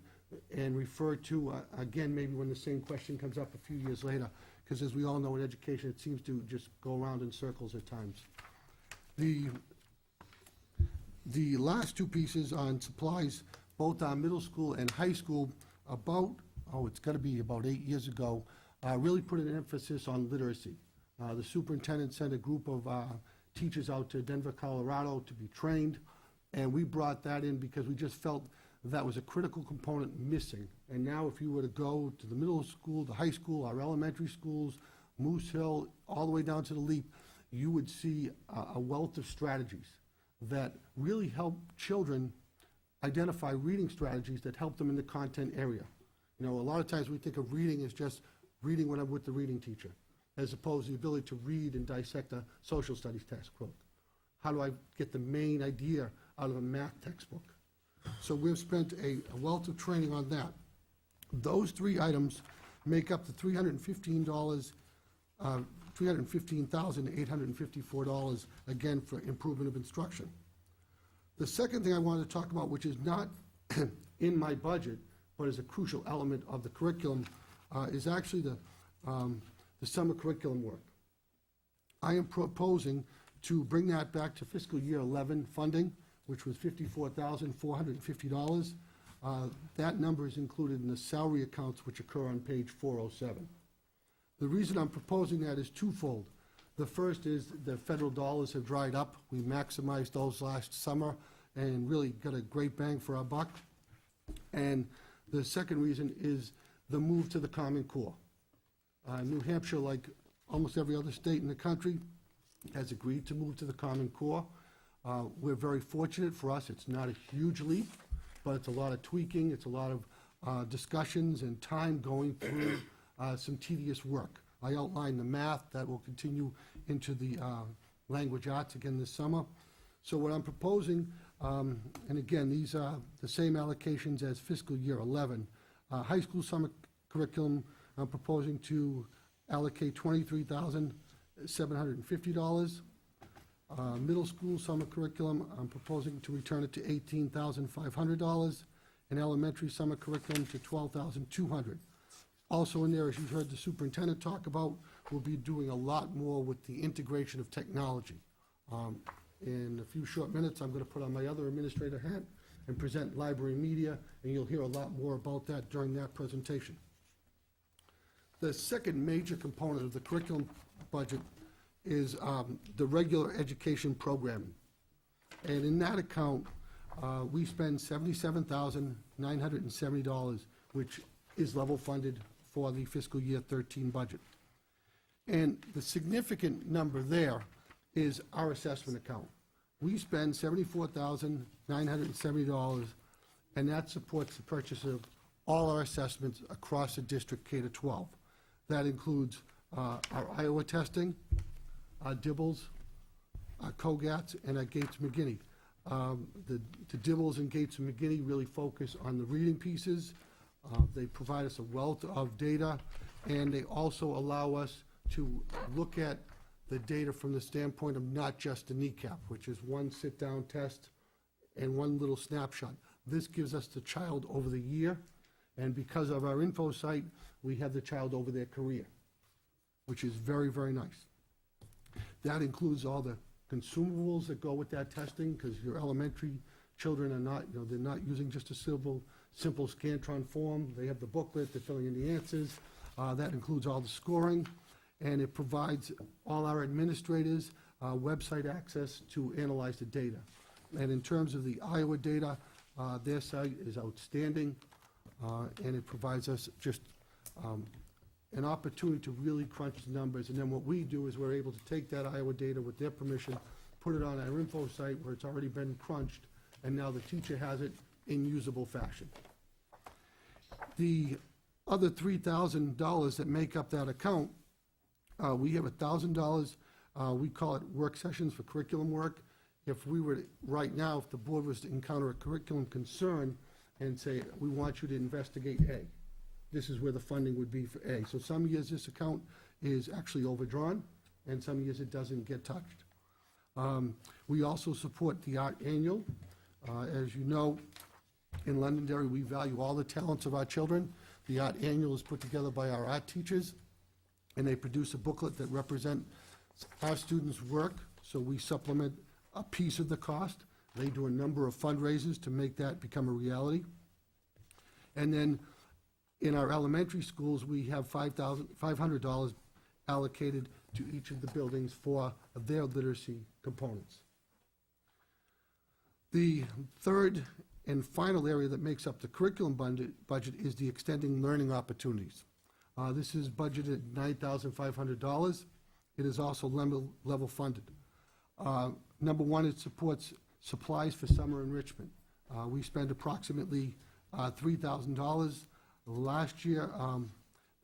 and refer to, again, maybe when the same question comes up a few years later, because as we all know in education, it seems to just go around in circles at times. The last two pieces on supplies, both our middle school and high school, about, it's got to be about 8 years ago, really put an emphasis on literacy. The superintendent sent a group of teachers out to Denver, Colorado to be trained, and we brought that in because we just felt that was a critical component missing. And now if you were to go to the middle school, the high school, our elementary schools, Moose Hill, all the way down to the Leap, you would see a wealth of strategies that really help children identify reading strategies that help them in the content area. You know, a lot of times we think of reading as just reading when I'm with the reading teacher, as opposed to the ability to read and dissect a social studies textbook. How do I get the main idea out of a math textbook? So we've spent a wealth of training on that. Those three items make up the $315,854, again, for improvement of instruction. The second thing I wanted to talk about, which is not in my budget, but is a crucial element of the curriculum, is actually the summer curriculum work. I am proposing to bring that back to fiscal year 11 funding, which was $54,450. That number is included in the salary accounts which occur on page 407. The reason I'm proposing that is twofold. The first is the federal dollars have dried up. We maximized those last summer and really got a great bang for our buck. And the second reason is the move to the Common Core. New Hampshire, like almost every other state in the country, has agreed to move to the Common Core. We're very fortunate. For us, it's not a huge leap. but it's a lot of tweaking, it's a lot of discussions and time going through some tedious work. I outlined the math that will continue into the language arts again this summer. So what I'm proposing, and again, these are the same allocations as fiscal year 11. High school summer curriculum, I'm proposing to allocate $23,750. Middle school summer curriculum, I'm proposing to return it to $18,500. And elementary summer curriculum to $12,200. Also in there, as you heard the superintendent talk about, we'll be doing a lot more with the integration of technology. In a few short minutes, I'm going to put on my other administrator hat and present library media, and you'll hear a lot more about that during that presentation. The second major component of the curriculum budget is the regular education programming. And in that account, we spend $77,970, which is level funded for the fiscal year 13 budget. And the significant number there is our assessment account. We spend $74,970, and that supports the purchase of all our assessments across the district K to 12. That includes our Iowa testing, our Dibbles, our COGATs, and our Gates McGinney. The Dibbles and Gates and McGinney really focus on the reading pieces. They provide us a wealth of data, and they also allow us to look at the data from the standpoint of not just the kneecap, which is one sit-down test and one little snapshot. This gives us the child over the year, and because of our info site, we have the child over their career, which is very, very nice. That includes all the consumables that go with that testing, because your elementary children are not, they're not using just a simple Scantron form. They have the booklet, they're filling in the answers. That includes all the scoring, and it provides all our administrators website access to analyze the data. And in terms of the Iowa data, their site is outstanding, and it provides us just an opportunity to really crunch the numbers. And then what we do is we're able to take that Iowa data with their permission, put it on our info site where it's already been crunched, and now the teacher has it in usable fashion. The other $3,000 that make up that account, we have $1,000, we call it work sessions for curriculum work. If we were, right now, if the board was to encounter a curriculum concern and say, we want you to investigate A, this is where the funding would be for A. So some years this account is actually overdrawn, and some years it doesn't get touched. We also support the art annual. As you know, in Londonderry, we value all the talents of our children. The art annual is put together by our art teachers, and they produce a booklet that represents our students' work, so we supplement a piece of the cost. They do a number of fundraisers to make that become a reality. And then in our elementary schools, we have $500 allocated to each of the buildings for their literacy components. The third and final area that makes up the curriculum budget is the extending learning opportunities. This is budgeted $9,500. It is also level funded. Number one, it supports supplies for summer enrichment. We spend approximately $3,000. Last year,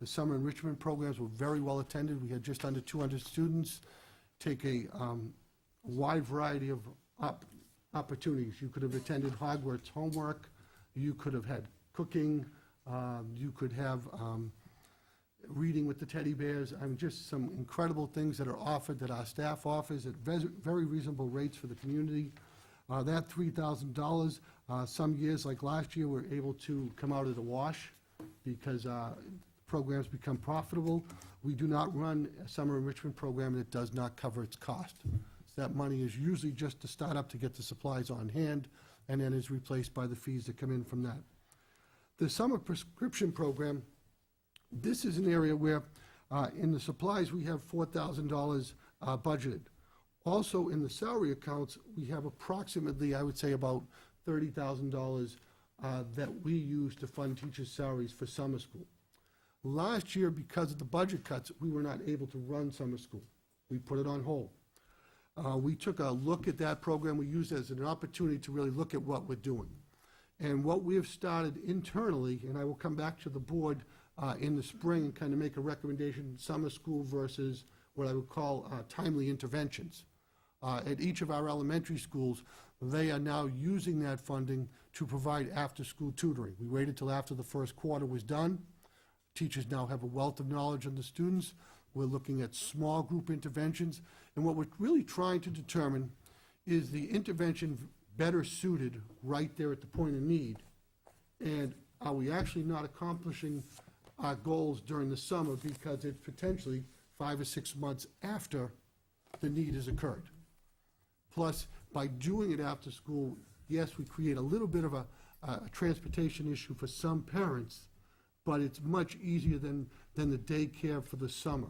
the summer enrichment programs were very well attended. We had just under 200 students take a wide variety of opportunities. You could have attended Hogwarts homework, you could have had cooking, you could have reading with the teddy bears. I mean, just some incredible things that are offered, that our staff offers at very reasonable rates for the community. That $3,000, some years, like last year, we're able to come out of the wash because programs become profitable. We do not run a summer enrichment program that does not cover its cost. That money is usually just to start up to get the supplies on hand, and then is replaced by the fees that come in from that. The summer prescription program, this is an area where in the supplies we have $4,000 budgeted. Also in the salary accounts, we have approximately, I would say, about $30,000 that we use to fund teachers' salaries for summer school. Last year, because of the budget cuts, we were not able to run summer school. We put it on hold. We took a look at that program. We used it as an opportunity to really look at what we're doing. And what we have started internally, and I will come back to the board in the spring and kind of make a recommendation, summer school versus what I would call timely interventions. At each of our elementary schools, they are now using that funding to provide after-school tutoring. We waited till after the first quarter was done. Teachers now have a wealth of knowledge on the students. We're looking at small group interventions. And what we're really trying to determine is the intervention better suited right there at the point of need? And are we actually not accomplishing our goals during the summer because it's potentially 5 or 6 months after the need has occurred? Plus, by doing it after school, yes, we create a little bit of a transportation issue for some parents, but it's much easier than the daycare for the summer.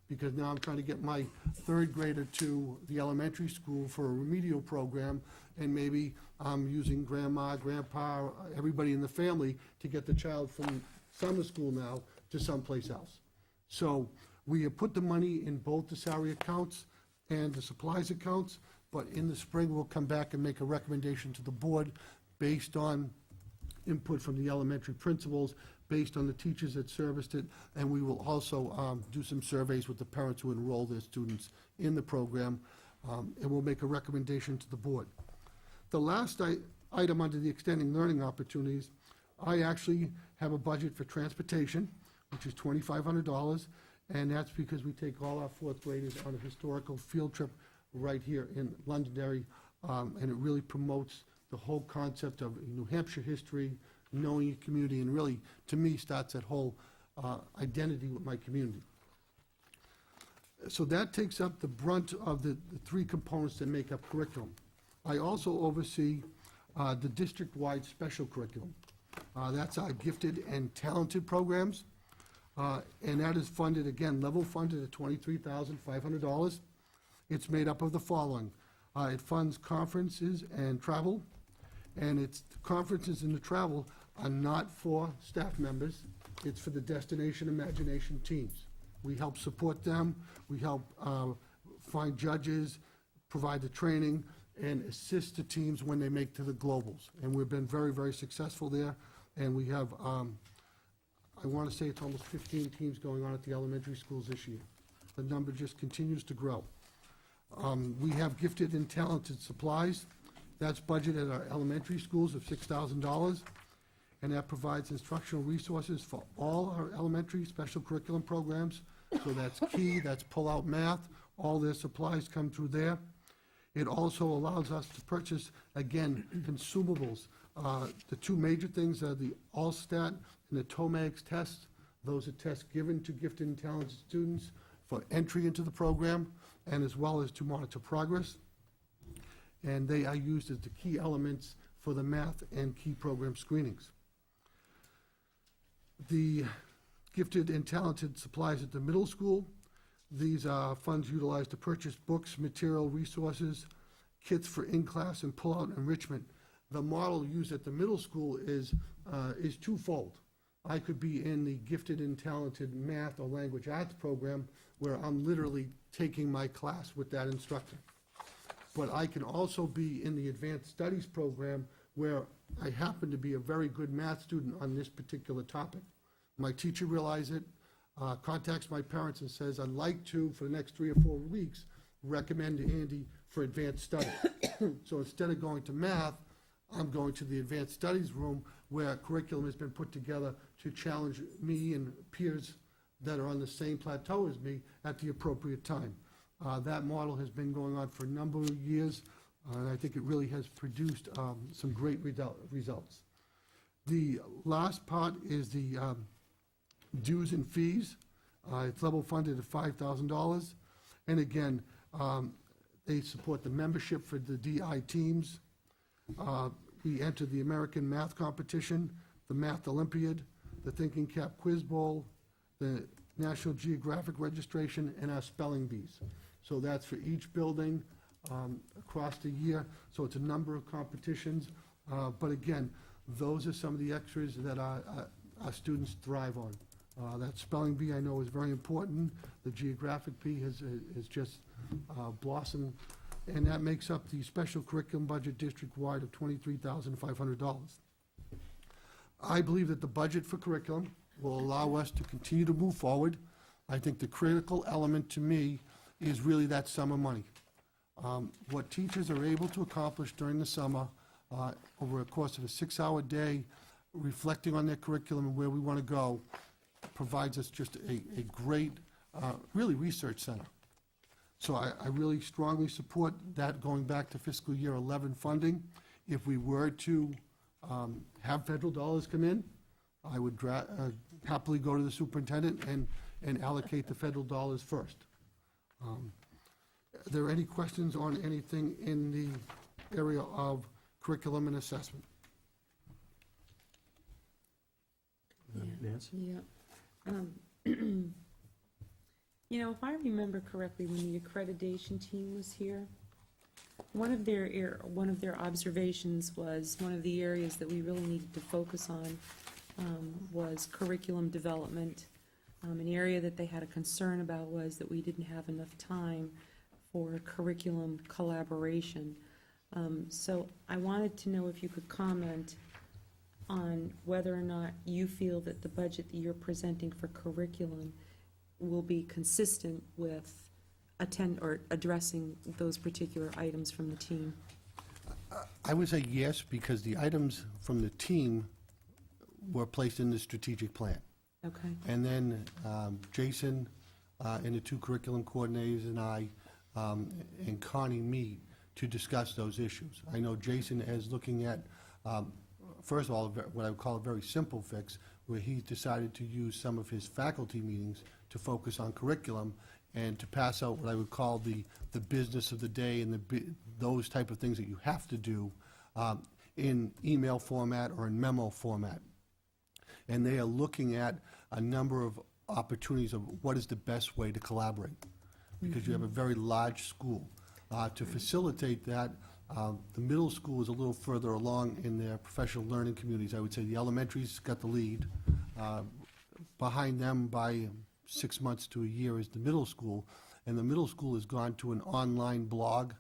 Because now I'm trying to get my third grader to the elementary school for a remedial program, and maybe I'm using grandma, grandpa, everybody in the family to get the child from summer school now to someplace else. So we have put the money in both the salary accounts and the supplies accounts, but in the spring, we'll come back and make a recommendation to the board based on input from the elementary principals, based on the teachers that serviced it, and we will also do some surveys with the parents who enroll their students in the program, and we'll make a recommendation to the board. The last item under the extending learning opportunities, I actually have a budget for transportation, which is $2,500, and that's because we take all our fourth graders on a historical field trip right here in Londonderry, and it really promotes the whole concept of New Hampshire history, knowing your community, and really, to me, starts that whole identity with my community. So that takes up the brunt of the three components that make up curriculum. I also oversee the district-wide special curriculum. That's our gifted and talented programs, and that is funded, again, level funded at $23,500. It's made up of the following. It funds conferences and travel, and the conferences and the travel are not for staff members. It's for the Destination Imagination teams. We help support them. We help find judges, provide the training, and assist the teams when they make to the globals. And we've been very, very successful there. And we have, I want to say it's almost 15 teams going on at the elementary schools this year. The number just continues to grow. We have gifted and talented supplies. That's budgeted at our elementary schools of $6,000, and that provides instructional resources for all our elementary special curriculum programs. So that's key, that's pull-out math, all their supplies come through there. It also allows us to purchase, again, consumables. The two major things are the Allstat and the TOMAGS tests. Those are tests given to gifted and talented students for entry into the program, and as well as to monitor progress. And they are used as the key elements for the math and key program screenings. The gifted and talented supplies at the middle school, these are funds utilized to purchase books, material, resources, kits for in-class and pull-out enrichment. The model used at the middle school is twofold. I could be in the gifted and talented math or language arts program where I'm literally taking my class with that instructor. But I can also be in the advanced studies program where I happen to be a very good math student on this particular topic. My teacher realizes it, contacts my parents and says, I'd like to, for the next 3 or 4 weeks, recommend Andy for advanced studies. So instead of going to math, I'm going to the advanced studies room where a curriculum has been put together to challenge me and peers that are on the same plateau as me at the appropriate time. That model has been going on for a number of years, and I think it really has produced some great results. The last part is the dues and fees. It's level funded at $5,000. And again, they support the membership for the DI teams. We enter the American Math Competition, the Math Olympiad, the Thinking Cap Quiz Bowl, the National Geographic registration, and our spelling bees. So that's for each building across the year. So it's a number of competitions. But again, those are some of the extras that our students thrive on. That spelling bee I know is very important. The geographic bee has just blossomed. And that makes up the special curriculum budget district-wide of $23,500. I believe that the budget for curriculum will allow us to continue to move forward. I think the critical element to me is really that summer money. What teachers are able to accomplish during the summer, over a course of a 6-hour day, reflecting on their curriculum and where we want to go, provides us just a great, really, research center. So I really strongly support that going back to fiscal year 11 funding. If we were to have federal dollars come in, I would happily go to the superintendent and allocate the federal dollars first. Are there any questions on anything in the area of curriculum and assessment? Nancy? Yeah. You know, if I remember correctly, when the accreditation team was here, one of their observations was one of the areas that we really needed to focus on was curriculum development. An area that they had a concern about was that we didn't have enough time for curriculum collaboration. So I wanted to know if you could comment on whether or not you feel that the budget that you're presenting for curriculum will be consistent with addressing those particular items from the team. I would say yes, because the items from the team were placed in the strategic plan. Okay. And then Jason and the two curriculum coordinators and I and Connie meet to discuss those issues. I know Jason is looking at, first of all, what I would call a very simple fix, where he decided to use some of his faculty meetings to focus on curriculum and to pass out what I would call the business of the day and those type of things that you have to do in email format or in memo format. And they are looking at a number of opportunities of what is the best way to collaborate, because you have a very large school. To facilitate that, the middle school is a little further along in their professional learning communities. I would say the elementary's got the lead. Behind them by 6 months to a year is the middle school, and the middle school has gone to an online blog,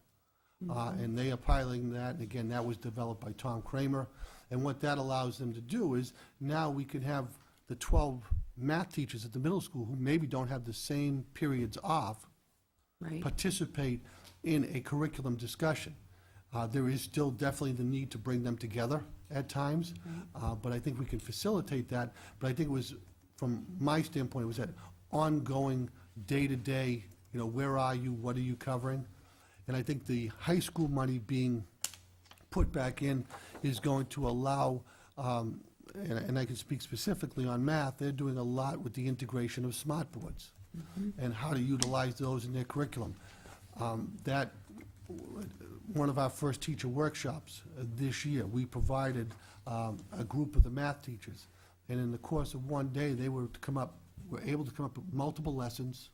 and they are piloting that. And again, that was developed by Tom Kramer. And what that allows them to do is now we can have the 12 math teachers at the middle school who maybe don't have the same periods off Right. participate in a curriculum discussion. There is still definitely the need to bring them together at times, but I think we can facilitate that. But I think it was, from my standpoint, it was that ongoing, day-to-day, where are you, what are you covering? And I think the high school money being put back in is going to allow, and I can speak specifically on math, they're doing a lot with the integration of smart boards and how to utilize those in their curriculum. That, one of our first teacher workshops this year, we provided a group of the math teachers, and in the course of one day, they were able to come up with multiple lessons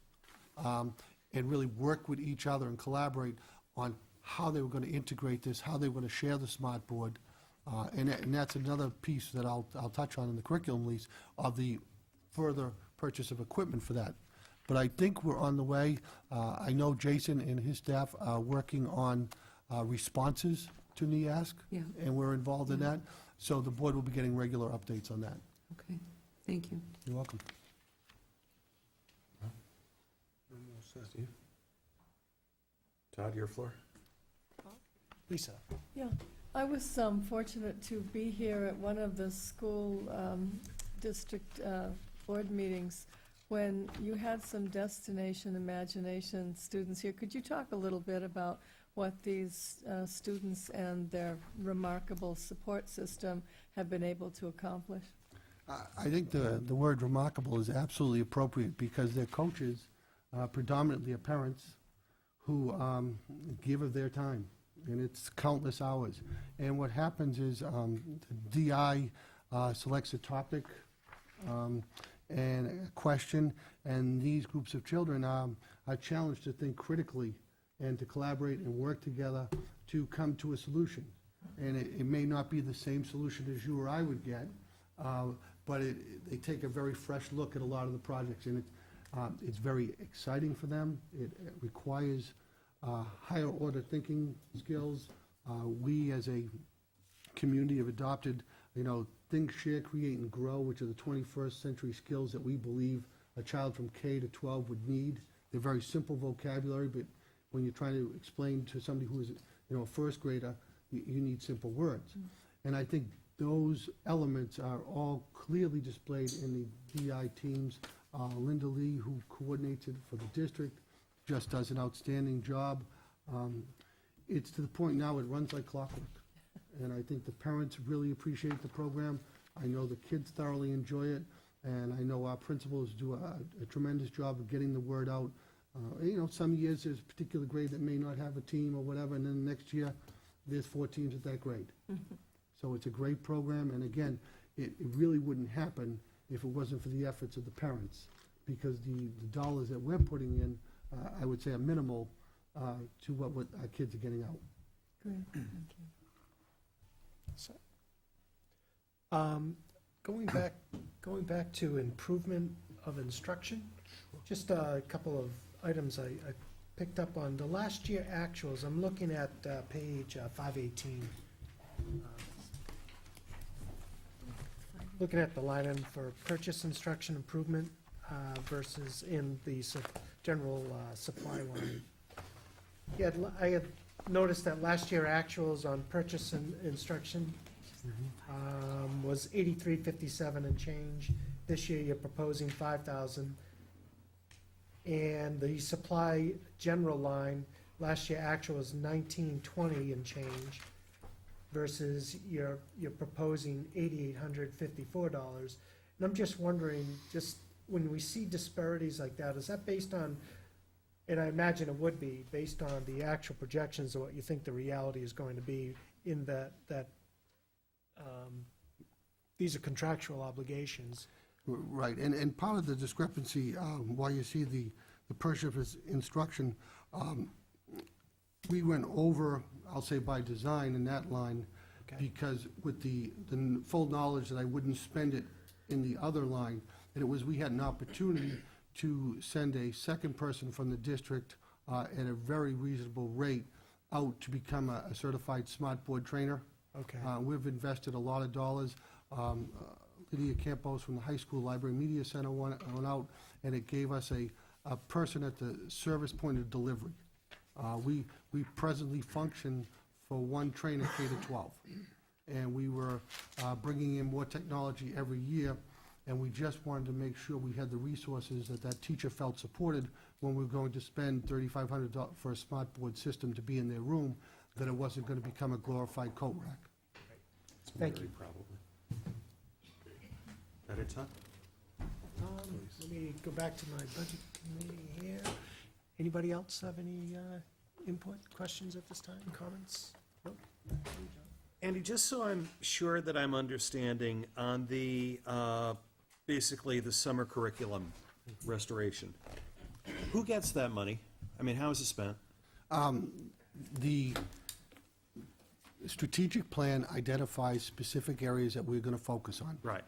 and really work with each other and collaborate on how they were going to integrate this, how they were going to share the smart board. And that's another piece that I'll touch on in the curriculum lease of the further purchase of equipment for that. But I think we're on the way. I know Jason and his staff are working on responses to NEASC, Yeah. and we're involved in that. So the board will be getting regular updates on that. Okay, thank you. You're welcome. Steve? Todd, your floor? Lisa? Yeah, I was fortunate to be here at one of the school district board meetings when you had some Destination Imagination students here. Could you talk a little bit about what these students and their remarkable support system have been able to accomplish? I think the word remarkable is absolutely appropriate, because their coaches predominantly are parents who give of their time, and it's countless hours. And what happens is the DI selects a topic and a question, and these groups of children are challenged to think critically and to collaborate and work together to come to a solution. And it may not be the same solution as you or I would get, but they take a very fresh look at a lot of the projects, and it's very exciting for them. It requires higher order thinking skills. We as a community have adopted, think, share, create, and grow, which are the 21st century skills that we believe a child from K to 12 would need. They're very simple vocabulary, but when you're trying to explain to somebody who is, a first grader, you need simple words. And I think those elements are all clearly displayed in the DI teams. Linda Lee, who coordinates it for the district, just does an outstanding job. It's to the point now it runs like clockwork. And I think the parents really appreciate the program. I know the kids thoroughly enjoy it, and I know our principals do a tremendous job of getting the word out. Some years there's a particular grade that may not have a team or whatever, and then the next year there's 4 teams at that grade. So it's a great program, and again, it really wouldn't happen if it wasn't for the efforts of the parents, because the dollars that we're putting in, I would say, are minimal to what our kids are getting out. Great, thank you. Going back to improvement of instruction, just a couple of items I picked up on. The last year actuals, I'm looking at page 518. Looking at the line item for purchase instruction improvement versus in the general supply line. I had noticed that last year actuals on purchase and instruction was 8357 and change. This year you're proposing 5,000. And the supply general line, last year actual was 1920 and change versus you're proposing $8,854. And I'm just wondering, just when we see disparities like that, is that based on, and I imagine it would be, based on the actual projections of what you think the reality is going to be in that these are contractual obligations. Right, and part of the discrepancy, why you see the purchase instruction, we went over, I'll say by design in that line, because with the full knowledge that I wouldn't spend it in the other line, and it was, we had an opportunity to send a second person from the district at a very reasonable rate out to become a certified smart board trainer. Okay. We've invested a lot of dollars. Lydia Campos from the High School Library Media Center went out, and it gave us a person at the service point of delivery. We presently function for one trainer K to 12, and we were bringing in more technology every year, and we just wanted to make sure we had the resources that teacher felt supported when we were going to spend $3,500 for a smart board system to be in their room, that it wasn't going to become a glorified coat rack. Thank you. Probably. That it, Todd? Let me go back to my budget committee here. Anybody else have any input, questions at this time, comments? Nope. Andy, just so I'm sure that I'm understanding, on the, basically the summer curriculum restoration, who gets that money? I mean, how is it spent? The strategic plan identifies specific areas that we're going to focus on. Right.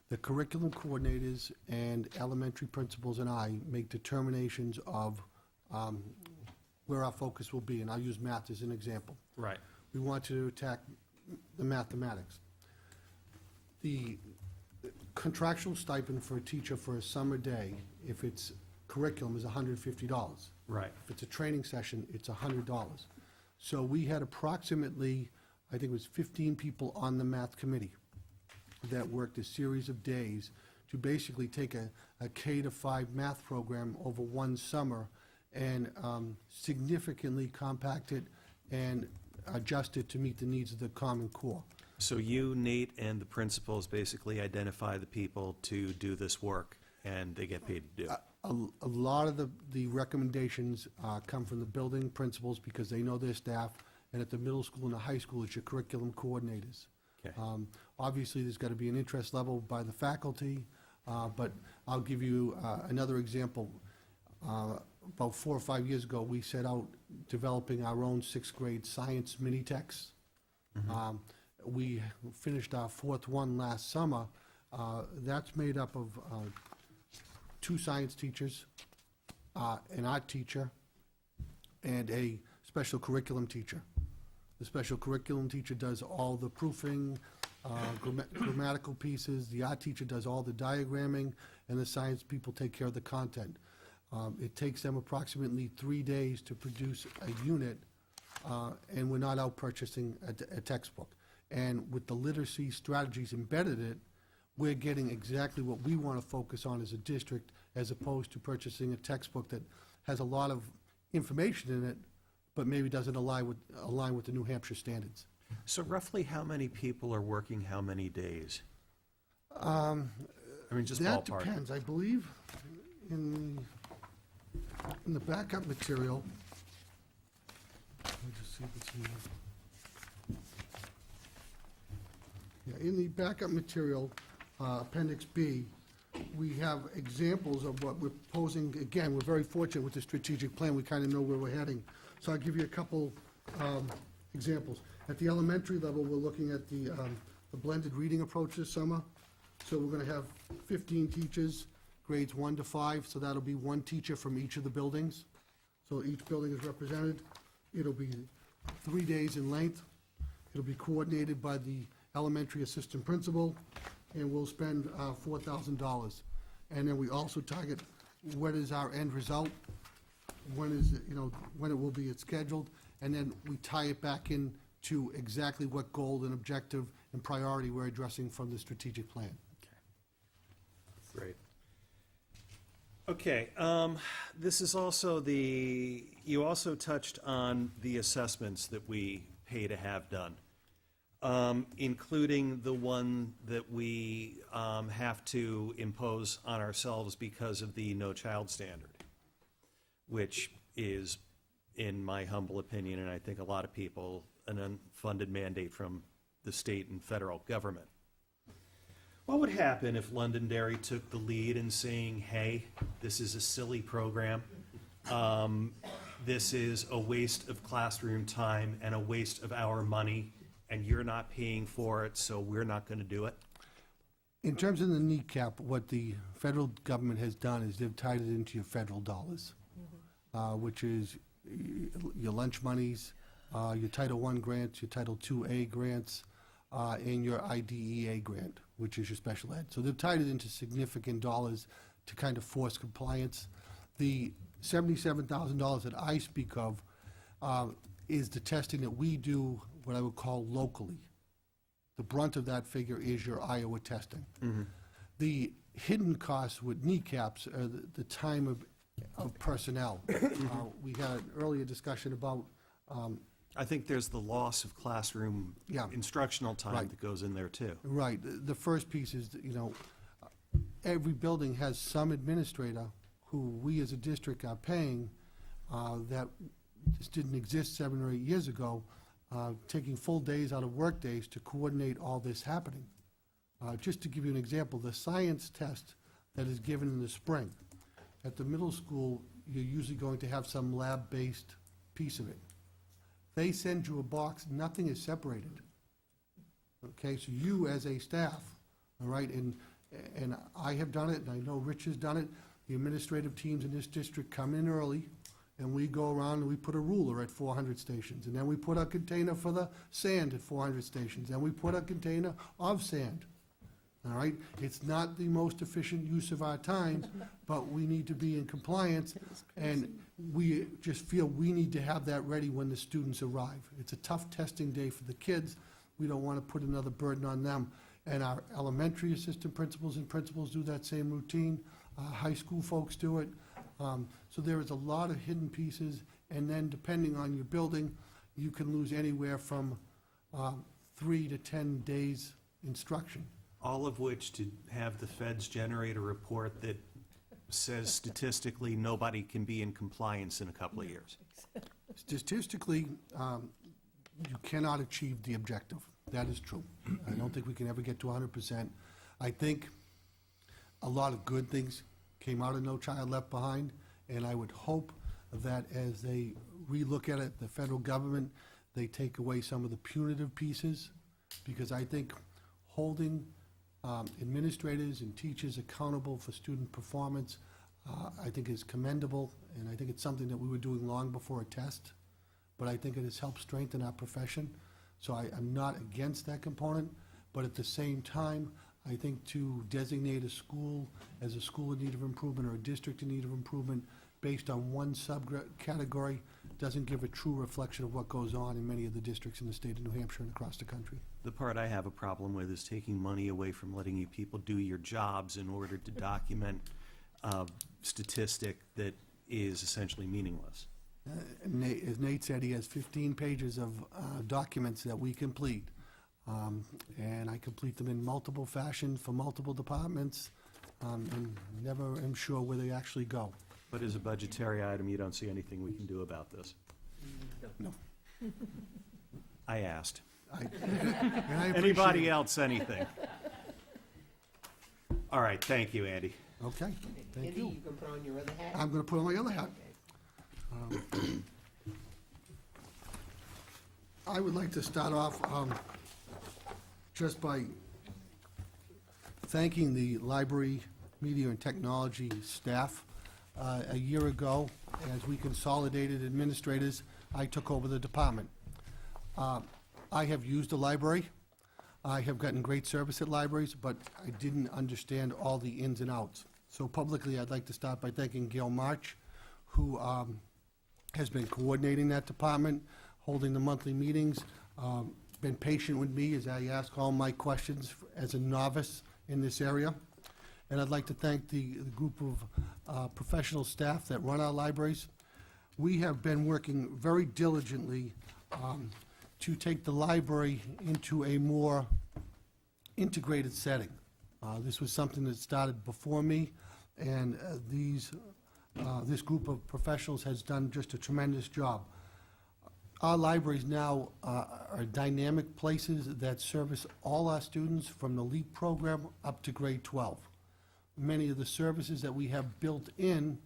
The curriculum coordinators and elementary principals and I make determinations of where our focus will be, and I'll use math as an example. Right. We want to attack the mathematics. The contractual stipend for a teacher for a summer day, if it's curriculum, is $150. Right. If it's a training session, it's $100. So we had approximately, I think it was 15 people on the math committee that worked a series of days to basically take a K to 5 math program over one summer and significantly compact it and adjust it to meet the needs of the Common Core. So you, Nate, and the principals basically identify the people to do this work, and they get paid to do it? A lot of the recommendations come from the building principals because they know their staff, and at the middle school and the high school, it's your curriculum coordinators. Okay. Obviously, there's got to be an interest level by the faculty, but I'll give you another example. About 4 or 5 years ago, we set out developing our own 6th grade science mini-techs. We finished our 4th one last summer. That's made up of 2 science teachers, an art teacher, and a special curriculum teacher. The special curriculum teacher does all the proofing, grammatical pieces, the art teacher does all the diagramming, and the science people take care of the content. It takes them approximately 3 days to produce a unit, and we're not out purchasing a textbook. And with the literacy strategies embedded in it, we're getting exactly what we want to focus on as a district, as opposed to purchasing a textbook that has a lot of information in it, but maybe doesn't align with the New Hampshire standards. So roughly how many people are working how many days? I mean, just That ballpark. depends, I believe, in the backup material. Let me just see if it's in there. Yeah, in the backup material, Appendix B, we have examples of what we're proposing. Again, we're very fortunate with the strategic plan, we kind of know where we're heading. So I'll give you a couple examples. At the elementary level, we're looking at the blended reading approach this summer. So we're gonna have 15 teachers, grades 1 to 5, so that'll be one teacher from each of the buildings. So each building is represented. It'll be 3 days in length. It'll be coordinated by the elementary assistant principal, and we'll spend $4,000. And then we also target what is our end result, when is, when it will be scheduled, and then we tie it back in to exactly what goal and objective and priority we're addressing from the strategic plan. Great. Okay, this is also you also touched on the assessments that we pay to have done, including the one that we have to impose on ourselves because of the no child standard, which is, in my humble opinion, and I think a lot of people, an unfunded mandate from the state and federal government. What would happen if Londonderry took the lead in saying, hey, this is a silly program, this is a waste of classroom time and a waste of our money, and you're not paying for it, so we're not going to do it? In terms of the kneecap, what the federal government has done is they've tied it into your federal dollars, which is your lunch monies, your Title I grants, your Title IIA grants, and your IDEA grant, which is your special ed. So they've tied it into significant dollars to kind of force compliance. The $77,000 that I speak of is the testing that we do, what I would call locally. The brunt of that figure is your Iowa testing. The hidden costs with kneecaps are the time of personnel. We had an earlier discussion about I think there's the loss of classroom Yeah. instructional time Right. that goes in there, too. Right. The first piece is, that, every building has some administrator who we as a district are paying that just didn't exist 7 or 8 years ago, taking full days out of work days to coordinate all this happening. Just to give you an example, the science test that is given in the spring, at the middle school, you're usually going to have some lab-based piece of it. They send you a box, nothing is separated. Okay, so you as a staff, all right, and I have done it, and I know Rich has done it, the administrative teams in this district come in early, and we go around and we put a ruler at 400 stations, and then we put a container for the sand at 400 stations, and we put a container of sand. All right, it's not the most efficient use of our time, but we need to be in compliance, and we just feel we need to have that ready when the students arrive. It's a tough testing day for the kids. We don't want to put another burden on them. And our elementary assistant principals and principals do that same routine. High school folks do it. So there is a lot of hidden pieces, and then depending on your building, you can lose anywhere from 3 to 10 days instruction. All of which to have the feds generate a report that says statistically nobody can be in compliance in a couple of years. Statistically, you cannot achieve the objective. That is true. I don't think we can ever get to 100%. I think a lot of good things came out of No Child Left Behind, and I would hope that as they relook at it, the federal government, they take away some of the punitive pieces, because I think holding administrators and teachers accountable for student performance, I think is commendable, and I think it's something that we were doing long before a test, but I think it has helped strengthen our profession. So I'm not against that component, but at the same time, I think to designate a school as a school in need of improvement or a district in need of improvement based on one subcategory doesn't give a true reflection of what goes on in many of the districts in the state of New Hampshire and across the country. The part I have a problem with is taking money away from letting you people do your jobs in order to document a statistic that is essentially meaningless. As Nate said, he has 15 pages of documents that we complete. And I complete them in multiple fashions for multiple departments, and never am sure where they actually go. But as a budgetary item, you don't see anything we can do about this? No. I asked. And I appreciate Anybody it. else, anything? All right, thank you, Andy. Okay, thank Andy, you. you can put on your other hat? I'm gonna put on my other hat. I would like to start off just by thanking the library, media, and technology staff. A year ago, as we consolidated administrators, I took over the department. I have used the library. I have gotten great service at libraries, but I didn't understand all the ins and outs. So publicly, I'd like to start by thanking Gail March, who has been coordinating that department, holding the monthly meetings, been patient with me as I ask all my questions as a novice in this area. And I'd like to thank the group of professional staff that run our libraries. We have been working very diligently to take the library into a more integrated setting. This was something that started before me, and this group of professionals has done just a tremendous job. Our libraries now are dynamic places that service all our students from the LEAP program up to grade 12. Many of the services that we have built in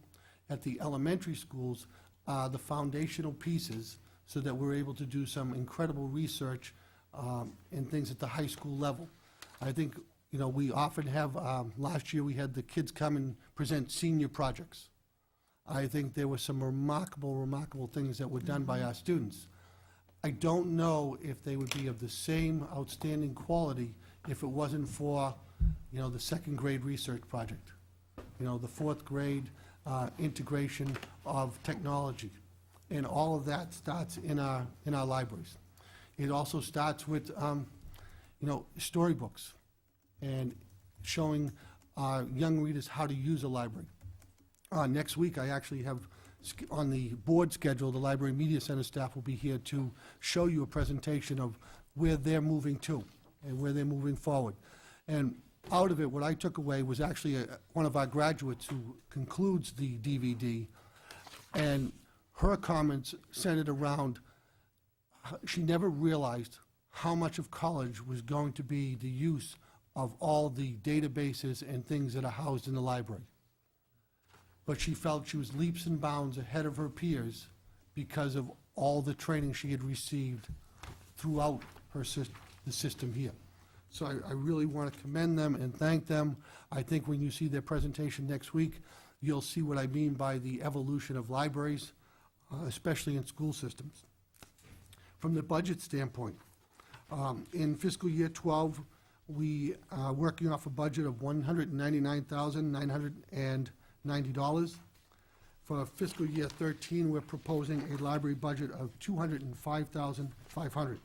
at the elementary schools are the foundational pieces so that we're able to do some incredible research and things at the high school level. I think, you know, we often have, last year we had the kids come and present senior projects. I think there were some remarkable things that were done by our students. I don't know if they would be of the same outstanding quality if it wasn't for, you know, the second grade research project. You know, the fourth grade integration of technology. And all of that starts in our libraries. It also starts with, you know, storybooks and showing our young readers how to use a library. Next week, I actually have on the board schedule, the Library Media Center staff will be here to show you a presentation of where they're moving to and where they're moving forward. And out of it, what I took away was actually one of our graduates who concludes the DVD, and her comments centered around, she never realized how much of college was going to be the use of all the databases and things that are housed in the library. But she felt she was leaps and bounds ahead of her peers because of all the training she had received throughout the system here. So I really want to commend them and thank them. I think when you see their presentation next week, you'll see what I mean by the evolution of libraries, especially in school systems. From the budget standpoint, in fiscal year 12, we are working off a budget of $199,990. For fiscal year 13, we're proposing a library budget of $205,500.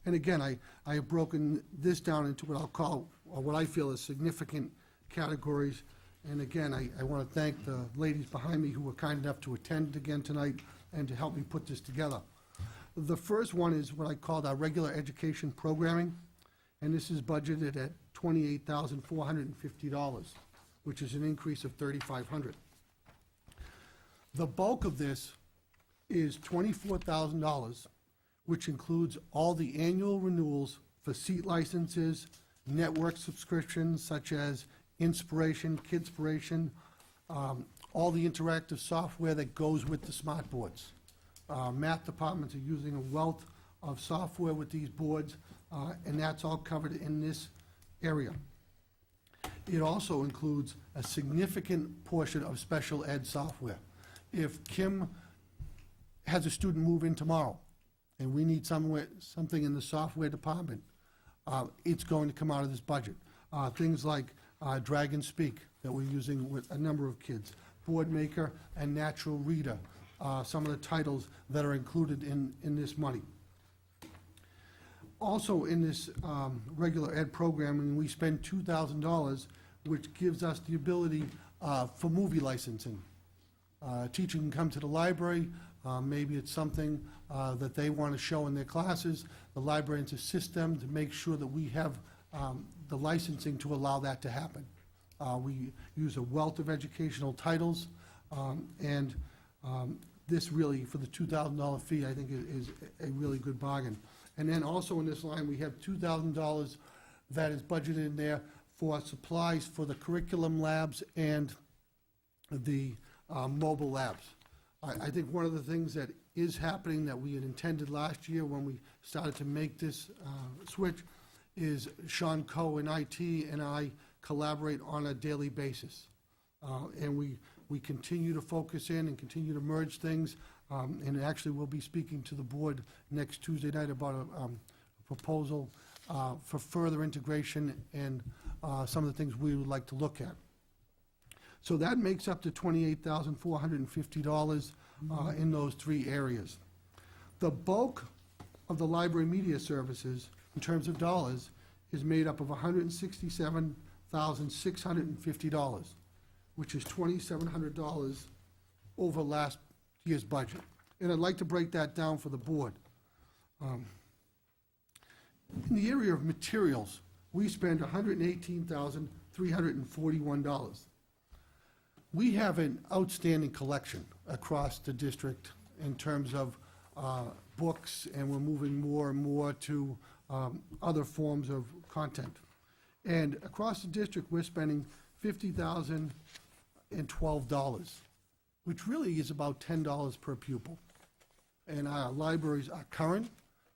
And again, I have broken this down into what I'll call, or what I feel is significant categories. And again, I want to thank the ladies behind me who were kind enough to attend again tonight and to help me put this together. The first one is what I called our regular education programming, and this is budgeted at $28,450, which is an increase of $3,500. The bulk of this is $24,000, which includes all the annual renewals for seat licenses, network subscriptions such as Inspiration, Kidspiration, all the interactive software that goes with the smart boards. Math departments are using a wealth of software with these boards, and that's all covered in this area. It also includes a significant portion of special ed software. If Kim has a student move in tomorrow, and we need something in the software department, it's going to come out of this budget. Things like Dragon Speak that we're using with a number of kids, Board Maker and Natural Reader, some of the titles that are included in this money. Also in this regular ed programming, we spend $2,000, which gives us the ability for movie licensing. A teacher can come to the library, maybe it's something that they want to show in their classes. The librarians assist them to make sure that we have the licensing to allow that to happen. We use a wealth of educational titles, and this really, for the $2,000 fee, I think is a really good bargain. And then also in this line, we have $2,000 that is budgeted in there for supplies for the curriculum labs and the mobile labs. I think one of the things that is happening that we had intended last year when we started to make this switch is Sean Coe in IT and I collaborate on a daily basis. And we continue to focus in and continue to merge things. And actually, we'll be speaking to the board next Tuesday night about a proposal for further integration and some of the things we would like to look at. So that makes up to $28,450 in those three areas. The bulk of the library media services, in terms of dollars, is made up of $167,650, which is $2,700 over last year's budget. And I'd like to break that down for the board. In the area of materials, we spend $118,341. We have an outstanding collection across the district in terms of books, and we're moving more and more to other forms of content. And across the district, we're spending $50,012, which really is about $10 per pupil. And our libraries are current,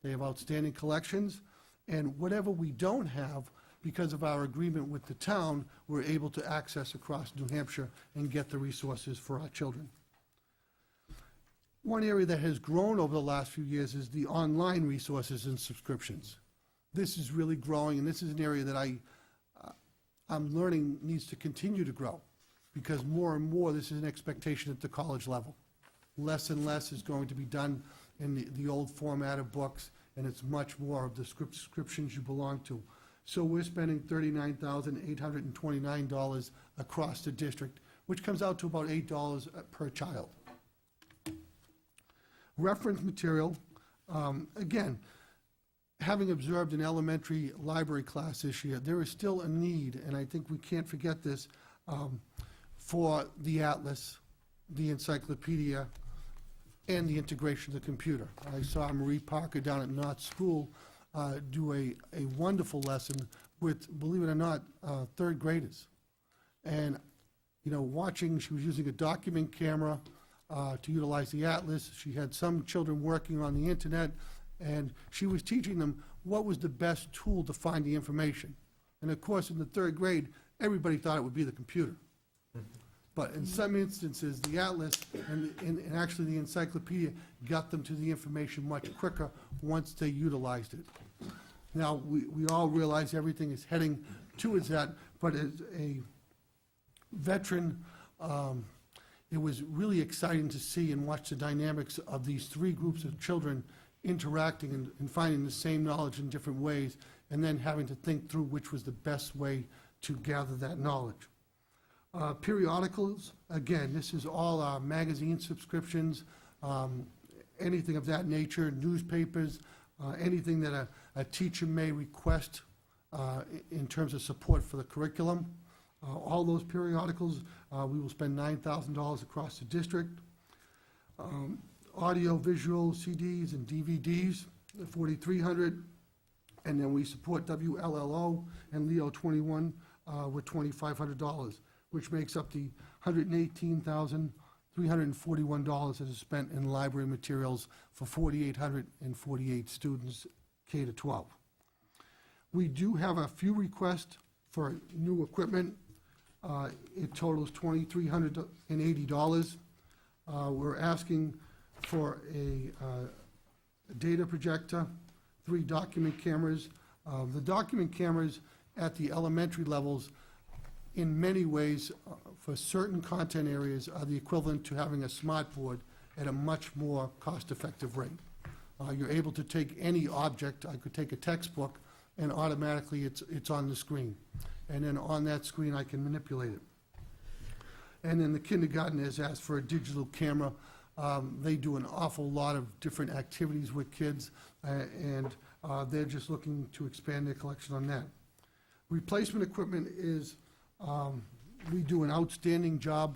they have outstanding collections, and whatever we don't have, because of our agreement with the town, we're able to access across New Hampshire and get the resources for our children. One area that has grown over the last few years is the online resources and subscriptions. This is really growing, and this is an area that I'm learning needs to continue to grow, because more and more this is an expectation at the college level. Less and less is going to be done in the old format of books, and it's much more of the subscriptions you belong to. So we're spending $39,829 across the district, which comes out to about $8 per child. Reference material, again, having observed an elementary library class this year, there is still a need, and I think we can't forget this, for the atlas, the encyclopedia, and the integration of the computer. I saw Marie Parker down at Knott School do a wonderful lesson with, believe it or not, third graders. And, you know, watching, she was using a document camera to utilize the atlas. She had some children working on the internet, and she was teaching them what was the best tool to find the information. And of course, in the third grade, everybody thought it would be the computer. But in some instances, the atlas and actually the encyclopedia got them to the information much quicker once they utilized it. Now, we all realize everything is heading towards that, but as a veteran, it was really exciting to see and watch the dynamics of these three groups of children interacting and finding the same knowledge in different ways, and then having to think through which was the best way to gather that knowledge. Periodicals, again, this is all our magazine subscriptions, anything of that nature, newspapers, anything that a teacher may request in terms of support for the curriculum. All those periodicals, we will spend $9,000 across the district. Audio, visual, CDs and DVDs, $4,300. And then we support WLLO and Leo 21 with $2,500, which makes up the $118,341 that is spent in library materials for 4,848 students K to 12. We do have a few requests for new equipment. It totals $2,380. We're asking for a data projector, 3 document cameras, The document cameras at the elementary levels, in many ways, for certain content areas, are the equivalent to having a smart board at a much more cost-effective rate. You're able to take any object, I could take a textbook, and automatically it's on the screen. And then on that screen, I can manipulate it. And then the kindergarten has asked for a digital camera. They do an awful lot of different activities with kids, and they're just looking to expand their collection on that. Replacement equipment is, we do an outstanding job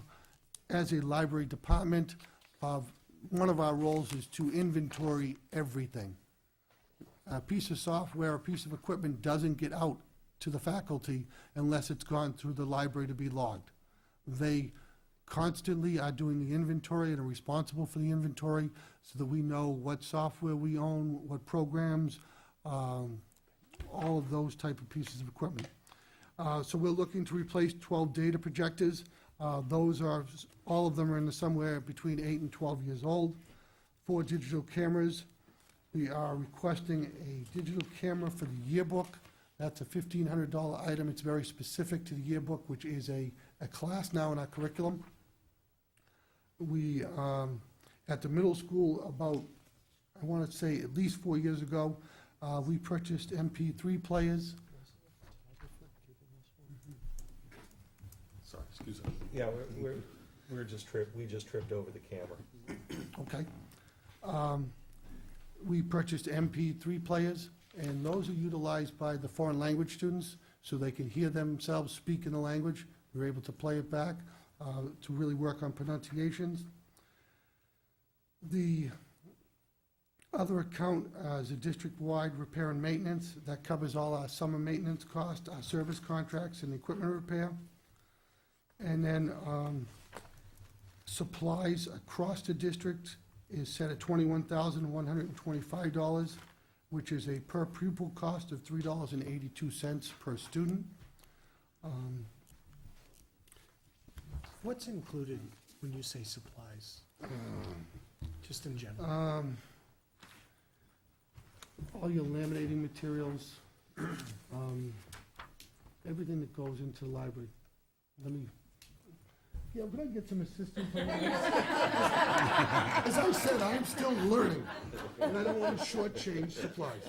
as a library department. One of our roles is to inventory everything. A piece of software, a piece of equipment doesn't get out to the faculty unless it's gone through the library to be logged. They constantly are doing the inventory and are responsible for the inventory so that we know what software we own, what programs, all of those type of pieces of equipment. So we're looking to replace 12 data projectors. Those are, all of them are in the somewhere between 8 and 12 years old. 4 digital cameras. We are requesting a digital camera for the yearbook. That's a $1,500 item. It's very specific to the yearbook, which is a class now in our curriculum. We, at the middle school, about, I want to say at least 4 years ago, we purchased MP3 players. Sorry, excuse me. Yeah, we just tripped over the camera. Okay. We purchased MP3 players, and those are utilized by the foreign language students, so they can hear themselves speak in the language. They're able to play it back, to really work on pronunciations. The other account is a district-wide repair and maintenance. That covers all our summer maintenance costs, our service contracts, and equipment repair. And then supplies across the district is set at $21,125, which is a per pupil cost of $3.82 per student. What's included when you say supplies? Just in general. All your laminating materials, everything that goes into the library. Let me, yeah, could I get some assistance on that? As I said, I'm still learning, and I don't want to shortchange supplies.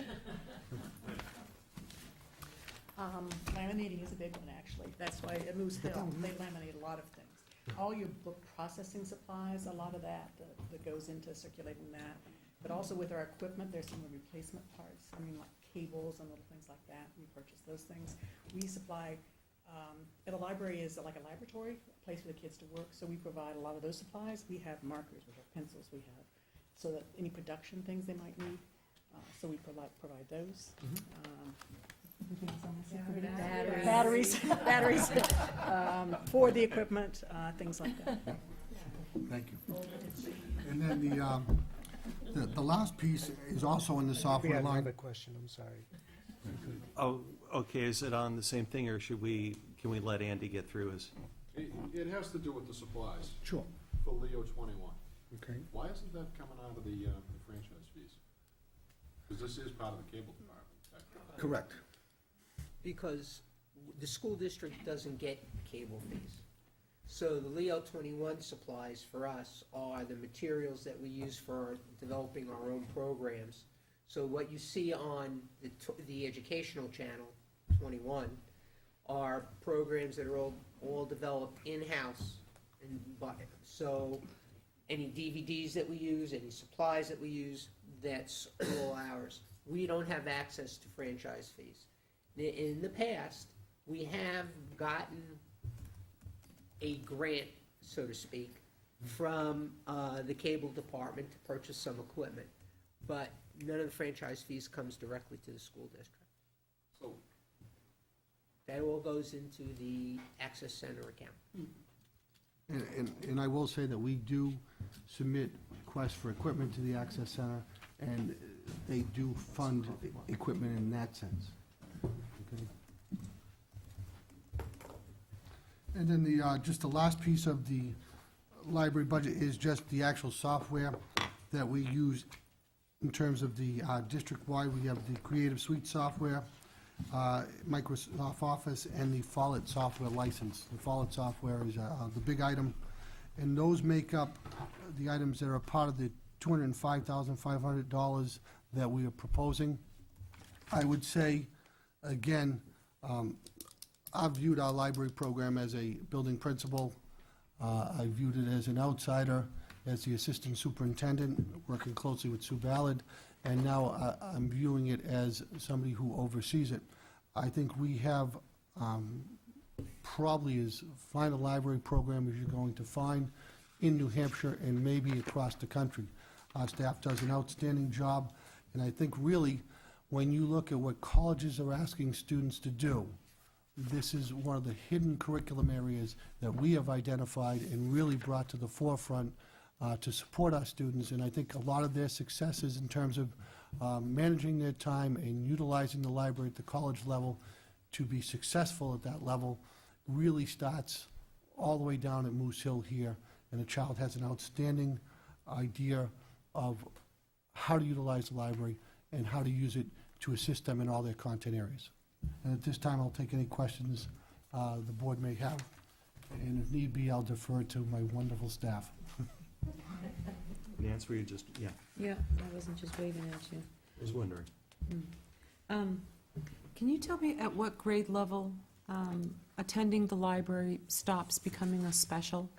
Laminating is a big one, actually. That's why at Moose Hill, they laminate a lot of things. All your book processing supplies, a lot of that goes into circulating that. But also with our equipment, there's some replacement parts, I mean, like cables and little things like that. We purchase those things. We supply, the library is like a laboratory, a place for the kids to work, so we provide a lot of those supplies. We have markers, we have pencils, we have, so that any production things they might need, so we provide those. Batteries, for the equipment, things like that. Thank you. And then the last piece is also in the We software had line. another question, I'm sorry. Oh, okay, is it on the same thing, or can we let Andy get through his? It has to do with the supplies Sure. for Leo 21. Okay. Why isn't that coming out of the franchise fees? Because this is part of the cable department. Correct. Because the school district doesn't get cable fees. So the Leo 21 supplies for us are the materials that we use for developing our own programs. So what you see on the educational channel, 21, are programs that are all developed in-house. So any DVDs that we use, any supplies that we use, that's all ours. We don't have access to franchise fees. In the past, we have gotten a grant, so to speak, from the cable department to purchase some equipment, but none of the franchise fees comes directly to the school district. So, That all goes into the Access Center account. And I will say that we do submit requests for equipment to the Access Center, and they do fund equipment in that sense. Okay. And then just the last piece of the library budget is just the actual software that we use in terms of the district-wide. We have the Creative Suite software. Microsoft Office and the Follett software license. The Follett software is the big item, and those make up the items that are part of the $205,500 that we are proposing. I would say, again, I've viewed our library program as a building principal. I viewed it as an outsider, as the assistant superintendent, working closely with Sue Ballard, and now I'm viewing it as somebody who oversees it. I think we have probably as fine a library program as you're going to find in New Hampshire and maybe across the country. Our staff does an outstanding job, and I think really, when you look at what colleges are asking students to do, this is one of the hidden curriculum areas that we have identified and really brought to the forefront to support our students. And I think a lot of their successes in terms of managing their time and utilizing the library at the college level to be successful at that level really starts all the way down at Moose Hill here. And the child has an outstanding idea of how to utilize the library and how to use it to assist them in all their content areas. And at this time, I'll take any questions the board may have. And if need be, I'll defer to my wonderful staff. Nance, were you just, yeah, Yeah, I wasn't just waving at you. I was wondering. Can you tell me at what grade level attending the library stops becoming a special?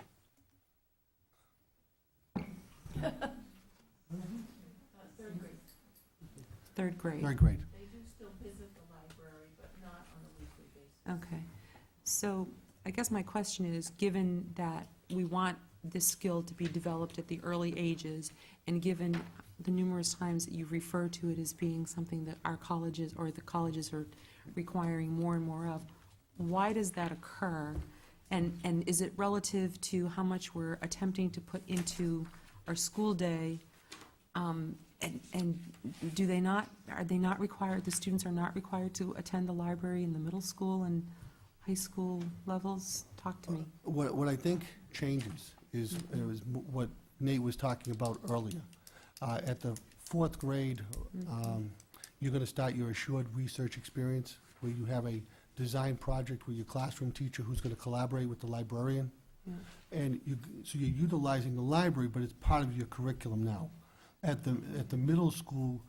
Third grade. Third grade. They do still visit the library, but not on a weekly basis. Okay. So I guess my question is, given that we want this skill to be developed at the early ages, and given the numerous times that you've referred to it as being something that our colleges or the colleges are requiring more and more of, why does that occur? And is it relative to how much we're attempting to put into our school day? And do they not, are they not required, the students are not required to attend the library in the middle school and high school levels? Talk to me. What I think changes is what Nate was talking about earlier. At the fourth grade, you're going to start your assured research experience, where you have a design project with your classroom teacher who's going to collaborate with the librarian. Yeah. And so you're utilizing the library, but it's part of your curriculum now. At the middle school,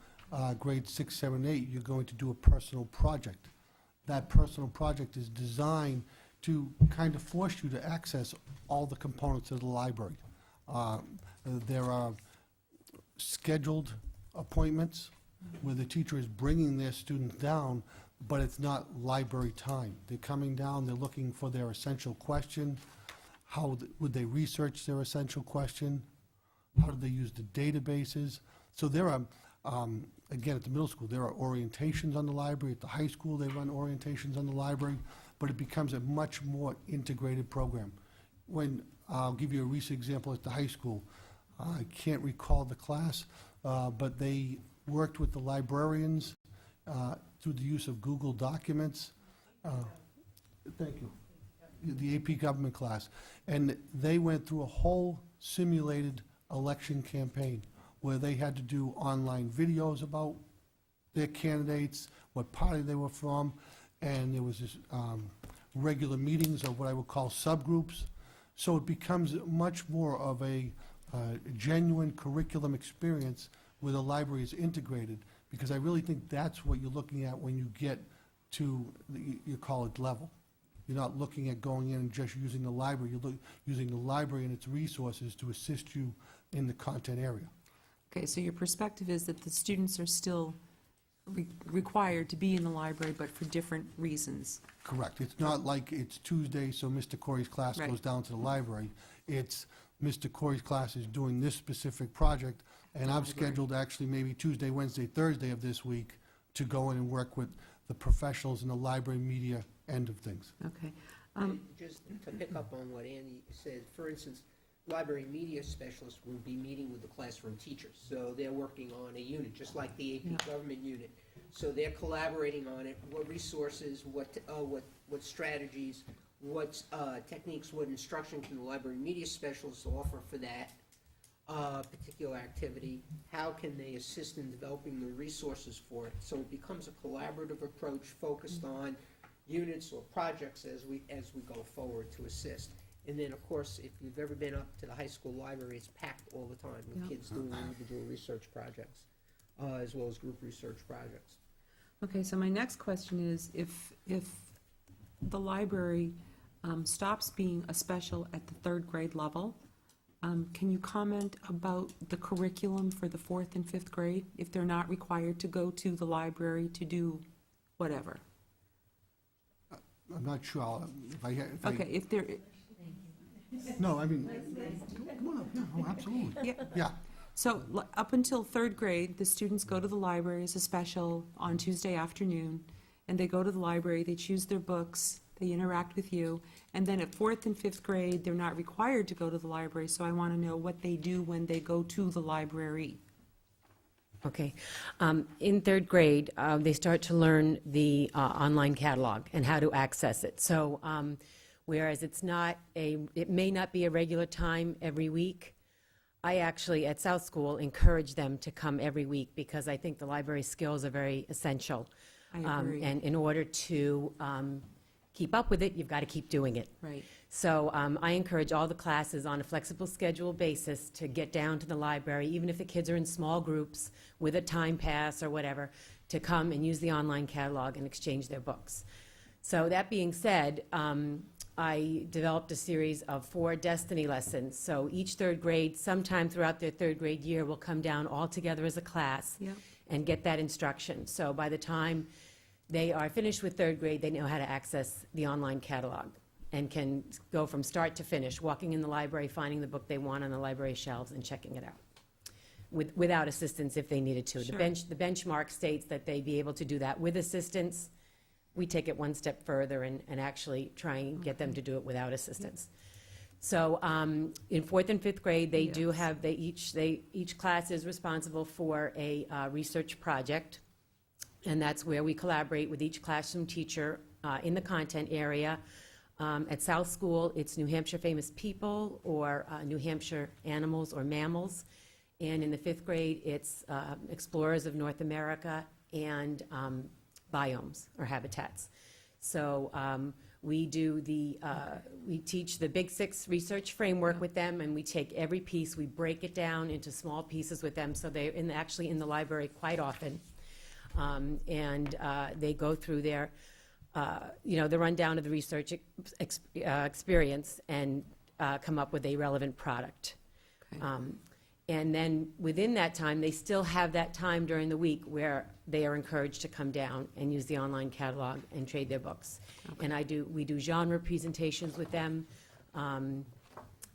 grades 6, 7, 8, you're going to do a personal project. That personal project is designed to kind of force you to access all the components of the library. There are scheduled appointments where the teacher is bringing their students down, but it's not library time. They're coming down, they're looking for their essential question. How would they research their essential question? How do they use the databases? So there are, again, at the middle school, there are orientations on the library. At the high school, they run orientations on the library, but it becomes a much more integrated program. I'll give you a recent example at the high school. I can't recall the class, but they worked with the librarians through the use of Google Documents. Thank you. The AP government class. And they went through a whole simulated election campaign where they had to do online videos about their candidates, what party they were from, and there was this regular meetings of what I would call subgroups. So it becomes much more of a genuine curriculum experience where the library is integrated, because I really think that's what you're looking at when you get to your college level. You're not looking at going in and just using the library. You're using the library and its resources to assist you in the content area. Okay, so your perspective is that the students are still required to be in the library, but for different reasons. Correct. It's not like it's Tuesday, so Mr. Corey's class Right. goes down to the library. It's Mr. Corey's class is doing this specific project, and I've scheduled actually maybe Tuesday, Wednesday, Thursday of this week to go in and work with the professionals in the library media end of things. Okay. Just to pick up on what Andy said, for instance, library media specialists will be meeting with the classroom teachers. So they're working on a unit, just like the AP government unit. So they're collaborating on it, what resources, what strategies, what techniques, what instruction can the library media specialists offer for that. particular activity, how can they assist in developing the resources for it? So it becomes a collaborative approach focused on units or projects as we go forward to assist. And then, of course, if you've ever been up to the high school library, it's packed all the time with Yep. kids doing individual research projects, as well as group research projects. Okay, so my next question is, if the library stops being a special at the third grade level, can you comment about the curriculum for the fourth and fifth grade, if they're not required to go to the library to do whatever? I'm not sure if I, Okay, if they're, no, I mean, come on up, yeah, oh, absolutely. yeah, Yeah, so up until third grade, the students go to the library as a special on Tuesday afternoon, and they go to the library, they choose their books, they interact with you, and then at fourth and fifth grade, they're not required to go to the library, so I want to know what they do when they go to the library. Okay. In third grade, they start to learn the online catalog and how to access it. So whereas it may not be a regular time every week, I actually, at South School, encourage them to come every week because I think the library skills are very essential. I agree. And in order to keep up with it, you've got to keep doing it. Right. So I encourage all the classes on a flexible schedule basis to get down to the library, even if the kids are in small groups with a time pass or whatever, to come and use the online catalog and exchange their books. So that being said, I developed a series of 4 Destiny lessons. So each third grade, sometime throughout their third grade year, will come down all together as a class Yep. and get that instruction. So by the time they are finished with third grade, they know how to access the online catalog and can go from start to finish, walking in the library, finding the book they want on the library shelves and checking it out, without assistance if they needed to. Sure. The benchmark states that they be able to do that with assistance. We take it one step further and actually try and get them to do it without assistance. So in fourth and fifth grade, they do have, each class is responsible for a research project, and that's where we collaborate with each classroom teacher in the content area. At South School, it's New Hampshire famous people or New Hampshire animals or mammals. And in the fifth grade, it's explorers of North America and biomes or habitats. So we teach the Big Six research framework with them, and we take every piece, we break it down into small pieces with them, so they're actually in the library quite often. And they go through their the rundown of the research experience and come up with a relevant product. Okay. And then within that time, they still have that time during the week where they are encouraged to come down and use the online catalog and trade their books. Okay. And we do genre presentations with them.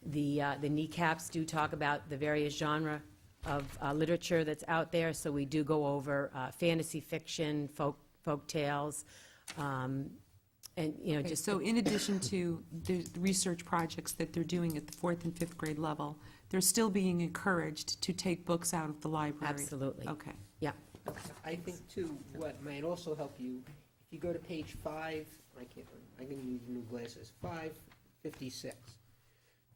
The kneecaps do talk about the various genre of literature that's out there, so we do go over fantasy fiction, folk tales, and Okay, just so in addition to the research projects that they're doing at the fourth and fifth grade level, they're still being encouraged to take books out of the library? absolutely. Okay. Yeah. I think too, what might also help you, if you go to page 5, I can use new glasses, 556.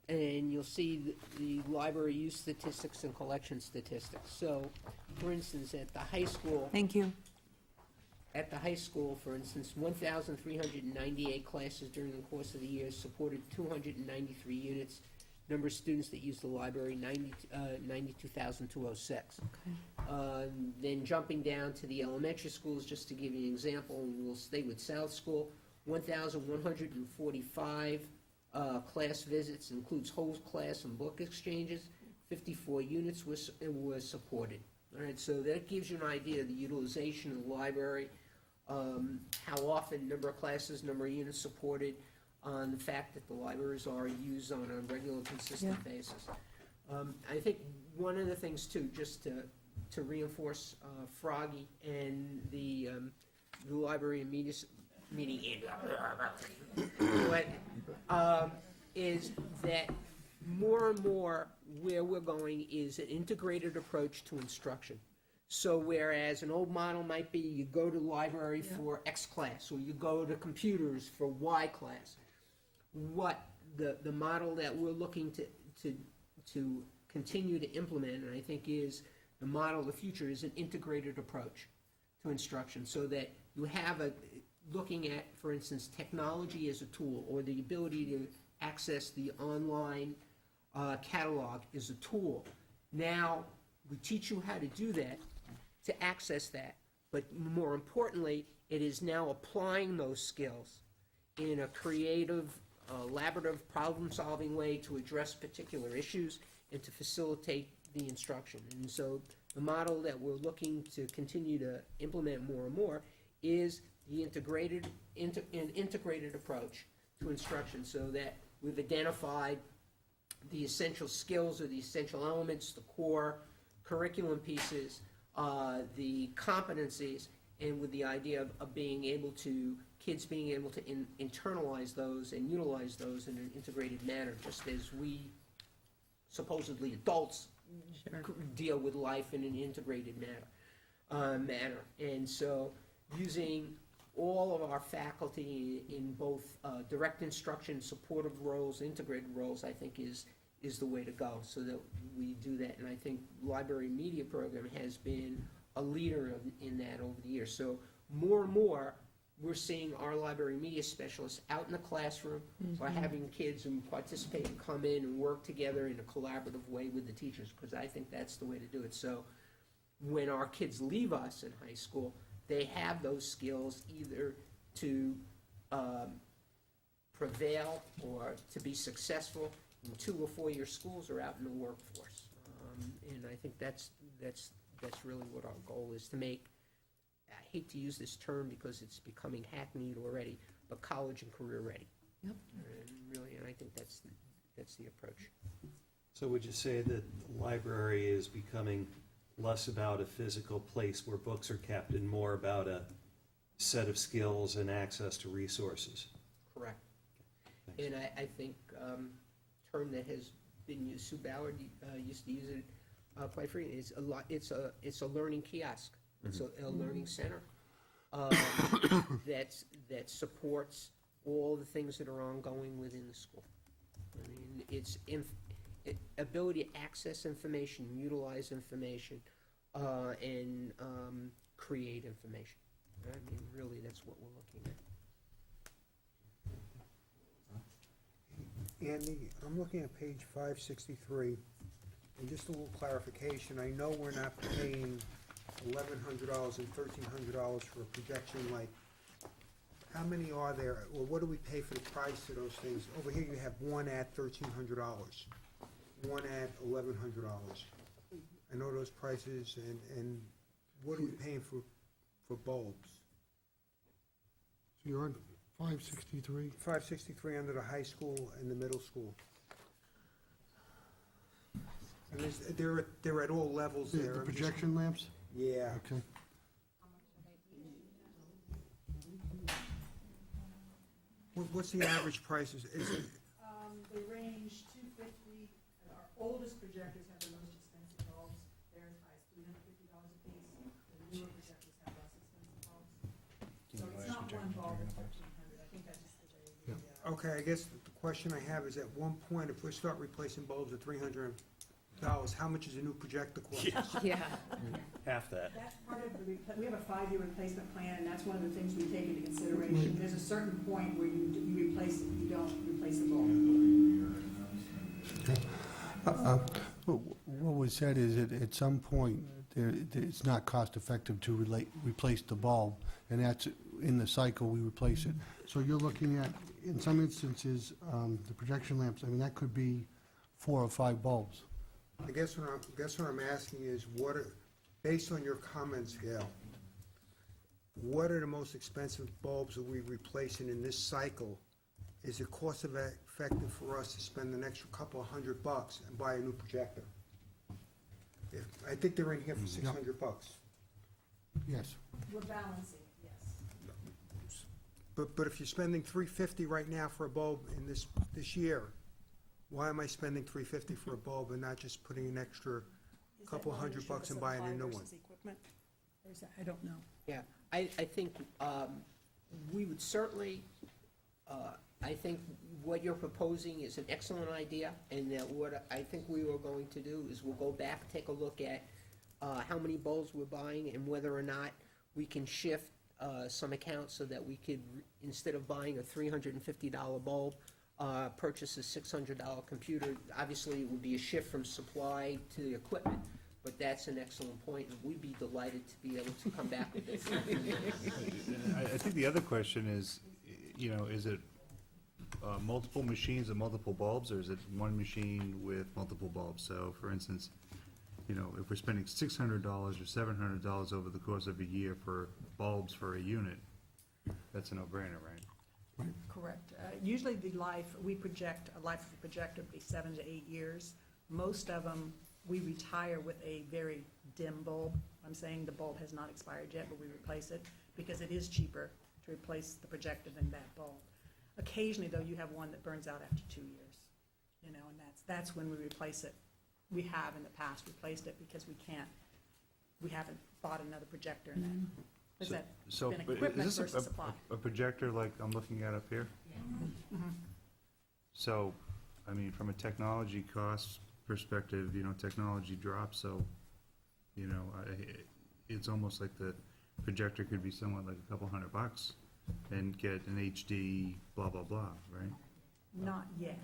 And you'll see the library use statistics and collection statistics. So, for instance, at the high school, Thank you. for instance, 1,398 classes during the course of the year supported 293 units. Number of students that use the library, 92,206. Okay. Then jumping down to the elementary schools, just to give you an example, and we'll stay with South School, 1,145 class visits, includes whole class and book exchanges. 54 units was supported. All right, so that gives you an idea of the utilization of the library, how often, number of classes, number of units supported, on the fact that the libraries are used on a regular, consistent basis. I think one of the things too, just to reinforce Froggy and the library and meeting, is that more and more where we're going is an integrated approach to instruction. So whereas an old model might be you go to the library for X class, or you go to computers for Y class, what the model that we're looking to continue to implement, and I think is the model of the future, is an integrated approach to instruction, so that you have looking at, for instance, technology as a tool, or the ability to access the online catalog is a tool. Now, we teach you how to do that, to access that, but more importantly, it is now applying those skills in a creative, collaborative, problem-solving way to address particular issues and to facilitate the instruction. And so the model that we're looking to continue to implement more and more is the integrated approach to instruction, so that we've identified the essential skills or the essential elements, the core curriculum pieces, the competencies, and with the idea of being able to, kids being able to internalize those and utilize those in an integrated manner, just as we supposedly adults deal with life in an integrated manner. And so using all of our faculty in both direct instruction, supportive roles, integrated roles, I think is the way to go, so that we do that. And I think Library Media Program has been a leader in that over the years. So more and more, we're seeing our library media specialists out in the classroom, by having kids who participate and come in and work together in a collaborative way with the teachers, because I think that's the way to do it. So when our kids leave us in high school, they have those skills either to prevail or to be successful in 2 or 4 year schools or out in the workforce. And I think that's really what our goal is, to make, I hate to use this term because it's becoming hackneyed already, but college and career ready. Yep. And I think that's the approach. So would you say that the library is becoming less about a physical place where books are kept and more about a set of skills and access to resources? Correct. And I think term that has been used, Sue Ballard used to use it quite frequently, it's a learning kiosk. It's a learning center that supports all the things that are ongoing within the school. I mean, it's ability to access information, utilize information, and create information. I mean, really, that's what we're looking at. Andy, I'm looking at page 563, and just a little clarification. I know we're not paying $1,100 and $1,300 for a projection light. How many are there, or what do we pay for the price of those things? Over here you have one at $1,300, one at $1,100. I know those prices, and what are we paying for bulbs? So you're on 563? 563 under the high school and the middle school. And they're at all levels there. The projection lamps? Yeah. Okay. What's the average price? Is it, They range $250, our oldest projectors have the most expensive bulbs, they're as high as $350 a piece. The newer projectors have less expensive bulbs. So it's not one bulb at $1,300, I think that's just the way we okay, I guess the question I have is, at one point, if we start replacing bulbs at $300, how much is a new projector cost? Yeah. Half that. That's part of the, we have a 5-year replacement plan, and that's one of the things we take into consideration. There's a certain point where you replace it, you don't replace the bulb. What was said is that at some point, it's not cost-effective to replace the bulb, and that's, in the cycle, we replace it. So you're looking at, in some instances, the projection lamps, I mean, that could be 4 or 5 bulbs. I guess what I'm asking is, based on your comments, Gail, what are the most expensive bulbs that we're replacing in this cycle? Is it cost effective for us to spend an extra couple of $100 and buy a new projector? I think they're in here for $600. Yes. We're balancing, yes. But if you're spending $350 right now for a bulb in this year, why am I spending $350 for a bulb and not just putting an extra couple of $100 and buying a new one? Equipment, or is that, I don't know. Yeah, I think we would certainly, I think what you're proposing is an excellent idea, and that what I think we were going to do is we'll go back, take a look at how many bulbs we're buying and whether or not we can shift some accounts so that we could, instead of buying a $350 bulb, purchase a $600 computer. Obviously, it would be a shift from supply to the equipment, but that's an excellent point, and we'd be delighted to be able to come back with it. I think the other question is, is it multiple machines and multiple bulbs, or is it one machine with multiple bulbs? So, for instance, if we're spending $600 or $700 over the course of a year for bulbs for a unit, that's a no-brainer, right? Correct. Usually the life, we project, a life of a projector would be 7 to 8 years. Most of them, we retire with a very dim bulb. I'm saying the bulb has not expired yet, but we replace it because it is cheaper to replace the projector than that bulb. Occasionally, though, you have one that burns out after 2 years, and that's when we replace it. We have in the past replaced it because we haven't bought another projector in that. Has that been But equipment is this versus supply? a projector like I'm looking at up here? Mhm. So, I mean, from a technology cost perspective, technology drops, so, it's almost like the projector could be somewhat like a couple $100 and get an HD blah, blah, blah, right? Not yet.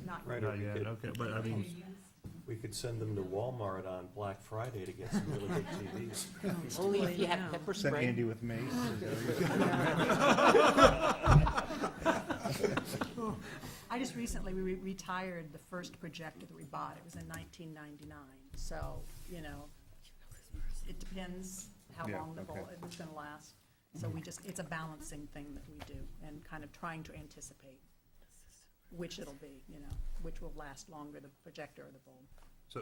Not Right, yet. or Not we yet, could- okay, but I mean, We could send them to Walmart on Black Friday to get some really good TVs. Only if you have pepper send spray. Andy with mace. I just recently retired the first projector that we bought. It was in 1999. So, it depends how Yeah, long the okay. bulb is going to last. So it's a balancing thing that we do and kind of trying to anticipate which it'll be, which will last longer, the projector or the bulb.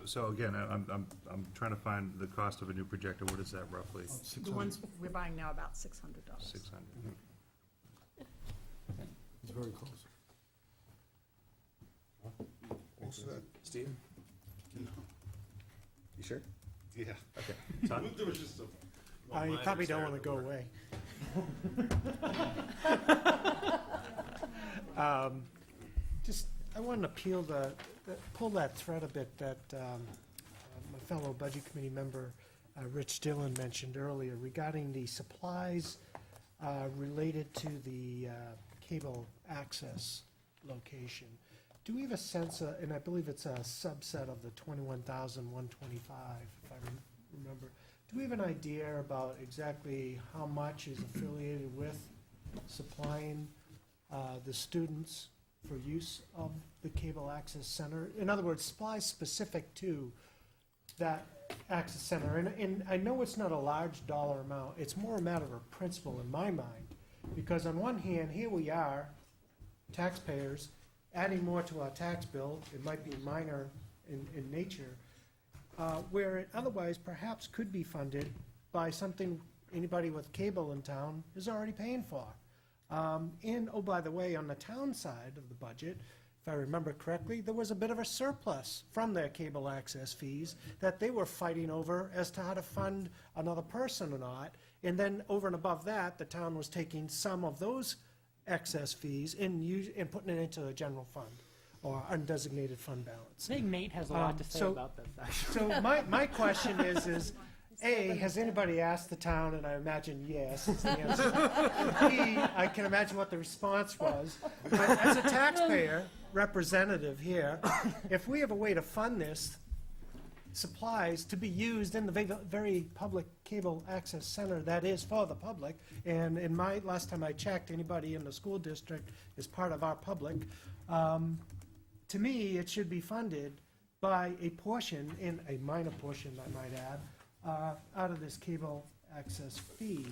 So again, I'm trying to find the cost of a new projector. What is that roughly? The ones we're buying now about $600. 600. It's very close. All set. Steve? You sure? Yeah. Okay. Todd? There was just a. You probably don't want to go away. I want to pull that thread a bit that my fellow Budget Committee member, Rich Dillon, mentioned earlier regarding the supplies related to the cable access location. Do we have a sense, and I believe it's a subset of the 21,125, if I remember, do we have an idea about exactly how much is affiliated with supplying the students for use of the cable access center? In other words, supplies specific to that access center. And I know it's not a large dollar amount. It's more a matter of principle in my mind. Because on one hand, here we are, taxpayers, adding more to our tax bill. It might be minor in nature, where it otherwise perhaps could be funded by something anybody with cable in town is already paying for. And, oh, by the way, on the town side of the budget, if I remember correctly, there was a bit of a surplus from their cable access fees that they were fighting over as to how to fund another person or not. And then over and above that, the town was taking some of those excess fees and putting it into a general fund or undesignated fund balance. I think Nate has a lot to say so- about this, actually. So my question is, A, has anybody asked the town, and I imagine yes, is the answer. B, I can imagine what the response was. But as a taxpayer representative here, if we have a way to fund this, supplies to be used in the very public cable access center that is for the public, and last time I checked, anybody in the school district is part of our public, to me, it should be funded by a portion, in a minor portion, I might add, out of this cable access fee.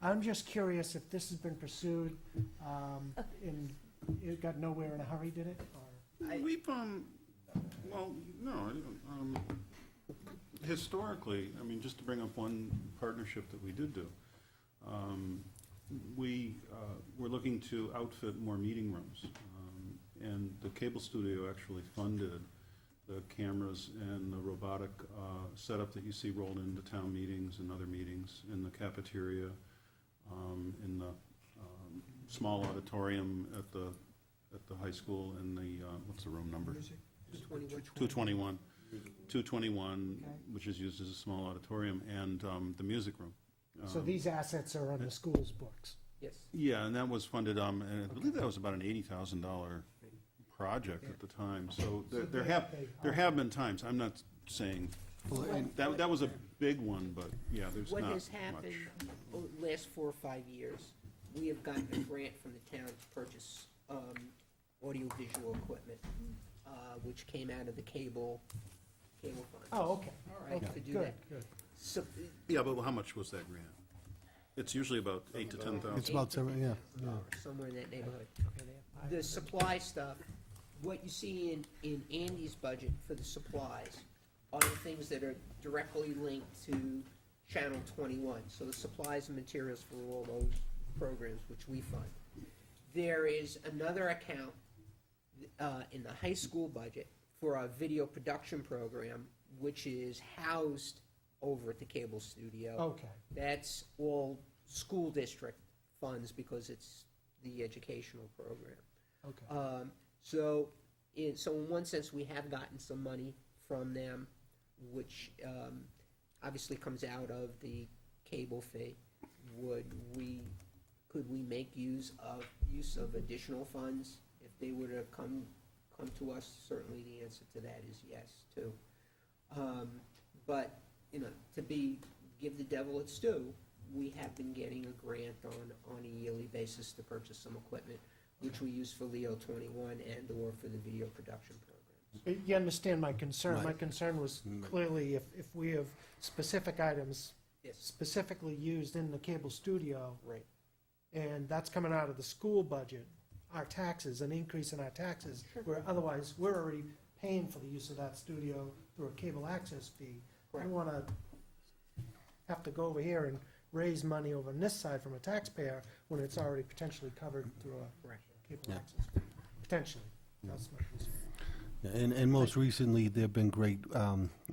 I'm just curious if this has been pursued, and it got nowhere in a hurry, did it? Or- We've, well, no, historically, I mean, just to bring up one partnership that we did do, we were looking to outfit more meeting rooms. And the cable studio actually funded the cameras and the robotic setup that you see rolled into town meetings and other meetings in the cafeteria, in the small auditorium at the high school in the, what's the room number? 221. 221, which is used as a small auditorium, and the music room. So these assets are on the school's books. Yes. Yeah, and that was funded, and I believe that was about an $80,000 project at the time. So there have been times, I'm not saying, that was a big one, but yeah, there's not What much. has happened over the last 4 or 5 years, we have gotten a grant from the town to purchase audiovisual equipment, which came out of the cable fund. Oh, okay. Right, Okay, to do good, that. good. So, Yeah, but how much was that grant? It's usually about 8 to 10,000. It's about seven, yeah. somewhere in that neighborhood. The supply stuff, what you see in Andy's budget for the supplies are the things that are directly linked to Channel 21. So the supplies and materials for all those programs which we fund. There is another account in the high school budget for our video production program, which is housed over at the cable studio. Okay. That's all school district funds because it's the educational program. Okay. So in one sense, we have gotten some money from them, which obviously comes out of the cable fee. Could we make use of additional funds if they were to come to us? Certainly the answer to that is yes, too. But, give the devil its due, we have been getting a grant on a yearly basis to purchase some equipment, which we use for Leo 21 and/or for the video production program. You understand my concern? My Right. concern was clearly if we have specific items Yes. specifically used in the cable studio, Right. and that's coming out of the school budget, our taxes, an increase in our taxes, where otherwise we're already paying for the use of that studio through a cable access fee. I don't want to have to go over here and raise money over on this side from a taxpayer when it's already potentially covered through a Correct. cable Yeah. access fee. Potentially, that's my concern. Yeah, and most recently, they've been great.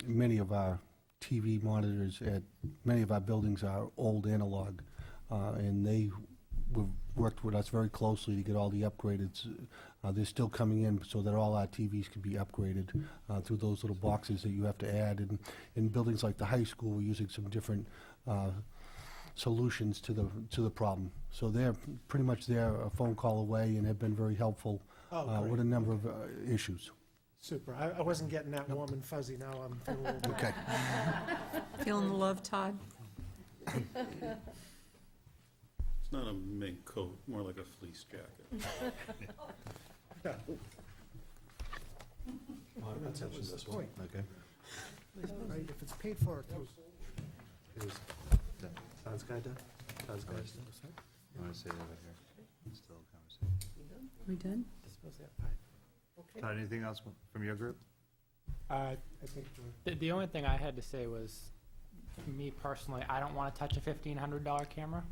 Many of our TV monitors at many of our buildings are old analog, and they worked with us very closely to get all the upgraded. They're still coming in so that all our TVs can be upgraded through those little boxes that you have to add. And in buildings like the high school, we're using some different solutions to the problem. So they're pretty much there, a phone call away, and have been very helpful with a number of issues. Super. I wasn't getting that warm and fuzzy. Now I'm feeling a little bit. Okay. Feeling the love, Todd? It's not a mink coat, more like a fleece jacket. That was the point. Okay. Right, if it's paid for through Todd's guy done? Todd's guy done? I want to say that over here. It's still a conversation. We done? Okay. Todd, anything else from your group? I think we're. The only thing I had to say was, me personally, I don't want to touch a $1,500 camera.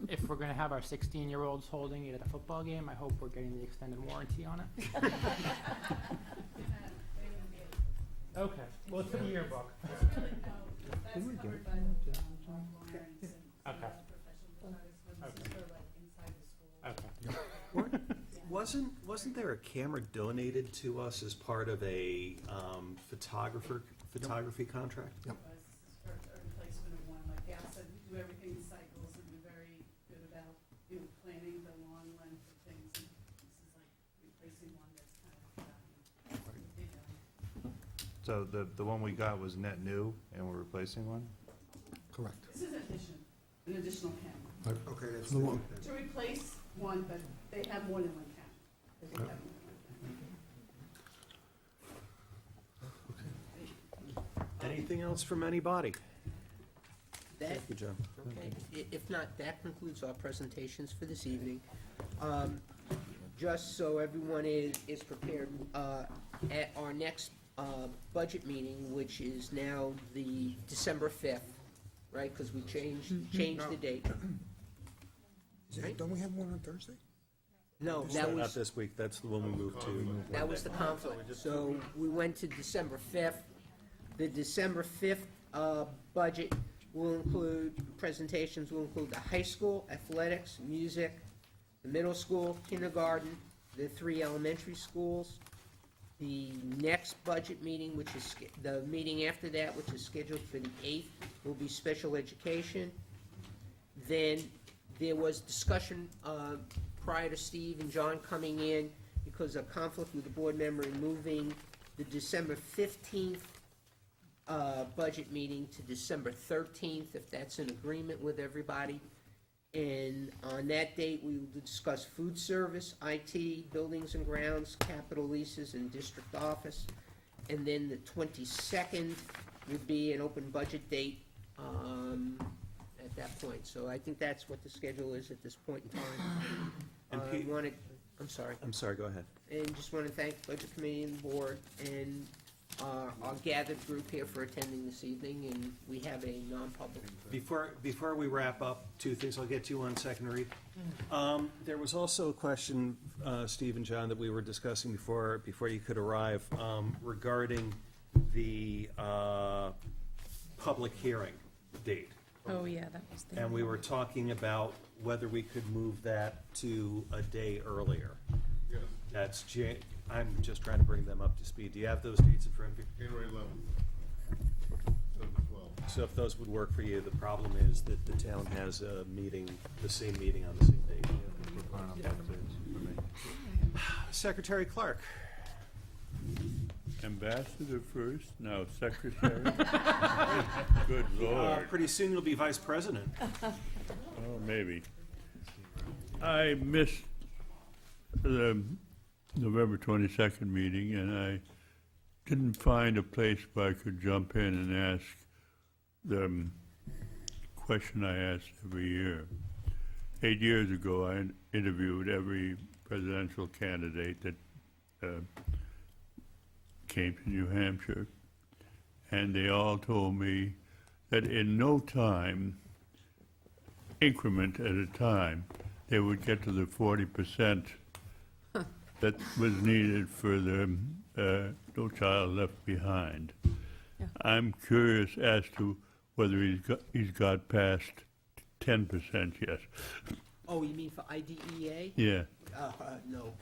If we're gonna have our 16-year-olds holding it at a football game, I hope we're getting the extended warranty on it. Okay, well, it's for the yearbook. Okay. Okay. Wasn't there a camera donated to us as part of a photography contract? Yep. A replacement of one, like Gal said, we do everything in cycles and we're very good about, planning the long length of things. And this is like replacing one that's kind of, So the one we got was net new, and we're replacing one? Correct. This is an additional camera. Okay, that's The one- To replace one, but they have more than one camera. They do have more than one camera. Anything else from anybody? That, Thank you, John. okay, if not, that concludes our presentations for this evening. Just so everyone is prepared, at our next budget meeting, which is now the December 5th, right, because we changed the date. Don't we have one on Thursday? No, that Not was, this week, that's the one we moved to. that was the conflict. So we went to December 5th. The December 5th budget will include, presentations will include the high school, athletics, music, the middle school, kindergarten, the 3 elementary schools. The next budget meeting, which is, the meeting after that, which is scheduled for the 8th, will be special education. Then there was discussion prior to Steve and John coming in because of conflict with the board member in moving the December 15th budget meeting to December 13th, if that's in agreement with everybody. And on that date, we will discuss food service, IT, buildings and grounds, capital leases, and district office. And then the 22nd would be an open budget date at that point. So I think that's what the schedule is at this point in time. And I Pete- wanted, I'm sorry. I'm sorry, go ahead. And just want to thank the Budget Committee and the Board and our gathered group here for attending this evening, and we have a non-public. Before we wrap up, 2 things I'll get to on second read. There was also a question, Steve and John, that we were discussing before you could arrive, regarding the public hearing date. Oh, yeah, that was there. And we were talking about whether we could move that to a day earlier. Yes, That's I'm just trying to bring them up to speed. Do you have those dates in front of you? January 11th. 7 to 12. So if those would work for you, the problem is that the town has a meeting, the same meeting on the same date. Secretary Clark. Ambassador first, now secretary. Good Lord. Pretty soon you'll be vice president. Oh, maybe. I missed the November 22nd meeting, and I didn't find a place where I could jump in and ask the question I ask every year. 8 years ago, I interviewed every presidential candidate that came to New Hampshire, and they all told me that in no time, increment at a time, they would get to the 40% that was needed for the No Child Left Behind. Yeah. I'm curious as to whether he's got past 10% yet. Oh, you mean for IDEA? Yeah, No.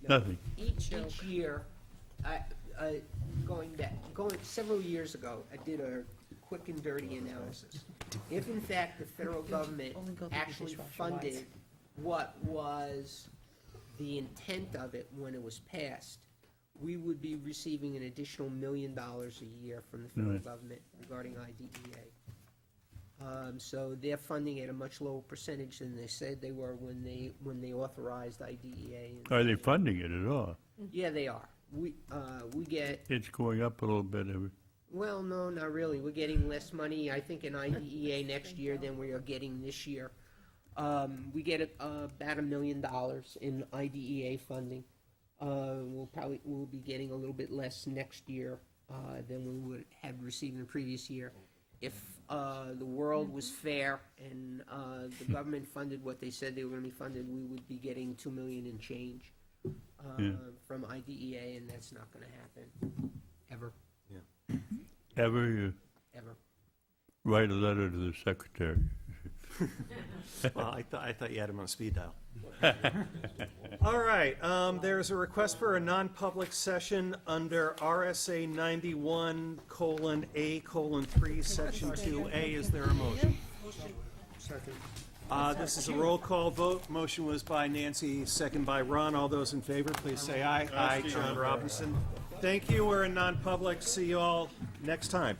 nothing. Each year, going several years ago, I did a quick and dirty analysis. If in fact the federal government Only go through the actually dishwasher funded once. what was the intent of it when it was passed, we would be receiving an additional $1 million a year from the federal Right. government regarding IDEA. So they're funding at a much lower percentage than they said they were when they authorized IDEA. Are they funding it at all? Yeah, they are. We get, It's going up a little bit every, well, no, not really. We're getting less money, I think, in IDEA next year than we are getting this year. We get about $1 million in IDEA funding. We'll be getting a little bit less next year than we would have received in the previous year. If the world was fair and the government funded what they said they were going to be funded, we would be getting $2 million in change from IDEA, and that's not going to happen ever, ever you ever. write a letter to the secretary? Well, I thought you had him on speed dial. All right, there's a request for a non-public session under RSA 91:A:3, Section 2A. Is there a motion? Second. This is a roll call vote. Motion was by Nancy, second by Ron. All those in favor, please say aye. Aye, John Robinson. Thank you. We're in non-public. See you all next time.